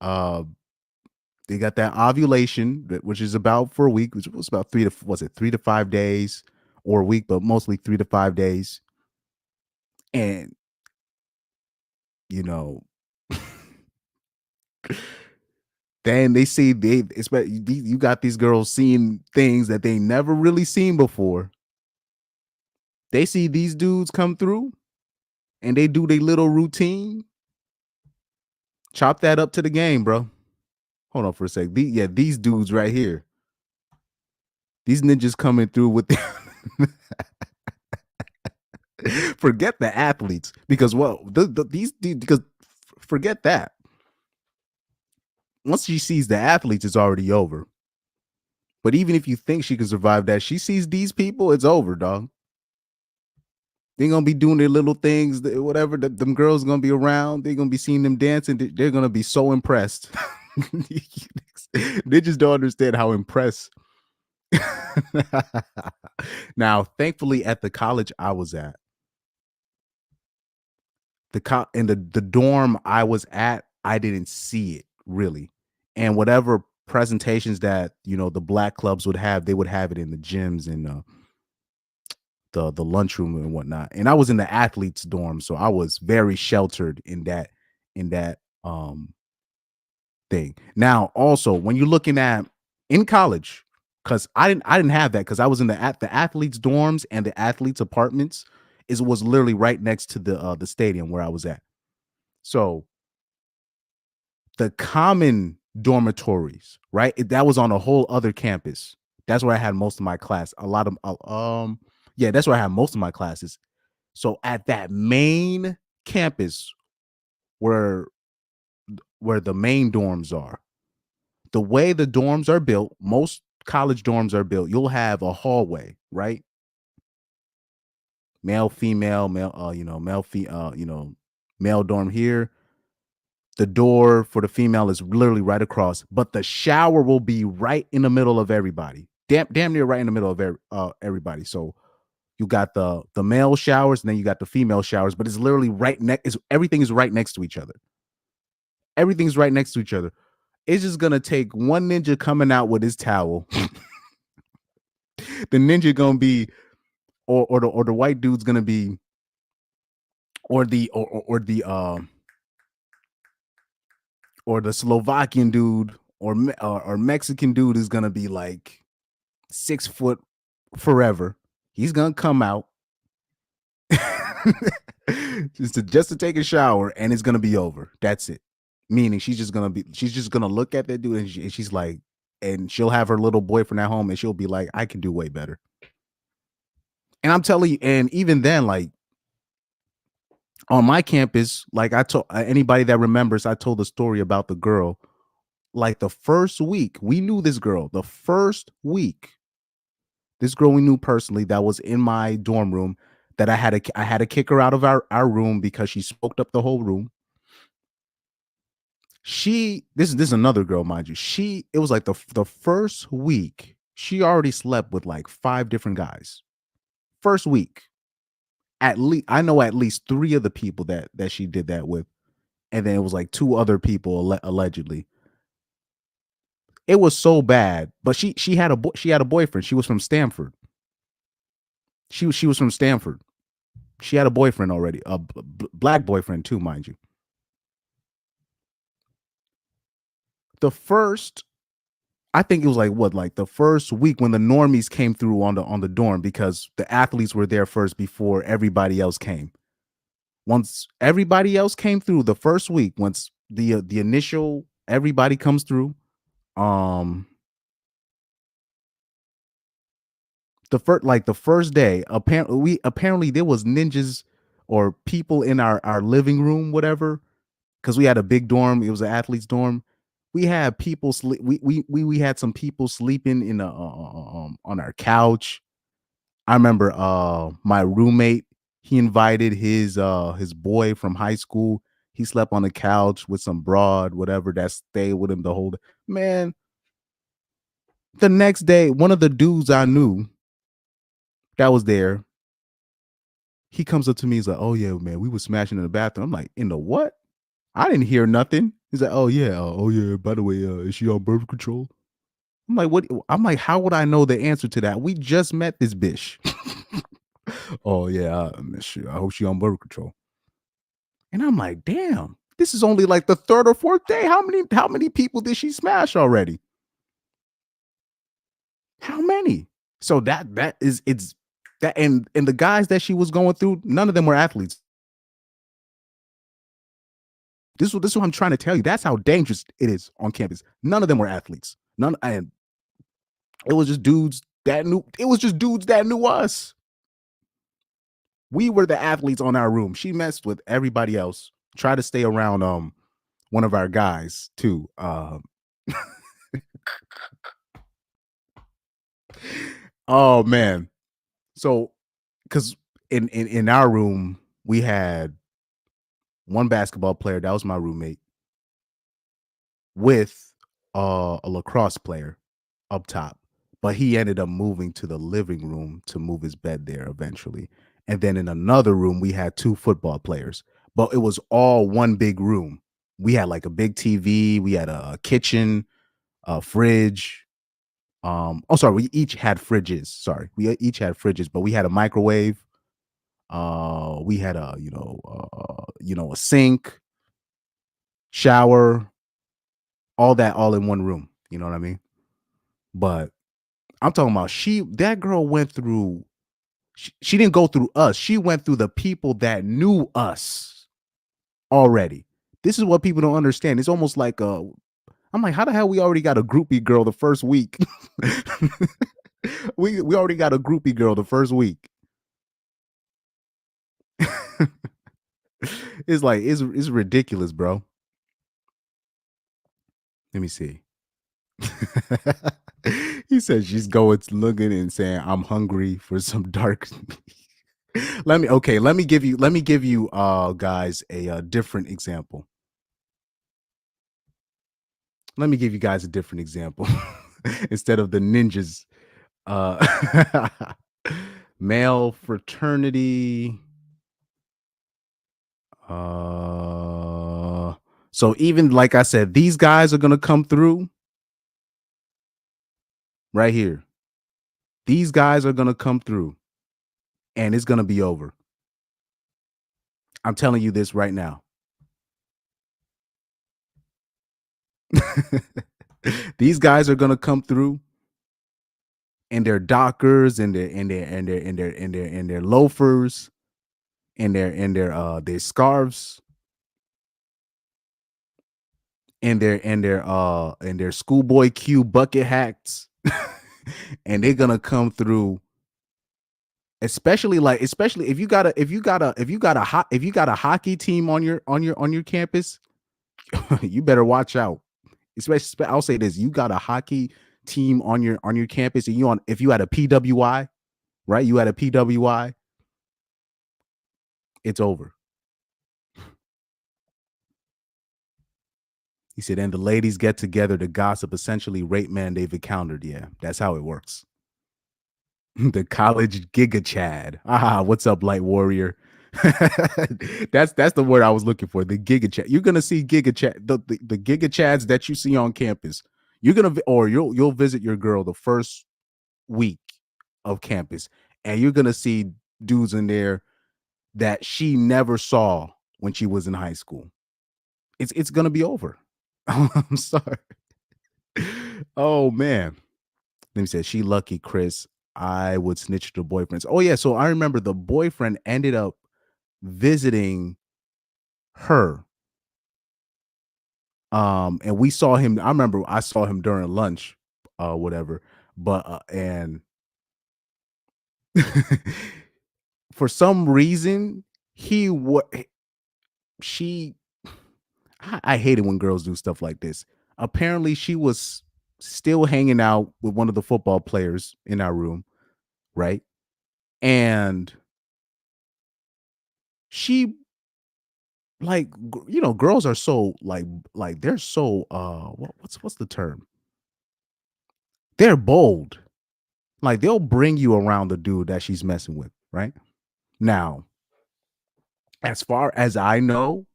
they got that ovulation, which is about for a week, which was about 3 to 5 days or a week, but mostly 3 to 5 days. And, you know, then they see you got these girls seeing things that they never really seen before. They see these dudes come through and they do their little routine. Chop that up to the game, bro. Hold on for a sec. These dudes right here. These ninjas coming through with forget the athletes, because forget that. Once she sees the athletes, it's already over. But even if you think she can survive that, she sees these people, it's over, dog. They're gonna be doing their little things, whatever. Them girls gonna be around. They're gonna be seeing them dancing. They're gonna be so impressed. They just don't understand how impressed. Now, thankfully, at the college I was at, the dorm I was at, I didn't see it really. And whatever presentations that the black clubs would have, they would have it in the gyms and the lunchroom and whatnot. And I was in the athletes dorm, so I was very sheltered in that thing. Now, also, when you're looking at in college, because I didn't have that, because I was in the athletes dorms, and the athletes apartments was literally right next to the stadium where I was at. So the common dormitories, right? That was on a whole other campus. That's where I had most of my class. That's where I had most of my classes. So at that main campus where the main dorms are, the way the dorms are built, most college dorms are built, you'll have a hallway, right? Male, female, male dorm here. The door for the female is literally right across, but the shower will be right in the middle of everybody. Damn near right in the middle of everybody. So you got the male showers, and then you got the female showers, but it's literally right next. Everything is right next to each other. Everything's right next to each other. It's just gonna take one ninja coming out with his towel. The ninja gonna be, or the white dude's gonna be, or the Slovakian dude or Mexican dude is gonna be like 6 foot forever. He's gonna come out just to take a shower, and it's gonna be over. That's it. Meaning she's just gonna look at that dude, and she's like, and she'll have her little boyfriend at home, and she'll be like, I can do way better. And I'm telling you, and even then, like on my campus, like I told anybody that remembers, I told the story about the girl. Like the first week, we knew this girl. The first week, this girl we knew personally that was in my dorm room, that I had to kick her out of our room because she smoked up the whole room. This is another girl, mind you. It was like the first week, she already slept with like 5 different guys. First week. I know at least 3 of the people that she did that with. And then it was like 2 other people allegedly. It was so bad, but she had a boyfriend. She was from Stanford. She was from Stanford. She had a boyfriend already, a black boyfriend too, mind you. I think it was like the first week when the normies came through on the dorm, because the athletes were there first before everybody else came. Once everybody else came through the first week, once the initial everybody comes through, the first day, apparently there was ninjas or people in our living room, whatever, because we had a big dorm. It was an athlete's dorm. We had people sleep. We had some people sleeping in on our couch. I remember my roommate, he invited his boy from high school. He slept on the couch with some broad, whatever, that stayed with him the whole day. Man, the next day, one of the dudes I knew that was there, he comes up to me, he's like, "Oh yeah, man, we were smashing in the bathroom." I'm like, "In the what?" I didn't hear nothing. He's like, "Oh yeah, by the way, is she on birth control?" I'm like, "What?" I'm like, "How would I know the answer to that? We just met this bitch." "Oh yeah, I hope she on birth control." And I'm like, "Damn, this is only like the third or fourth day. How many people did she smash already? How many?" So that is it's that and the guys that she was going through, none of them were athletes. This is what I'm trying to tell you. That's how dangerous it is on campus. None of them were athletes. None, and it was just dudes that knew. It was just dudes that knew us. We were the athletes on our room. She messed with everybody else. Tried to stay around one of our guys too. Oh man. So because in our room we had one basketball player, that was my roommate, with a lacrosse player up top, but he ended up moving to the living room to move his bed there eventually. And then in another room we had two football players, but it was all one big room. We had like a big TV, we had a kitchen, a fridge. Oh sorry, we each had fridges. Sorry, we each had fridges, but we had a microwave. We had a a sink, shower, all that all in one room. You know what I mean? But I'm talking about that girl went through, she didn't go through us. She went through the people that knew us already. This is what people don't understand. It's almost like I'm like, how the hell we already got a groupie girl the first week? we already got a groupie girl the first week. It's like it's ridiculous, bro. Let me see. He says she's going looking and saying, "I'm hungry for some dark." Let me give you guys a different example. Let me give you guys a different example. Instead of the ninjas. Male fraternity. So even like I said, these guys are gonna come through right here. These guys are gonna come through, and it's gonna be over. I'm telling you this right now. These guys are gonna come through in their Dockers and their loafers and their scarves and their schoolboy Q bucket hats. And they're gonna come through, especially if you got a hockey team on your campus. You better watch out. Especially, I'll say this: you got a hockey team on your campus, and if you had a PWI, right? You had a PWI, it's over. He said, and the ladies get together to gossip, essentially rape man they've encountered. Yeah, that's how it works. The college Giga Chad. What's up, Light Warrior? That's the word I was looking for. The Giga Chad. You're gonna see Giga Chad, the Giga Chads that you see on campus. You'll visit your girl the first week of campus, and you're gonna see dudes in there that she never saw when she was in high school. It's gonna be over. I'm sorry. Oh man. Let me say, she lucky, Chris. I would snitch to boyfriends. Oh yeah, so I remember the boyfriend ended up visiting her. And we saw him. I remember I saw him during lunch, whatever. But and for some reason, she I hate it when girls do stuff like this. Apparently, she was still hanging out with one of the football players in our room, right? And she, like, girls are so like they're so what's the term? They're bold. Like, they'll bring you around the dude that she's messing with, right? Now, as far as I know,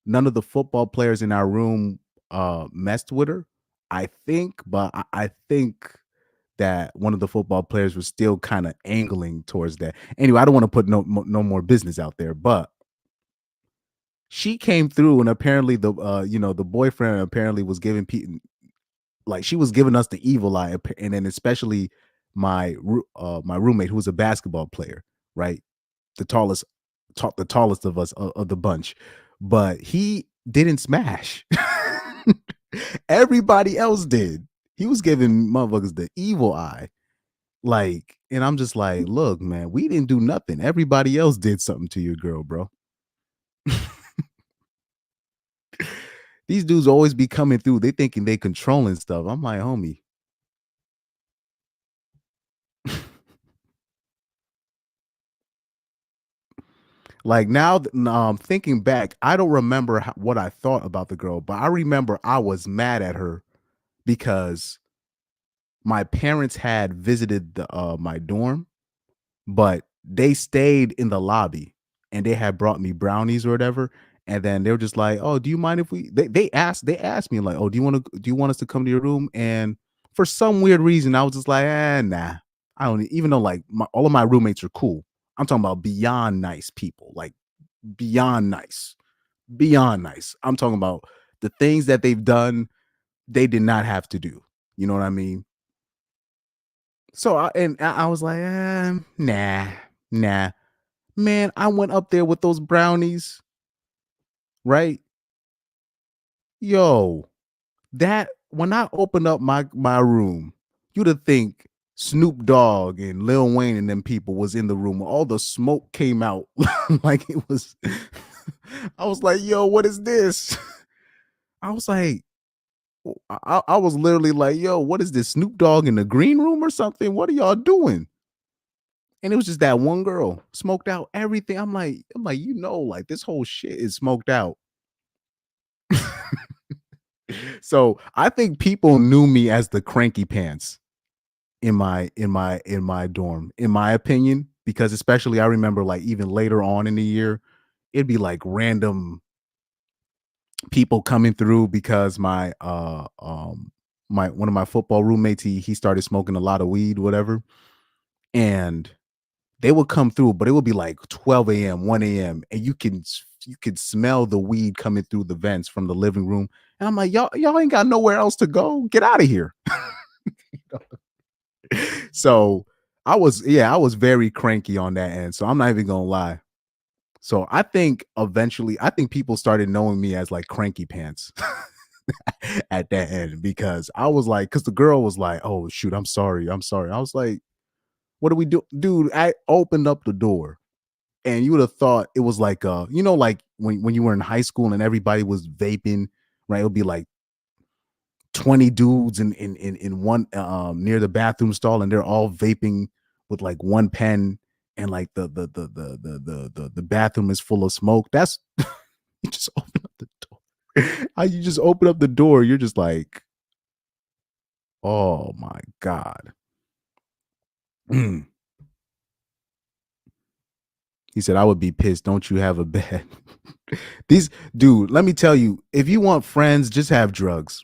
none of the football players in our room messed with her. I think, but I think that one of the football players was still kind of angling towards that. Anyway, I don't want to put no more business out there, but she came through, and apparently the boyfriend apparently was giving people, like, she was giving us the evil eye, and then especially my roommate, who was a basketball player, right? The tallest of us of the bunch, but he didn't smash. Everybody else did. He was giving motherfuckers the evil eye. Like, and I'm just like, look, man, we didn't do nothing. Everybody else did something to your girl, bro. These dudes always be coming through. They thinking they controlling stuff. I'm like, homie. Like, now, thinking back, I don't remember what I thought about the girl, but I remember I was mad at her because my parents had visited my dorm, but they stayed in the lobby and they had brought me brownies or whatever. And then they were just like, "Oh, do you mind if they asked me like, "Oh, do you want us to come to your room?" And for some weird reason, I was just like, nah. I don't, even though, like, all of my roommates are cool. I'm talking about beyond nice people, like beyond nice. Beyond nice. I'm talking about the things that they've done, they did not have to do. You know what I mean? So I was like, nah. Man, I went up there with those brownies, right? Yo, that when I opened up my room, you'd have think Snoop Dogg and Lil Wayne and them people was in the room. All the smoke came out like it was. I was like, yo, what is this? I was like, I was literally like, yo, what is this? Snoop Dogg in the green room or something? What are y'all doing? And it was just that one girl smoked out everything. I'm like, like, this whole shit is smoked out. So I think people knew me as the cranky pants in my dorm, in my opinion, because especially I remember, like, even later on in the year, it'd be like random people coming through because my one of my football roommates, he started smoking a lot of weed, whatever, and they would come through, but it would be like 12 a.m., 1 a.m., and you could smell the weed coming through the vents from the living room. And I'm like, y'all ain't got nowhere else to go. Get out of here. So I was very cranky on that end. So I'm not even gonna lie. So I think eventually, people started knowing me as like cranky pants at that end, because I was like, because the girl was like, oh shoot, I'm sorry. I was like, what do we do? Dude, I opened up the door and you would have thought it was like like when you were in high school and everybody was vaping, right? It would be like 20 dudes in one near the bathroom stall, and they're all vaping with like one pen, and like the bathroom is full of smoke. That's you just open up the door. You just open up the door, you're just like, oh my God. He said, I would be pissed. Don't you have a bed? Dude, let me tell you, if you want friends, just have drugs.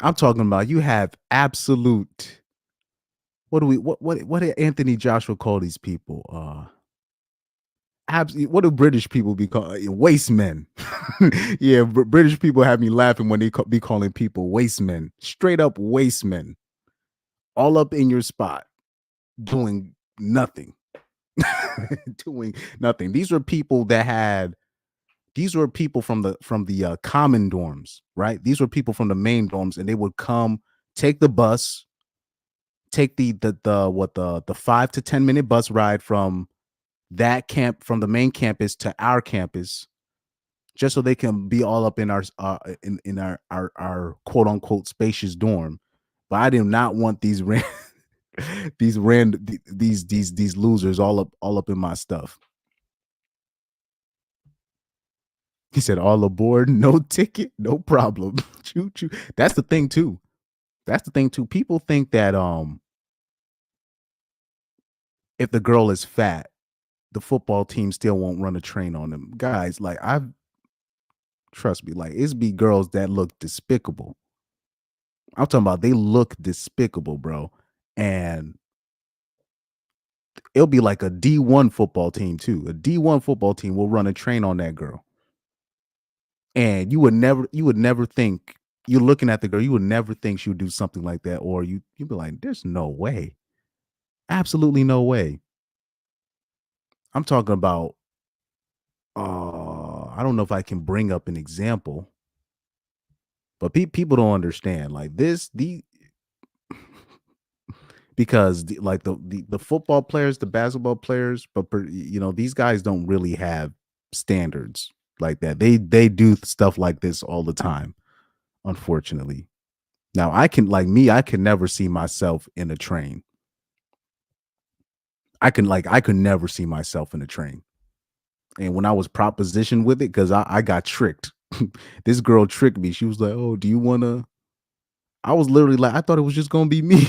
I'm talking about you have absolute. What did Anthony Joshua call these people? What do British people be called? Waste men. Yeah, British people have me laughing when they be calling people waste men. Straight up waste men. All up in your spot, doing nothing. Doing nothing. These were people from the common dorms, right? These were people from the main dorms, and they would come, take the bus, take the 5 to 10 minute bus ride from the main campus to our campus, just so they can be all up in our in our quote unquote spacious dorm. But I do not want these these losers all up in my stuff. He said, all aboard, no ticket, no problem. Choo choo. That's the thing too. People think that if the girl is fat, the football team still won't run a train on them. Guys, like trust me, like it's be girls that look despicable. I'm talking about they look despicable, bro. And it'll be like a D1 football team too. A D1 football team will run a train on that girl. And you would never think, you're looking at the girl, you would never think she would do something like that. Or you'd be like, there's no way. Absolutely no way. I'm talking about, I don't know if I can bring up an example, but people don't understand like this, because like the football players, the basketball players, but these guys don't really have standards like that. They do stuff like this all the time, unfortunately. Now I can never see myself in a train. I could never see myself in a train. And when I was propositioned with it, because I got tricked. This girl tricked me. She was like, oh, do you want to? I was literally like, I thought it was just going to be me.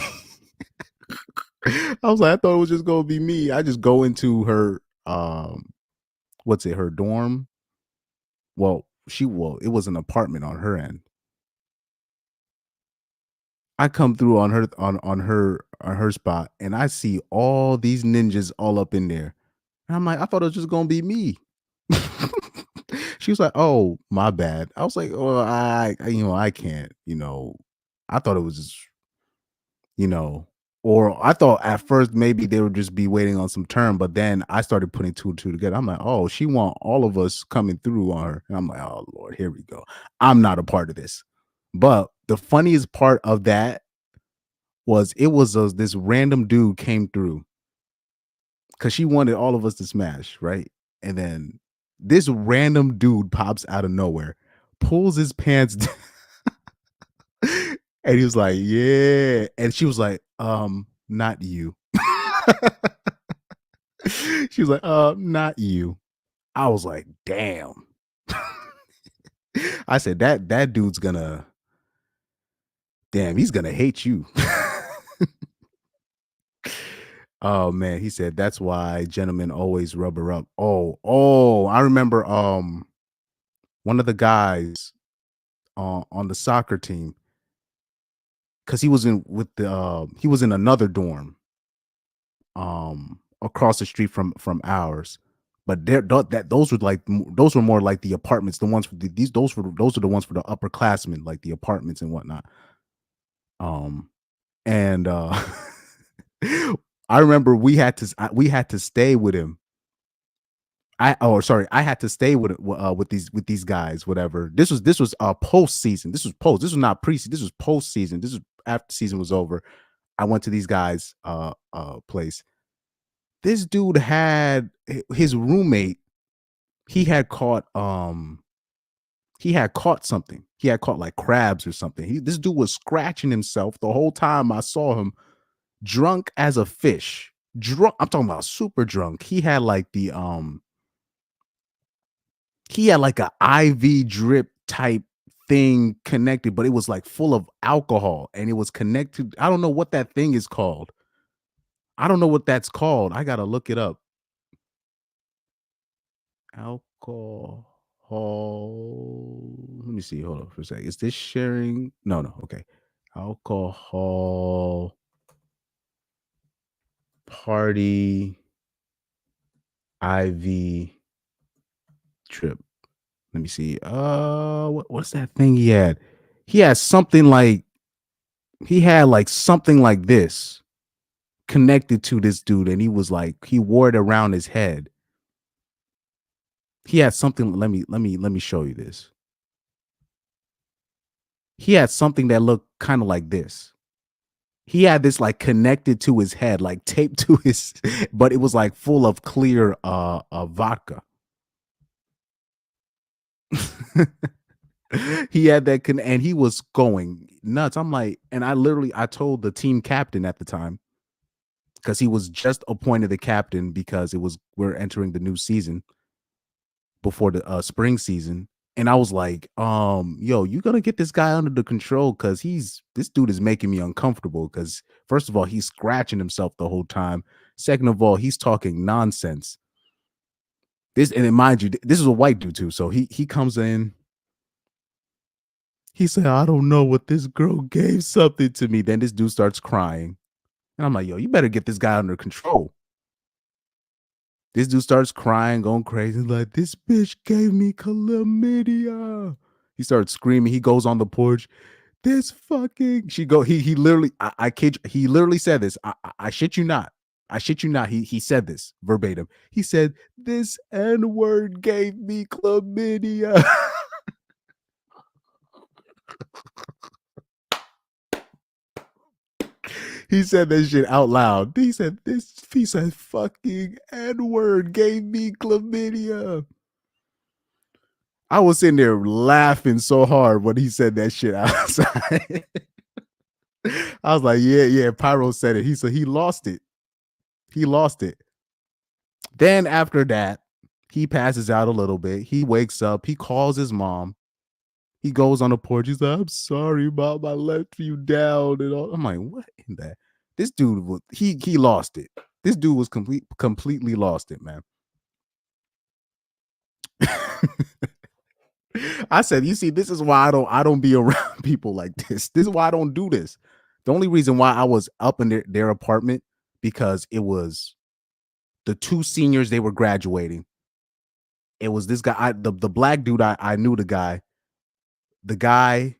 I was like, I thought it was just going to be me. I just go into her, her dorm. Well, it was an apartment on her end. I come through on her spot, and I see all these ninjas all up in there. And I'm like, I thought it was just going to be me. She was like, oh, my bad. I was like, oh, I can't, I thought it was just, or I thought at first maybe they would just be waiting on some turn, but then I started putting two and two together. I'm like, oh, she want all of us coming through on her. And I'm like, oh Lord, here we go. I'm not a part of this. But the funniest part of that was this random dude came through because she wanted all of us to smash, right? And then this random dude pops out of nowhere, pulls his pants down, and he was like, yeah. And she was like, not you. She was like, not you. I was like, damn. I said, that dude's gonna, damn, he's gonna hate you. Oh man, he said that's why gentlemen always rub her up. Oh, I remember one of the guys on the soccer team, because he was in another dorm across the street from ours. But those were more like the apartments, the ones for those are the ones for the upperclassmen, like the apartments and whatnot. And I remember we had to stay with him. I had to stay with these guys, whatever. This was post season. This was not pre-season. This was post season. This was after season was over. I went to these guys place. This dude had his roommate. He had caught something. He had caught like crabs or something. This dude was scratching himself the whole time I saw him, drunk as a fish. Drunk. I'm talking about super drunk. He had like an IV drip type thing connected, but it was like full of alcohol and it was connected. I don't know what that thing is called. I don't know what that's called. I gotta look it up. Alcohol. Let me see. Hold on for a second. Is this sharing? No. Okay. Alcohol party IV trip. Let me see. What's that thing he had? He had something like something like this connected to this dude, and he wore it around his head. He had something. Let me show you this. He had something that looked kind of like this. He had this like connected to his head, like taped to his, but it was like full of clear vodka. He had that and he was going nuts. I'm like, and I told the team captain at the time, because he was just appointed the captain because we're entering the new season before the spring season. And I was like, yo, you gonna get this guy under the control, because this dude is making me uncomfortable, because first of all, he's scratching himself the whole time. Second of all, he's talking nonsense. And then mind you, this is a white dude too. So he comes in. He said, I don't know what this girl gave something to me. Then this dude starts crying. And I'm like, yo, you better get this guy under control. This dude starts crying, going crazy, like, this bitch gave me chlamydia. He starts screaming. He goes on the porch. This fucking he literally, I kid you, he literally said this. I shit you not. I shit you not. He said this verbatim. He said, this N-word gave me chlamydia. He said that shit out loud. He said fucking N-word gave me chlamydia. I was sitting there laughing so hard when he said that shit outside. I was like, yeah, Pyro said it. He said he lost it. He lost it. Then after that, he passes out a little bit. He wakes up. He calls his mom. He goes on the porch. He's like, I'm sorry, Mom, I let you down and all. I'm like, what in that? This dude was he lost it. This dude was completely lost it, man. I said, you see, this is why I don't be around people like this. This is why I don't do this. The only reason why I was up in their apartment, because it was the two seniors, they were graduating. It was this guy, the black dude, I knew the guy. The guy,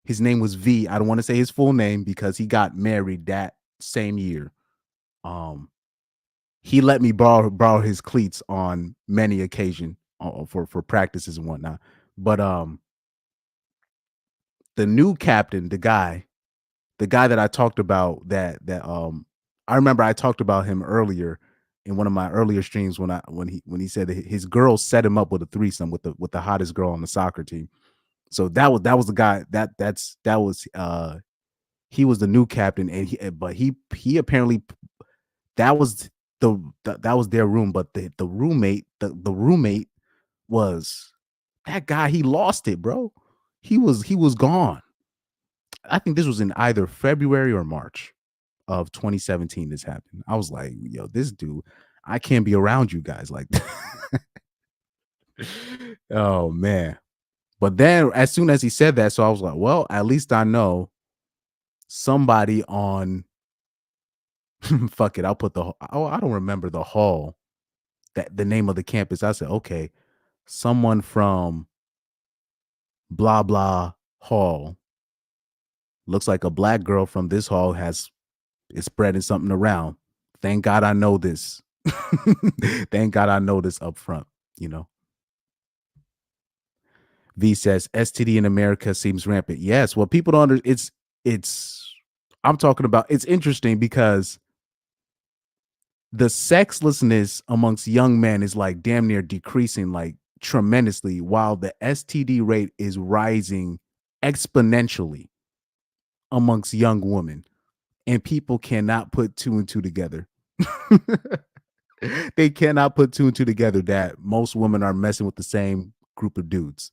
his name was V. I don't want to say his full name because he got married that same year. He let me borrow his cleats on many occasions for practices and whatnot. But the new captain, the guy that I talked about, I remember I talked about him earlier in one of my earlier streams when he said that his girl set him up with a threesome with the hottest girl on the soccer team. So that was the guy he was the new captain, and he apparently that was their room, but the roommate was that guy. He lost it, bro. He was gone. I think this was in either February or March of 2017 this happened. I was like, yo, this dude, I can't be around you guys like that. Oh man. But then as soon as he said that, so I was like, well, at least I know somebody on fuck it. I'll put I don't remember the hall, the name of the campus. I said, okay, someone from blah blah hall. Looks like a black girl from this hall is spreading something around. Thank God I know this. Thank God I know this up front, you know. V says STD in America seems rampant. Yes, well, people don't understand. I'm talking about, it's interesting because the sexlessness amongst young men is like damn near decreasing like tremendously, while the STD rate is rising exponentially amongst young women, and people cannot put two and two together. They cannot put two and two together that most women are messing with the same group of dudes.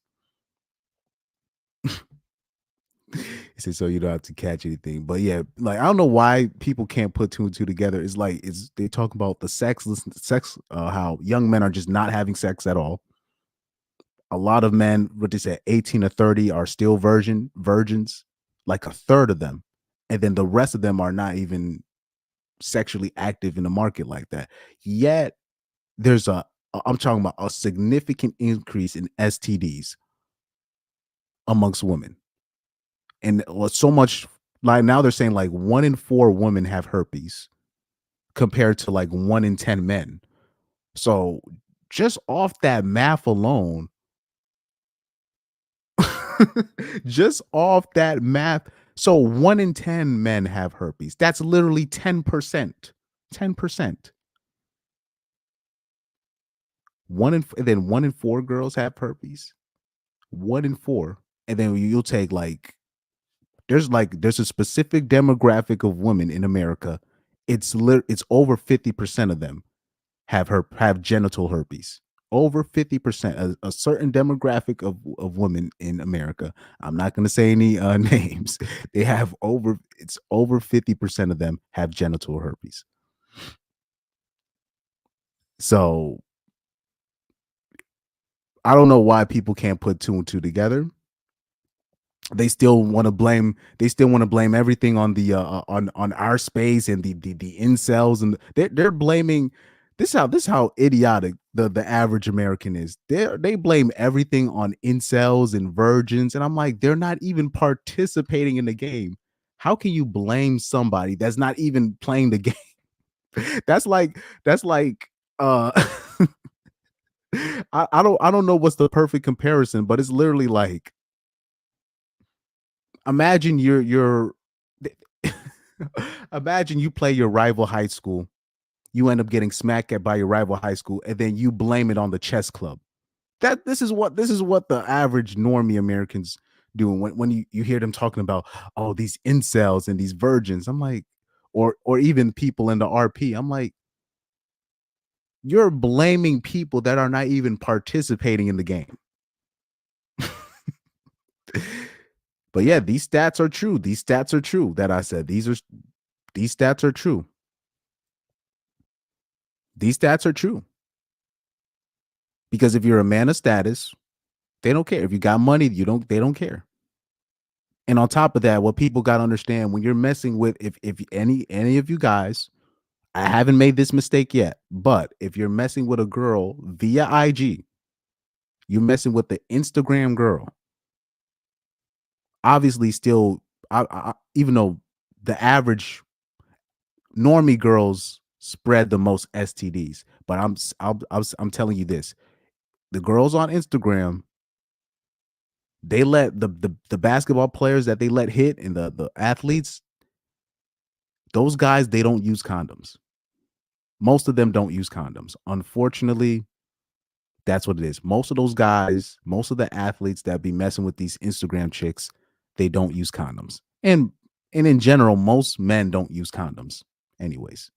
He said, so you don't have to catch anything. But yeah, like, I don't know why people can't put two and two together. It's like, they talk about the sex, how young men are just not having sex at all. A lot of men, what they said, 18 to 30 are still virgins, like a third of them. And then the rest of them are not even sexually active in the market like that. Yet I'm talking about a significant increase in STDs amongst women. And so much, like now they're saying like 1 in 4 women have herpes compared to like 1 in 10 men. So just off that math alone, just off that math. So 1 in 10 men have herpes. That's literally 10%. 10%. Then 1 in 4 girls have herpes. 1 in 4, and then you'll take like there's a specific demographic of women in America. It's over 50% of them have genital herpes. Over 50%, a certain demographic of women in America. I'm not going to say any names. They have over 50% of them have genital herpes. So I don't know why people can't put 2 and 2 together. They still want to blame everything on the on our space and the incels, and they're blaming this is how idiotic the average American is. They blame everything on incels and virgins, and I'm like, they're not even participating in the game. How can you blame somebody that's not even playing the game? that's like uh I don't know what's the perfect comparison, but it's literally like, imagine imagine you play your rival high school, you end up getting smacked at by your rival high school, and then you blame it on the chess club. This is what the average normie Americans do when you hear them talking about, oh, these incels and these virgins. I'm like, or even people in the RP. I'm like, you're blaming people that are not even participating in the game. But yeah, these stats are true. These stats are true that I said. These stats are true. These stats are true. Because if you're a man of status, they don't care. If you got money, they don't care. And on top of that, what people got to understand, when you're messing with, if any of you guys, I haven't made this mistake yet, but if you're messing with a girl via IG, you're messing with the Instagram girl. Obviously, still, even though the average normie girls spread the most STDs, but I'm telling you this: the girls on Instagram, they let the basketball players that they let hit, and the athletes, those guys, they don't use condoms. Most of them don't use condoms. Unfortunately, that's what it is. Most of those guys, most of the athletes that be messing with these Instagram chicks, they don't use condoms. And in general, most men don't use condoms anyways.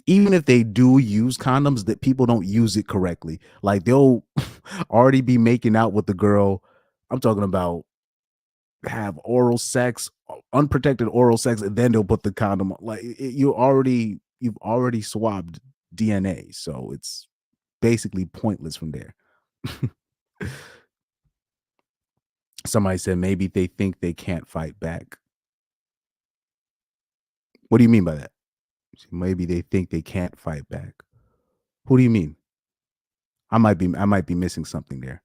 Even if they do use condoms, that people don't use it correctly. Like, they'll already be making out with the girl. I'm talking about have oral sex, unprotected oral sex, and then they'll put the condom on. Like, you've already swabbed DNA, so it's basically pointless from there. Somebody said maybe they think they can't fight back. What do you mean by that? Maybe they think they can't fight back. Who do you mean? I might be missing something there.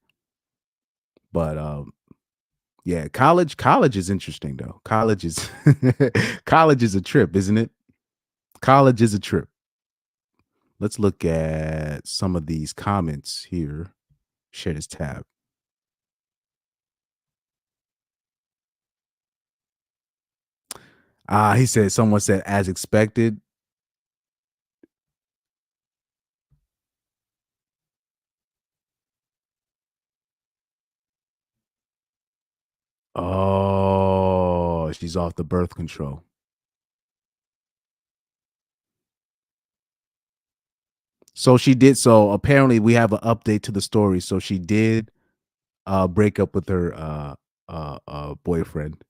But yeah, college is interesting though. College is a trip, isn't it? College is a trip. Let's look at some of these comments here. Share this tab. He said, someone said, as expected. Oh, she's off the birth control. So she did. So apparently we have an update to the story. So she did break up with her boyfriend.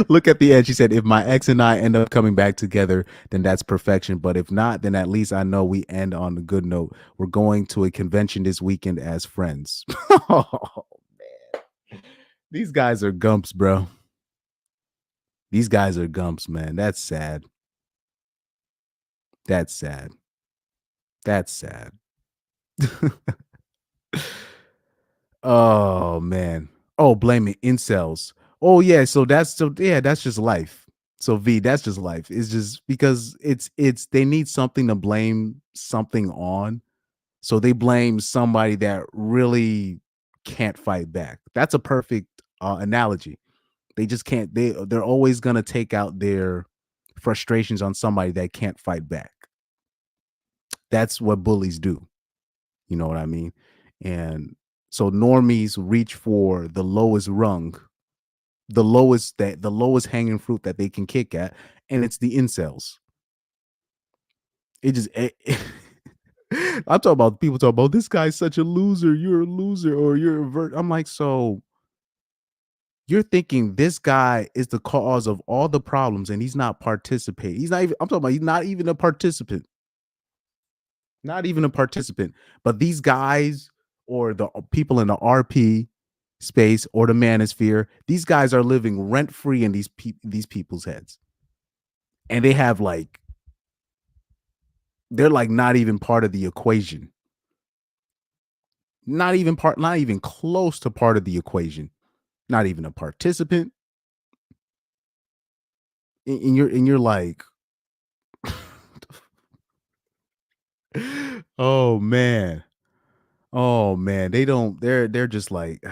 Look at the end. She said, if my ex and I end up coming back together, then that's perfection. But if not, then at least I know we end on a good note. We're going to a convention this weekend as friends. Oh, man. These guys are gumps, bro. These guys are gumps, man. That's sad. That's sad. That's sad. Oh, man. Oh, blaming incels. Oh, yeah. So that's just life. So V, that's just life. It's just because they need something to blame something on. So they blame somebody that really can't fight back. That's a perfect analogy. They just can't. They're always gonna take out their frustrations on somebody that can't fight back. That's what bullies do. You know what I mean? And so normies reach for the lowest rung, the lowest hanging fruit that they can kick at, and it's the incels. It just I'm talking about people talking about this guy's such a loser, you're a loser, or you're a I'm like, so you're thinking this guy is the cause of all the problems and he's not participating. He's not even, I'm talking about he's not even a participant. Not even a participant. But these guys or the people in the RP space or the manosphere, these guys are living rent free in these people's heads. And they have like, they're like not even part of the equation. Not even close to part of the equation. Not even a participant. And you're like, oh man. They're just like,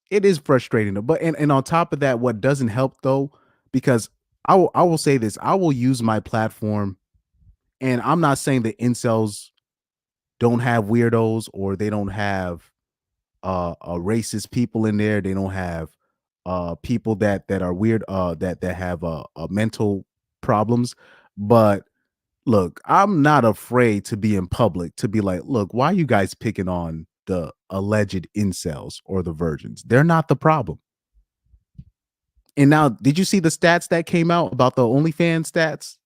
it is frustrating. But and on top of that, what doesn't help though, because I will say this, I will use my platform, and I'm not saying that incels don't have weirdos or they don't have racist people in there. They don't have people that are weird, that have mental problems. But look, I'm not afraid to be in public to be like, look, why are you guys picking on the alleged incels or the virgins? They're not the problem. And now, did you see the stats that came out about the OnlyFans stats?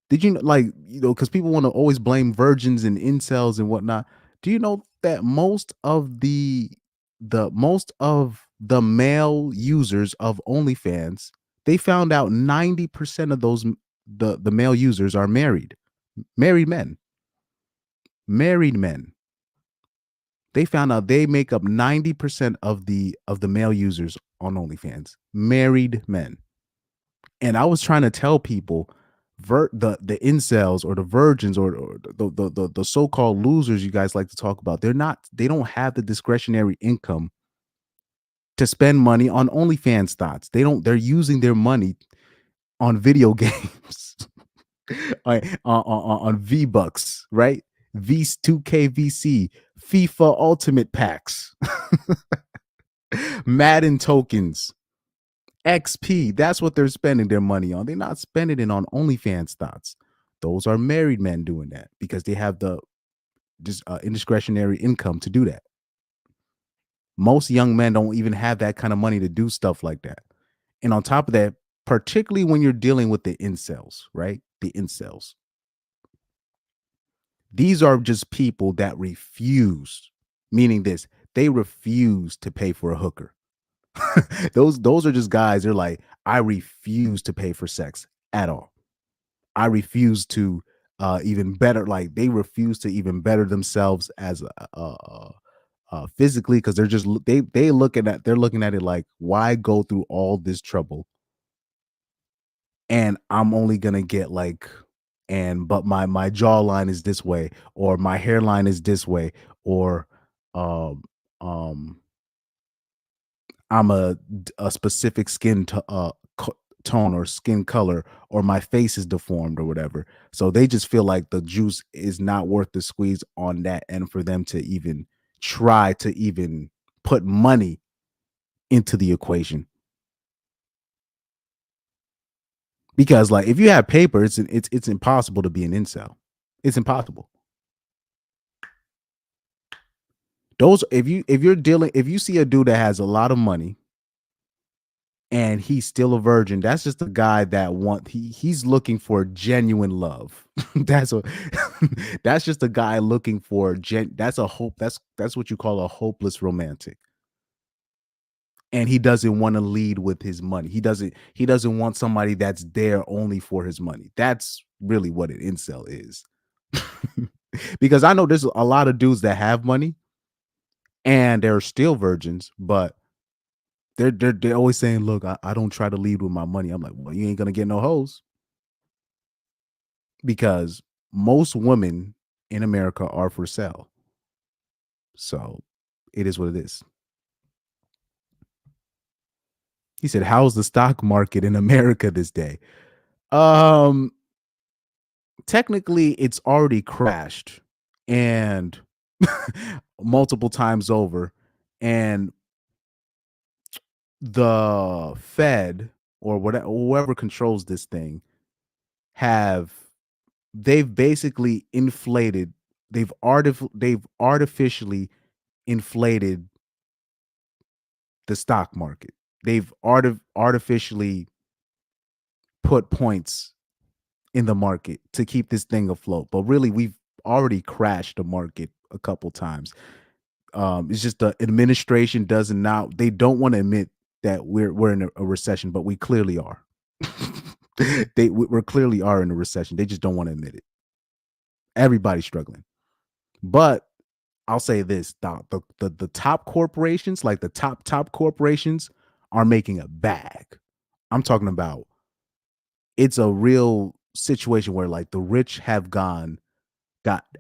Did you like, because people want to always blame virgins and incels and whatnot. Do you know that most of the male users of OnlyFans, they found out 90% of those the male users are married men. They found out they make up 90% of the male users on OnlyFans, married men. And I was trying to tell people, the incels or the virgins or the so-called losers you guys like to talk about, they don't have the discretionary income to spend money on OnlyFans thoughts. They're using their money on video games, on V-Bucks, right? 2K VC, FIFA Ultimate Packs, Madden tokens, XP. That's what they're spending their money on. They're not spending it on OnlyFans thoughts. Those are married men doing that because they have the indiscretionary income to do that. Most young men don't even have that kind of money to do stuff like that. And on top of that, particularly when you're dealing with the incels, right? The incels. These are just people that refuse, meaning this, they refuse to pay for a hooker. those are just guys. They're like, I refuse to pay for sex at all. I refuse to even better. Like they refuse to even better themselves as physically, because they're just they're looking at it like, why go through all this trouble? And I'm only gonna get like, but my jawline is this way, or my hairline is this way, or I'm a specific skin tone or skin color, or my face is deformed or whatever. So they just feel like the juice is not worth the squeeze on that, and for them to even try to even put money into the equation. Because like, if you have paper, it's impossible to be an incel. It's impossible. If you see a dude that has a lot of money and he's still a virgin, that's just a guy that he's looking for genuine love. That's just a guy looking for that's what you call a hopeless romantic. And he doesn't want to lead with his money. He doesn't want somebody that's there only for his money. That's really what an incel is. Because I know there's a lot of dudes that have money and they're still virgins, but they're always saying, look, I don't try to lead with my money. I'm like, well, you ain't gonna get no hoes. Because most women in America are for sale. So it is what it is. He said, how's the stock market in America this day? Technically, it's already crashed. and multiple times over, and the Fed or whatever, whoever controls this thing, they've basically inflated, they've artificially inflated the stock market. They've artificially put points in the market to keep this thing afloat. But really, we've already crashed the market a couple times. It's just the administration they don't want to admit that we're in a recession, but we clearly are. We're clearly are in a recession. They just don't want to admit it. Everybody's struggling. But I'll say this: the top corporations, like the top corporations, are making a bag. I'm talking about, it's a real situation where like the rich have got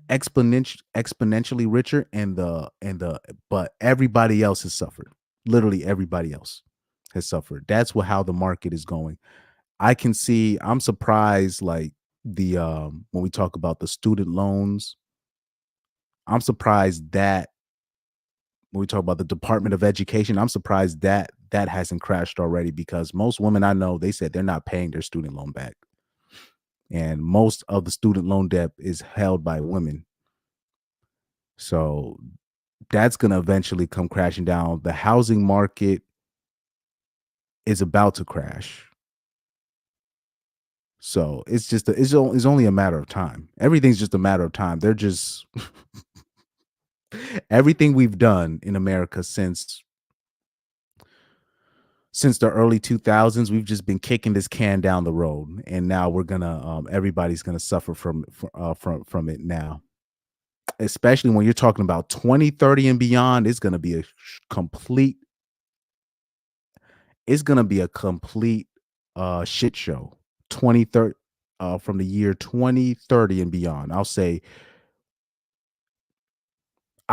exponentially richer, and but everybody else has suffered. Literally everybody else has suffered. That's how the market is going. I'm surprised, like when we talk about the student loans, I'm surprised that when we talk about the Department of Education, I'm surprised that hasn't crashed already, because most women I know, they said they're not paying their student loan back. And most of the student loan debt is held by women. So that's going to eventually come crashing down. The housing market is about to crash. So it's only a matter of time. Everything's just a matter of time. They're just everything we've done in America since the early 2000s, we've just been kicking this can down the road, and now we're gonna everybody's gonna suffer from it now. Especially when you're talking about 2030 and beyond, it's gonna be a complete shit show. 2030 from the year 2030 and beyond. I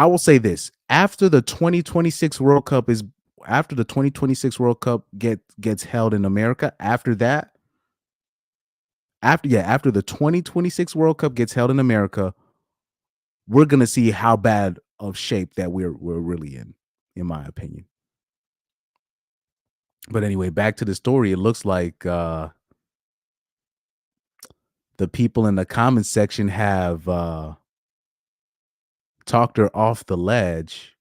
will say this: after the 2026 World Cup gets held in America, after the 2026 World Cup gets held in America, we're gonna see how bad of shape that we're really in my opinion. But anyway, back to the story. It looks like the people in the comments section have talked her off the ledge,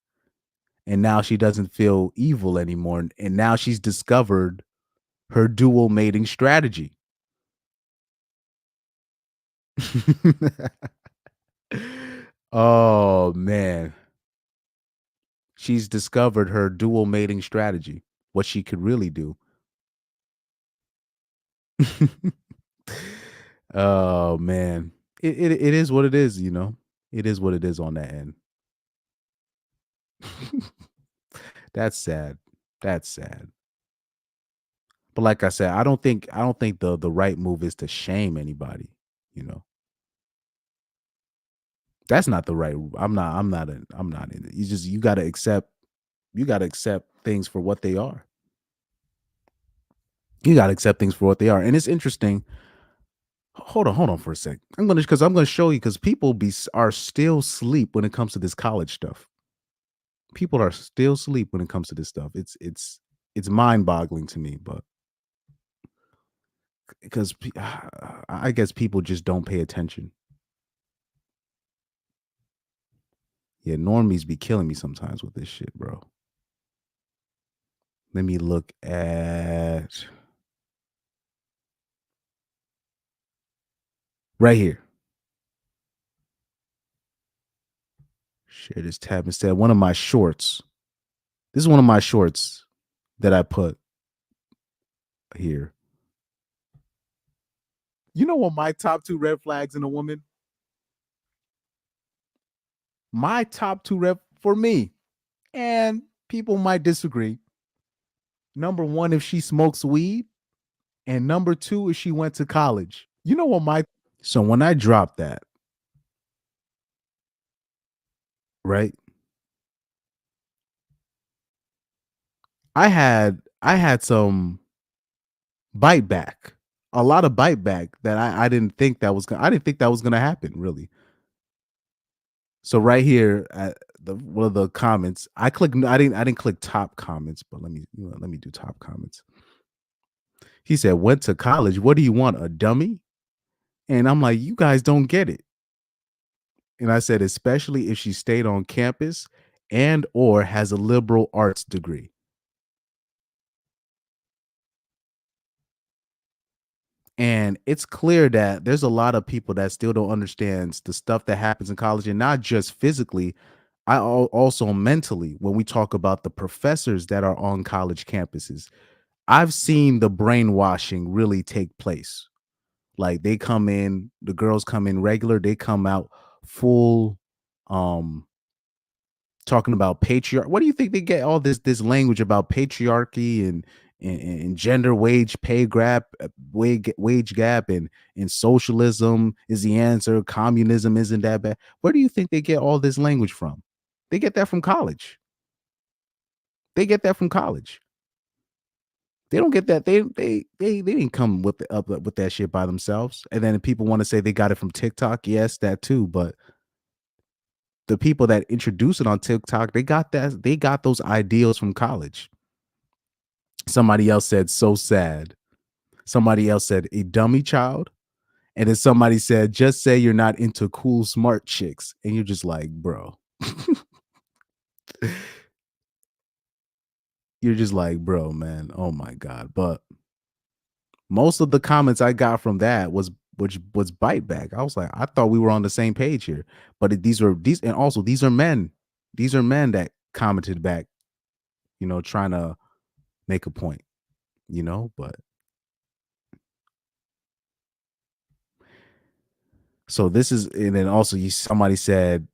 and now she doesn't feel evil anymore. And now she's discovered her dual mating strategy. Oh man. She's discovered her dual mating strategy, what she could really do. Oh man. It is what it is, you know. It is what it is on that end. That's sad. That's sad. But like I said, I don't think the right move is to shame anybody, you know. That's not the right. I'm not in it. You got to accept things for what they are. You got to accept things for what they are. And it's interesting. Hold on for a sec. I'm going to show you, cuz people are still asleep when it comes to this college stuff. People are still asleep when it comes to this stuff. It's mind-boggling to me, but because I guess people just don't pay attention. Yeah, normies be killing me sometimes with this shit, bro. Let me look at right here. Share this tab instead. One of my shorts. This is one of my shorts that I put here. You know what my top 2 red flags in a woman? My top 2 red for me, and people might disagree. Number 1, if she smokes weed, and number 2, if she went to college. You know what so when I dropped that, right? I had some bite back. A lot of bite back that I didn't think that was gonna happen, really. So right here at one of the comments, I didn't click top comments, but let me do top comments. He said, "Went to college. What do you want, a dummy?" And I'm like, "You guys don't get it." And I said, "Especially if she stayed on campus and or has a liberal arts degree." And it's clear that there's a lot of people that still don't understand the stuff that happens in college, and not just physically, also mentally. When we talk about the professors that are on college campuses, I've seen the brainwashing really take place. Like they come in, the girls come in regular, they come out full talking about patriarch. What do you think they get all this language about patriarchy and gender pay gap, wage gap, and socialism is the answer. Communism isn't that bad. Where do you think they get all this language from? They get that from college. They get that from college. They don't get that. They didn't come up with that shit by themselves. And then people want to say they got it from TikTok. Yes, that too. But the people that introduce it on TikTok, they got those ideals from college. Somebody else said, "So sad." Somebody else said, "A dummy child." And then somebody said, "Just say you're not into cool, smart chicks." And you're just like, bro. You're just like, bro, man. Oh my God. But most of the comments I got from that was bite back. I was like, I thought we were on the same page here. But these are men. These are men that commented back, trying to make a point, but so this is, and then also somebody said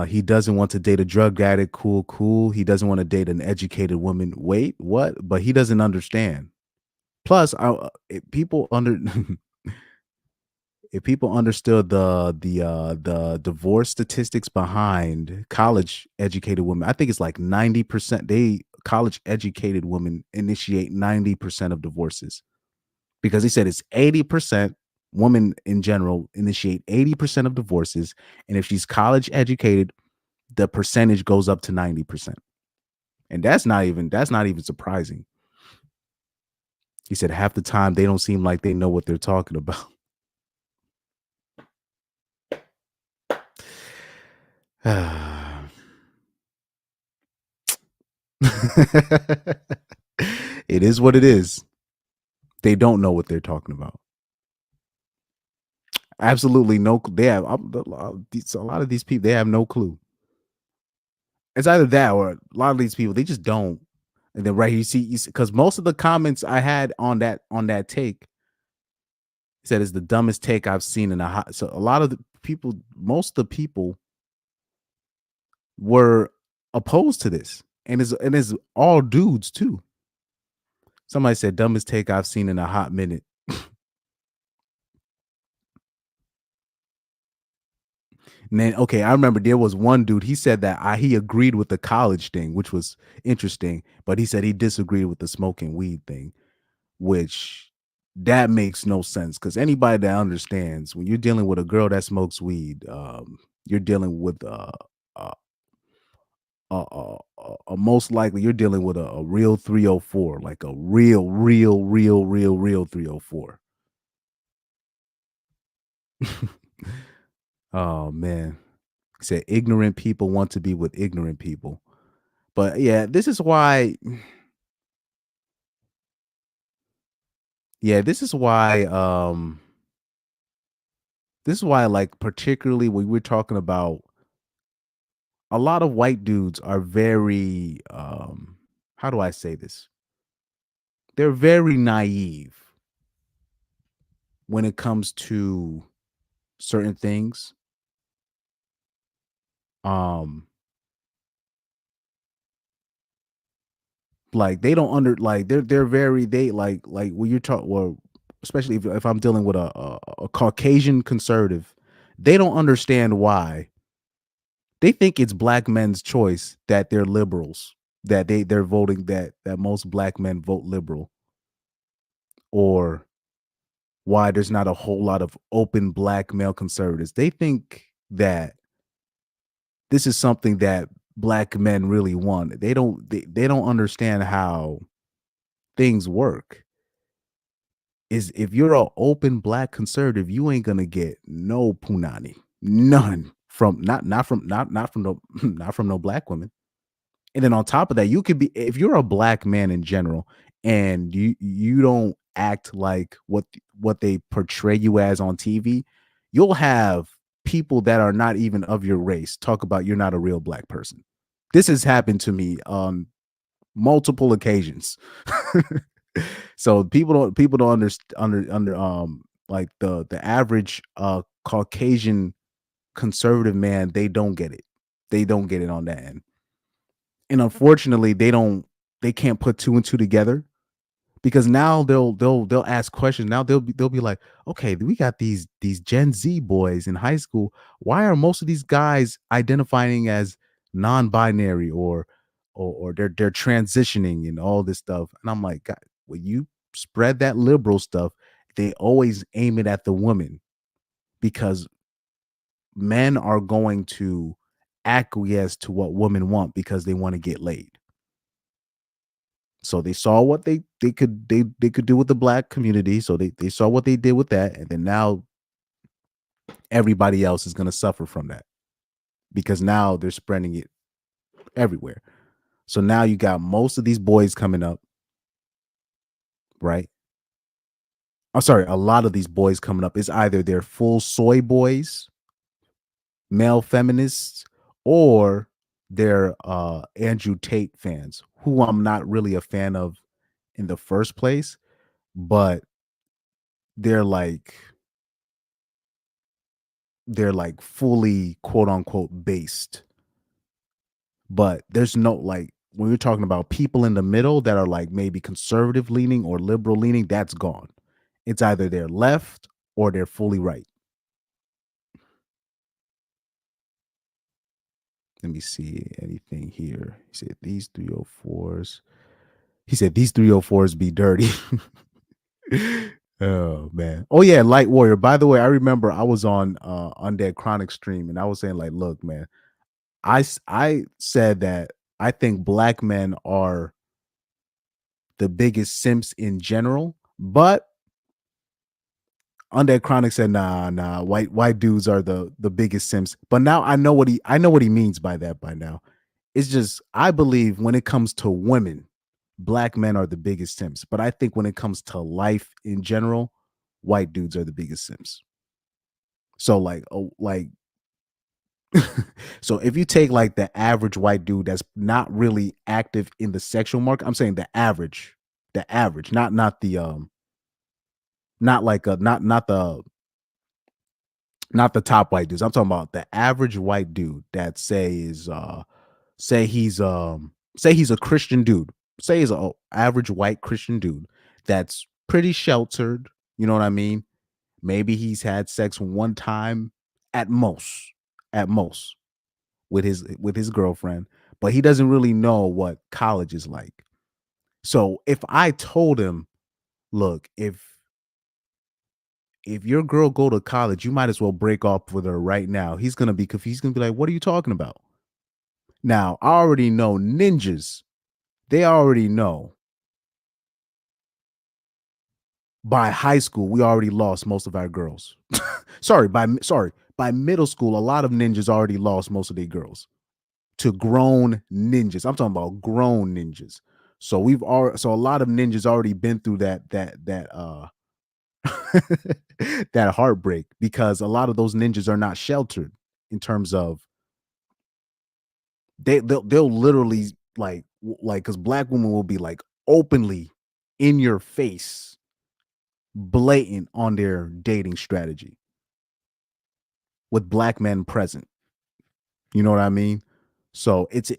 he doesn't want to date a drug addict. Cool. He doesn't want to date an educated woman. Wait, what? But he doesn't understand. Plus, if people understood the divorce statistics behind college educated women, I think it's like 90%. College educated women initiate 90% of divorces, because he said it's 80%. Women in general initiate 80% of divorces, and if she's college educated, the percentage goes up to 90%. And that's not even surprising. He said half the time they don't seem like they know what they're talking about. It is what it is. They don't know what they're talking about. Absolutely no. They have a lot of these people. They have no clue. It's either that or a lot of these people, they just don't. And then right here, you see, because most of the comments I had on that take said it's the dumbest take I've seen in a hot. So a lot of the people, most of the people were opposed to this, and it's all dudes too. Somebody said dumbest take I've seen in a hot minute. And then, okay, I remember there was one dude, he said that he agreed with the college thing, which was interesting, but he said he disagreed with the smoking weed thing, which that makes no sense, because anybody that understands when you're dealing with a girl that smokes weed, you're dealing with most likely you're dealing with a real 304, like a real 304. Oh man. He said ignorant people want to be with ignorant people. But yeah, this is why like particularly when we're talking about a lot of white dudes are very how do I say this? They're very naive when it comes to certain things. Like they don't like they're very like when you're talking, well, especially if I'm dealing with a Caucasian conservative, they don't understand why. They think it's black men's choice that they're liberals, that they're voting, that most black men vote liberal, or why there's not a whole lot of open black male conservatives. They think that this is something that black men really want. They don't understand how things work. Is if you're an open black conservative, you ain't gonna get no punani, none from not from no not from no black women. And then on top of that, you could be if you're a black man in general, and you don't act like what they portray you as on TV, you'll have people that are not even of your race talk about you're not a real black person. This has happened to me on multiple occasions. So people don't under like the average Caucasian conservative man, they don't get it. They don't get it on that end. And unfortunately, they can't put two and two together, because now they'll ask questions. Now they'll be like, okay, we got these Gen Z boys in high school. Why are most of these guys identifying as non-binary or they're transitioning and all this stuff? And I'm like, God, when you spread that liberal stuff, they always aim it at the woman, because men are going to acquiesce to what women want because they want to get laid. So they saw what they could do with the black community. So they saw what they did with that. And then now everybody else is going to suffer from that, because now they're spreading it everywhere. So now you got most of these boys coming up, right? I'm sorry, a lot of these boys coming up is either they're full soy boys, male feminists, or they're Andrew Tate fans, who I'm not really a fan of in the first place, but they're like fully quote unquote based. But there's no, like, when we're talking about people in the middle that are like maybe conservative leaning or liberal leaning, that's gone. It's either they're left or they're fully right. Let me see anything here. He said these 304s. He said these 304s be dirty. Oh man. Oh yeah, Light Warrior. By the way, I remember I was on Undead Chronic stream, and I was saying, like, look, man, I said that I think black men are the biggest simps in general, but Undead Chronic said, nah, white dudes are the biggest simps. But now I know what he means by that by now. It's just, I believe when it comes to women, black men are the biggest simps. But I think when it comes to life in general, white dudes are the biggest simps. So so if you take like the average white dude that's not really active in the sexual market, I'm saying the average, not the not the top white dudes. I'm talking about the average white dude that say he's a Christian dude. Say he's an average white Christian dude that's pretty sheltered. You know what I mean? Maybe he's had sex one time at most with his girlfriend, but he doesn't really know what college is like. So if I told him, look, if your girl go to college, you might as well break off with her right now. He's gonna be confused. He's gonna be like, what are you talking about? Now, I already know ninjas. They already know. By high school, we already lost most of our girls. By middle school, a lot of ninjas already lost most of their girls to grown ninjas. I'm talking about grown ninjas. So so a lot of ninjas already been through that that heartbreak, because a lot of those ninjas are not sheltered in terms of they'll literally like because black women will be like openly in your face, blatant on their dating strategy with black men present. You know what I mean? So it's a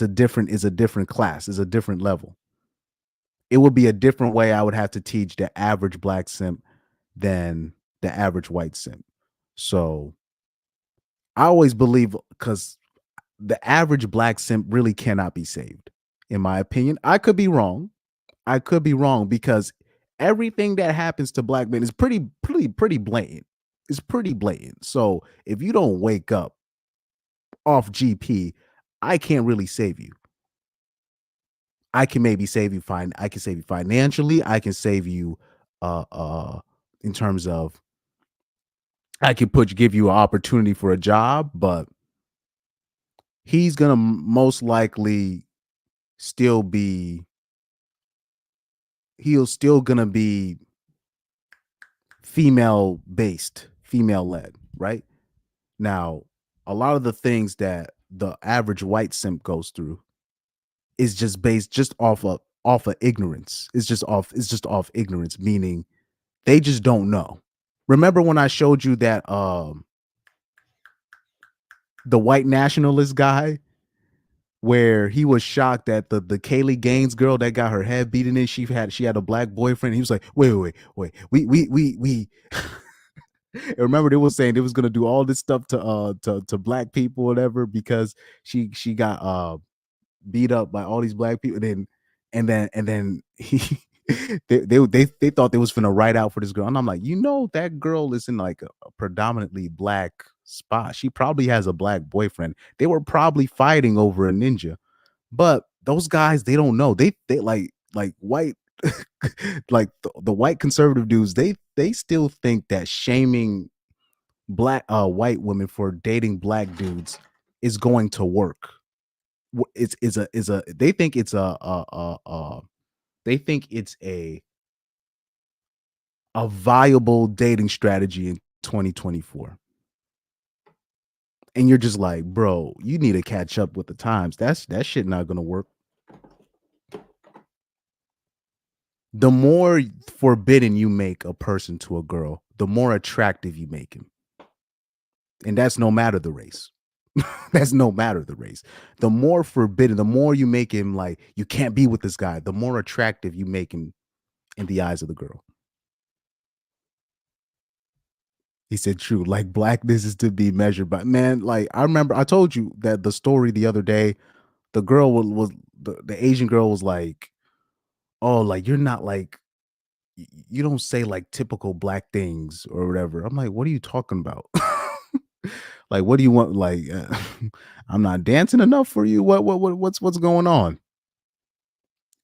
different class, it's a different level. It would be a different way I would have to teach the average black simp than the average white simp. So I always believe, because the average black simp really cannot be saved, in my opinion. I could be wrong, because everything that happens to black men is pretty blatant. is pretty blatant. So if you don't wake up off GP, I can't really save you. I can maybe save you I can save you financially. I can save you in terms of I can give you an opportunity for a job, but he's gonna most likely still be gonna be female based, female led, right? Now, a lot of the things that the average white simp goes through is just based just off of ignorance. It's just off ignorance, meaning they just don't know. Remember when I showed you that the white nationalist guy where he was shocked that the Kaylee Gaines girl that got her head beaten in, she had a black boyfriend. He was like, wait. We remember they was saying they was gonna do all this stuff to black people, whatever, because she got beat up by all these black people. And then he they thought they was finna write out for this girl. And I'm like, that girl is in like a predominantly black spot. She probably has a black boyfriend. They were probably fighting over a ninja. But those guys, they don't know. They like white like the white conservative dudes, they still think that shaming black white women for dating black dudes is going to work. It's a they think it's a viable dating strategy in 2024. And you're just like, bro, you need to catch up with the times. That shit not gonna work. The more forbidden you make a person to a girl, the more attractive you make him. And that's no matter the race. That's no matter the race. The more forbidden, the more you make him like, you can't be with this guy, the more attractive you make him in the eyes of the girl. He said, true, like blackness is to be measured by, man, like I remember I told you that the story the other day, the girl was the Asian girl was like, oh, like you're not like, you don't say like typical black things or whatever. I'm like, what are you talking about? Like, what do you want? Like, I'm not dancing enough for you. What's going on?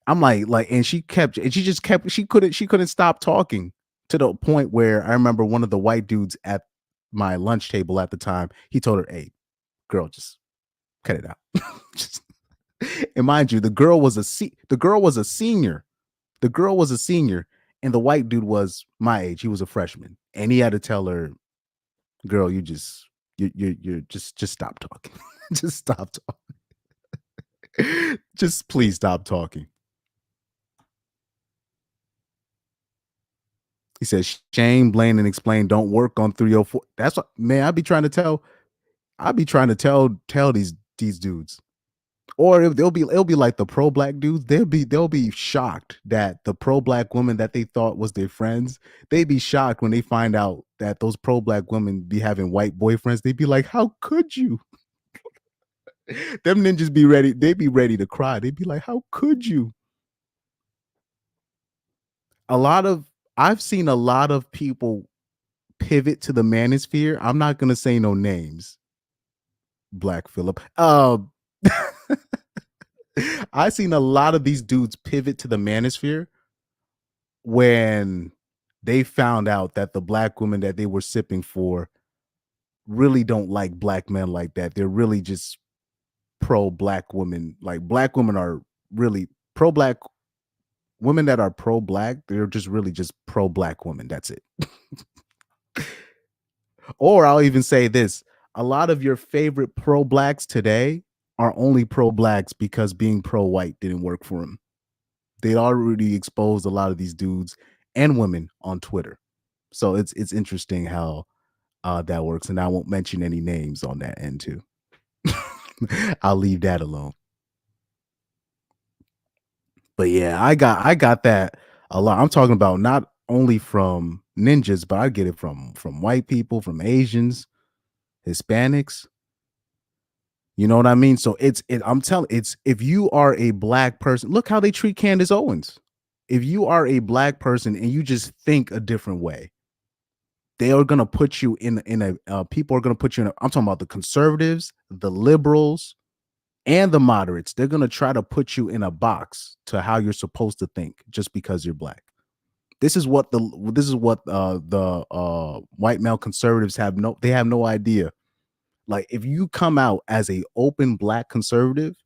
I'm like, and she couldn't stop talking to the point where I remember one of the white dudes at my lunch table at the time, he told her, hey, girl, just cut it out. And mind you, the girl was a senior. The girl was a senior, and the white dude was my age. He was a freshman, and he had to tell her, girl, you're just stop talking. Just stop talking. Just please stop talking. He says, shame, blame, and explain don't work on 304. That's what, man, I'll be trying to tell these dudes. Or it'll be like the pro black dudes. They'll be shocked that the pro black women that they thought was their friends, they'd be shocked when they find out that those pro black women be having white boyfriends. They'd be like, how could you? Them ninjas be ready. They'd be ready to cry. They'd be like, how could you? I've seen a lot of people pivot to the manosphere. I'm not gonna say no names. Black Phillip. I've seen a lot of these dudes pivot to the manosphere when they found out that the black women that they were sipping for really don't like black men like that. They're really just pro-black women. Like black women are really pro-black women that are pro-black. They're just really just pro-black women. That's it. Or I'll even say this. A lot of your favorite pro-blacks today are only pro-blacks because being pro-white didn't work for them. They already exposed a lot of these dudes and women on Twitter. So it's interesting how that works. And I won't mention any names on that end too. I'll leave that alone. But yeah, I got that a lot. I'm talking about not only from ninjas, but I get it from white people, from Asians, Hispanics. You know what I mean? So I'm telling, if you are a black person, look how they treat Candace Owens. If you are a black person and you just think a different way, they are going to put you in a people are going to put you in I'm talking about the conservatives, the liberals, and the moderates. They're going to try to put you in a box to how you're supposed to think just because you're black. This is what the white male conservatives have no idea. Like, if you come out as a open black conservative,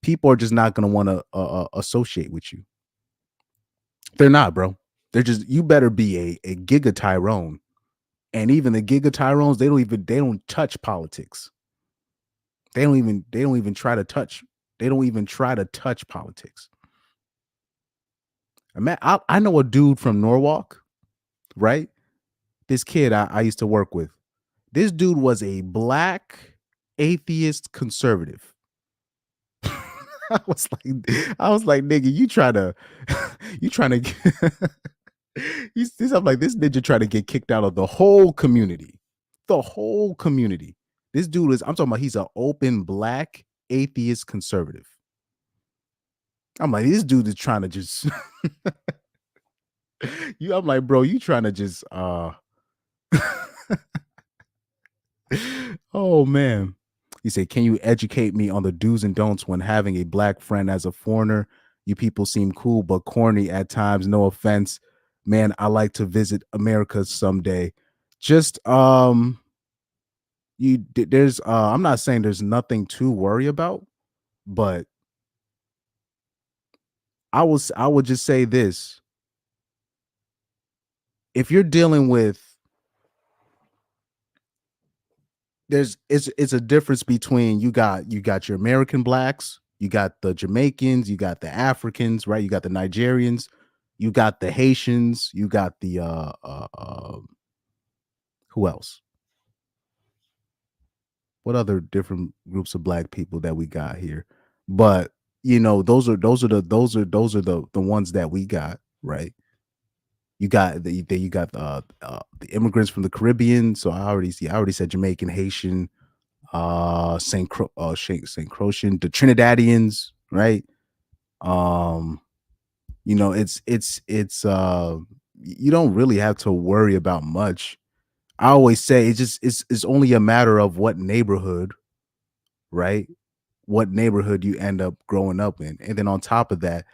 people are just not going to want to associate with you. They're not, bro. They're just, you better be a Giga Tyrone. And even the Giga Tyrones, they don't touch politics. They don't even try to touch politics. I know a dude from Norwalk, right? This kid I used to work with. This dude was a black atheist conservative. I was like, nigga, you trying to I'm like, this ninja trying to get kicked out of the whole community. The whole community. This dude I'm talking about, he's an open black atheist conservative. I'm like, this dude is trying to just I'm like, bro, you trying to just oh man. He said, can you educate me on the do's and don'ts when having a black friend as a foreigner? You people seem cool but corny at times. No offense. Man, I like to visit America someday. Just I'm not saying there's nothing to worry about, but I would just say this. If you're dealing with it's a difference between you got your American blacks, you got the Jamaicans, you got the Africans, right? You got the Nigerians, you got the Haitians, you got the who else? What other different groups of black people that we got here? But those are the ones that we got, right? You got the immigrants from the Caribbean. So I already said Jamaican, Haitian, Saint Croatian, the Trinidadians, right? It's you don't really have to worry about much. I always say it's only a matter of what neighborhood, right? What neighborhood you end up growing up in. And then on top of that,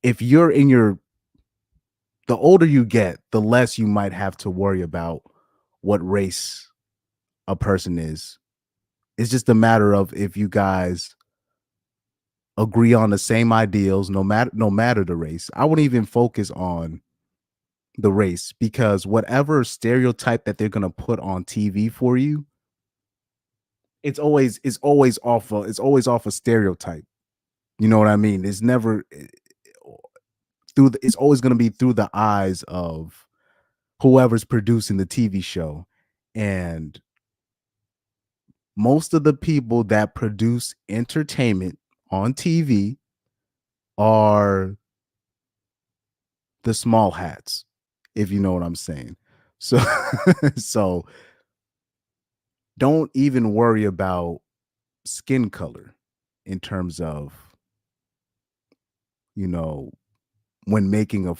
if you're in the older you get, the less you might have to worry about what race a person is. It's just a matter of if you guys agree on the same ideals, no matter the race. I wouldn't even focus on the race, because whatever stereotype that they're gonna put on TV for you, it's always off a stereotype. You know what I mean? It's never it's always gonna be through the eyes of whoever's producing the TV show. And most of the people that produce entertainment on TV are the small hats, if you know what I'm saying. So so don't even worry about skin color in terms of, when making a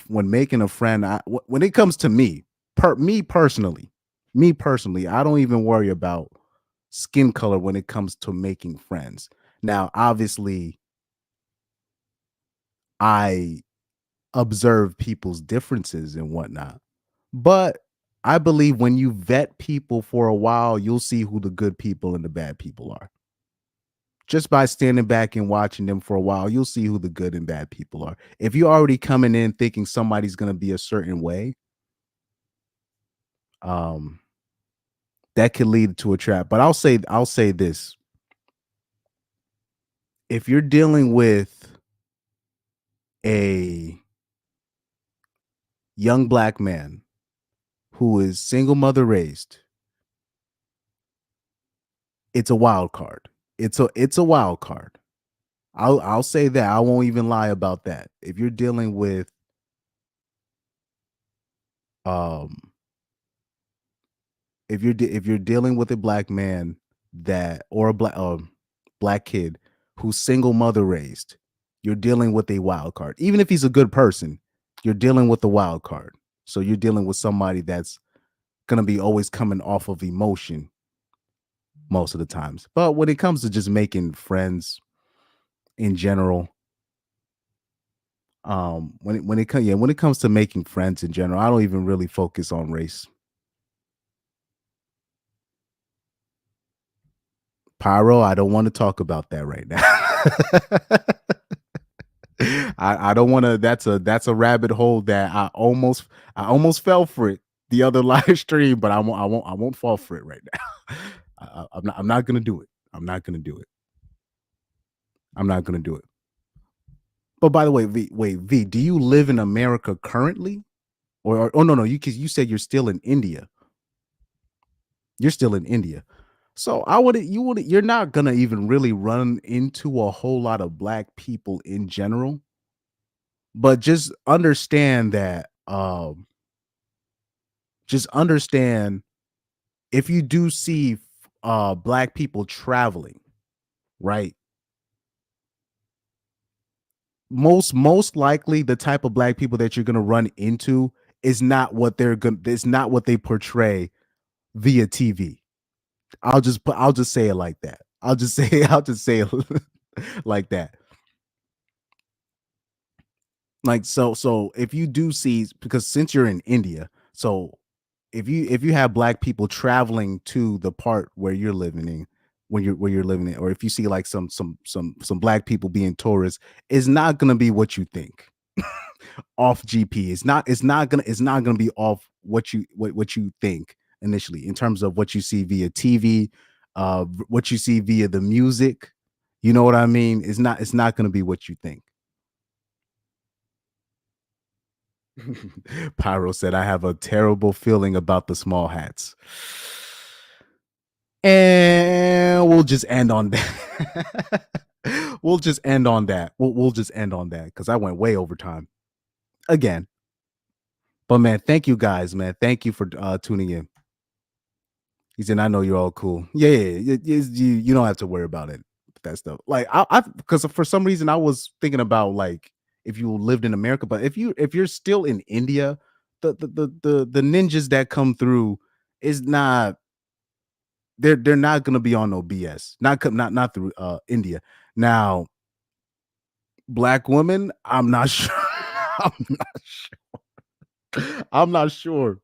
friend. When it comes to me personally, I don't even worry about skin color when it comes to making friends. Now, obviously, I observe people's differences and whatnot, but I believe when you vet people for a while, you'll see who the good people and the bad people are. Just by standing back and watching them for a while, you'll see who the good and bad people are. If you're already coming in thinking somebody's going to be a certain way, that could lead to a trap. But I'll say this. If you're dealing with a young black man who is single mother raised, it's a wild card. It's a wild card. I'll say that. I won't even lie about that. If you're dealing with if you're dealing with a black man or a black kid who's single mother raised, you're dealing with a wild card. Even if he's a good person, you're dealing with a wild card. So you're dealing with somebody that's gonna be always coming off of emotion most of the times. But when it comes to just making friends in general, when it comes to making friends in general, I don't even really focus on race. Pyro, I don't want to talk about that right now. I don't want to. That's a rabbit hole that I almost fell for it the other live stream, but I won't fall for it right now. I'm not gonna do it. I'm not gonna do it. I'm not gonna do it. But by the way, V, do you live in America currently, or oh no, because you said you're still in India. You're still in India. So you're not gonna even really run into a whole lot of black people in general, but just understand that if you do see black people traveling, right? Most likely the type of black people that you're gonna run into is not what they portray via TV. I'll just say it like that. I'll just say it like that. Like so if you do see, because since you're in India, so if you have black people traveling to the part where you're living in, where you're living in, or if you see like some black people being tourists, it's not gonna be what you think. Off GP. It's not gonna be off what you think initially, in terms of what you see via TV, what you see via the music. You know what I mean? It's not gonna be what you think. Pyro said, I have a terrible feeling about the small hats. And we'll just end on that. We'll just end on that. We'll just end on that because I went way over time again. But man, thank you guys, man. Thank you for tuning in. He said, I know you're all cool. Yeah. You don't have to worry about it. That stuff. Like I because for some reason I was thinking about like if you lived in America, but if you're still in India, the ninjas that come through is not, they're not gonna be on no BS. Not through India. Now, black women, I'm not sure. I'm not sure.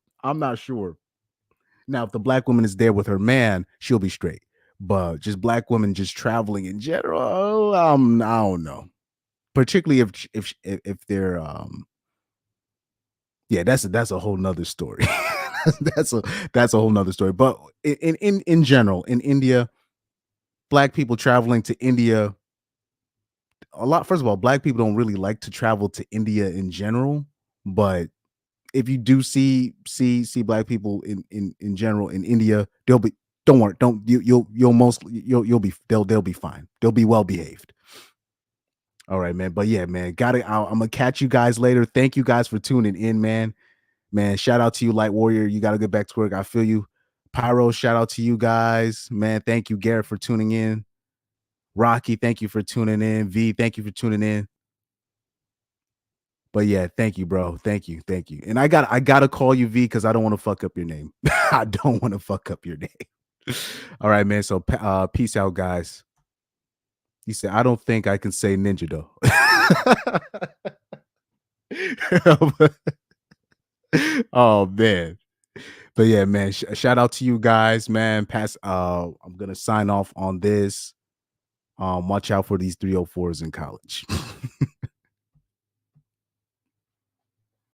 Now, if the black woman is there with her man, she'll be straight. But just black women just traveling in general, I don't know. Particularly if they're yeah, that's a whole nother story. that's a whole nother story. But in general, in India, black people traveling to India, a lot. First of all, black people don't really like to travel to India in general, but if you do see black people in general in India, they'll be, don't worry, you'll be, they'll be fine. They'll be well behaved. All right, man. But yeah, man, I'm gonna catch you guys later. Thank you guys for tuning in, man. Shout out to you, Light Warrior. You gotta get back to work. I feel you. Pyro, shout out to you guys, man. Thank you, Garrett, for tuning in. Rocky, thank you for tuning in. V, thank you for tuning in. But yeah, thank you, bro. Thank you. And I gotta call you V because I don't want to fuck up your name. I don't want to fuck up your name. All right, man. So peace out, guys. He said, I don't think I can say ninja though. Oh man. But yeah, man. Shout out to you guys, man. I'm gonna sign off on this. Watch out for these 304s in college.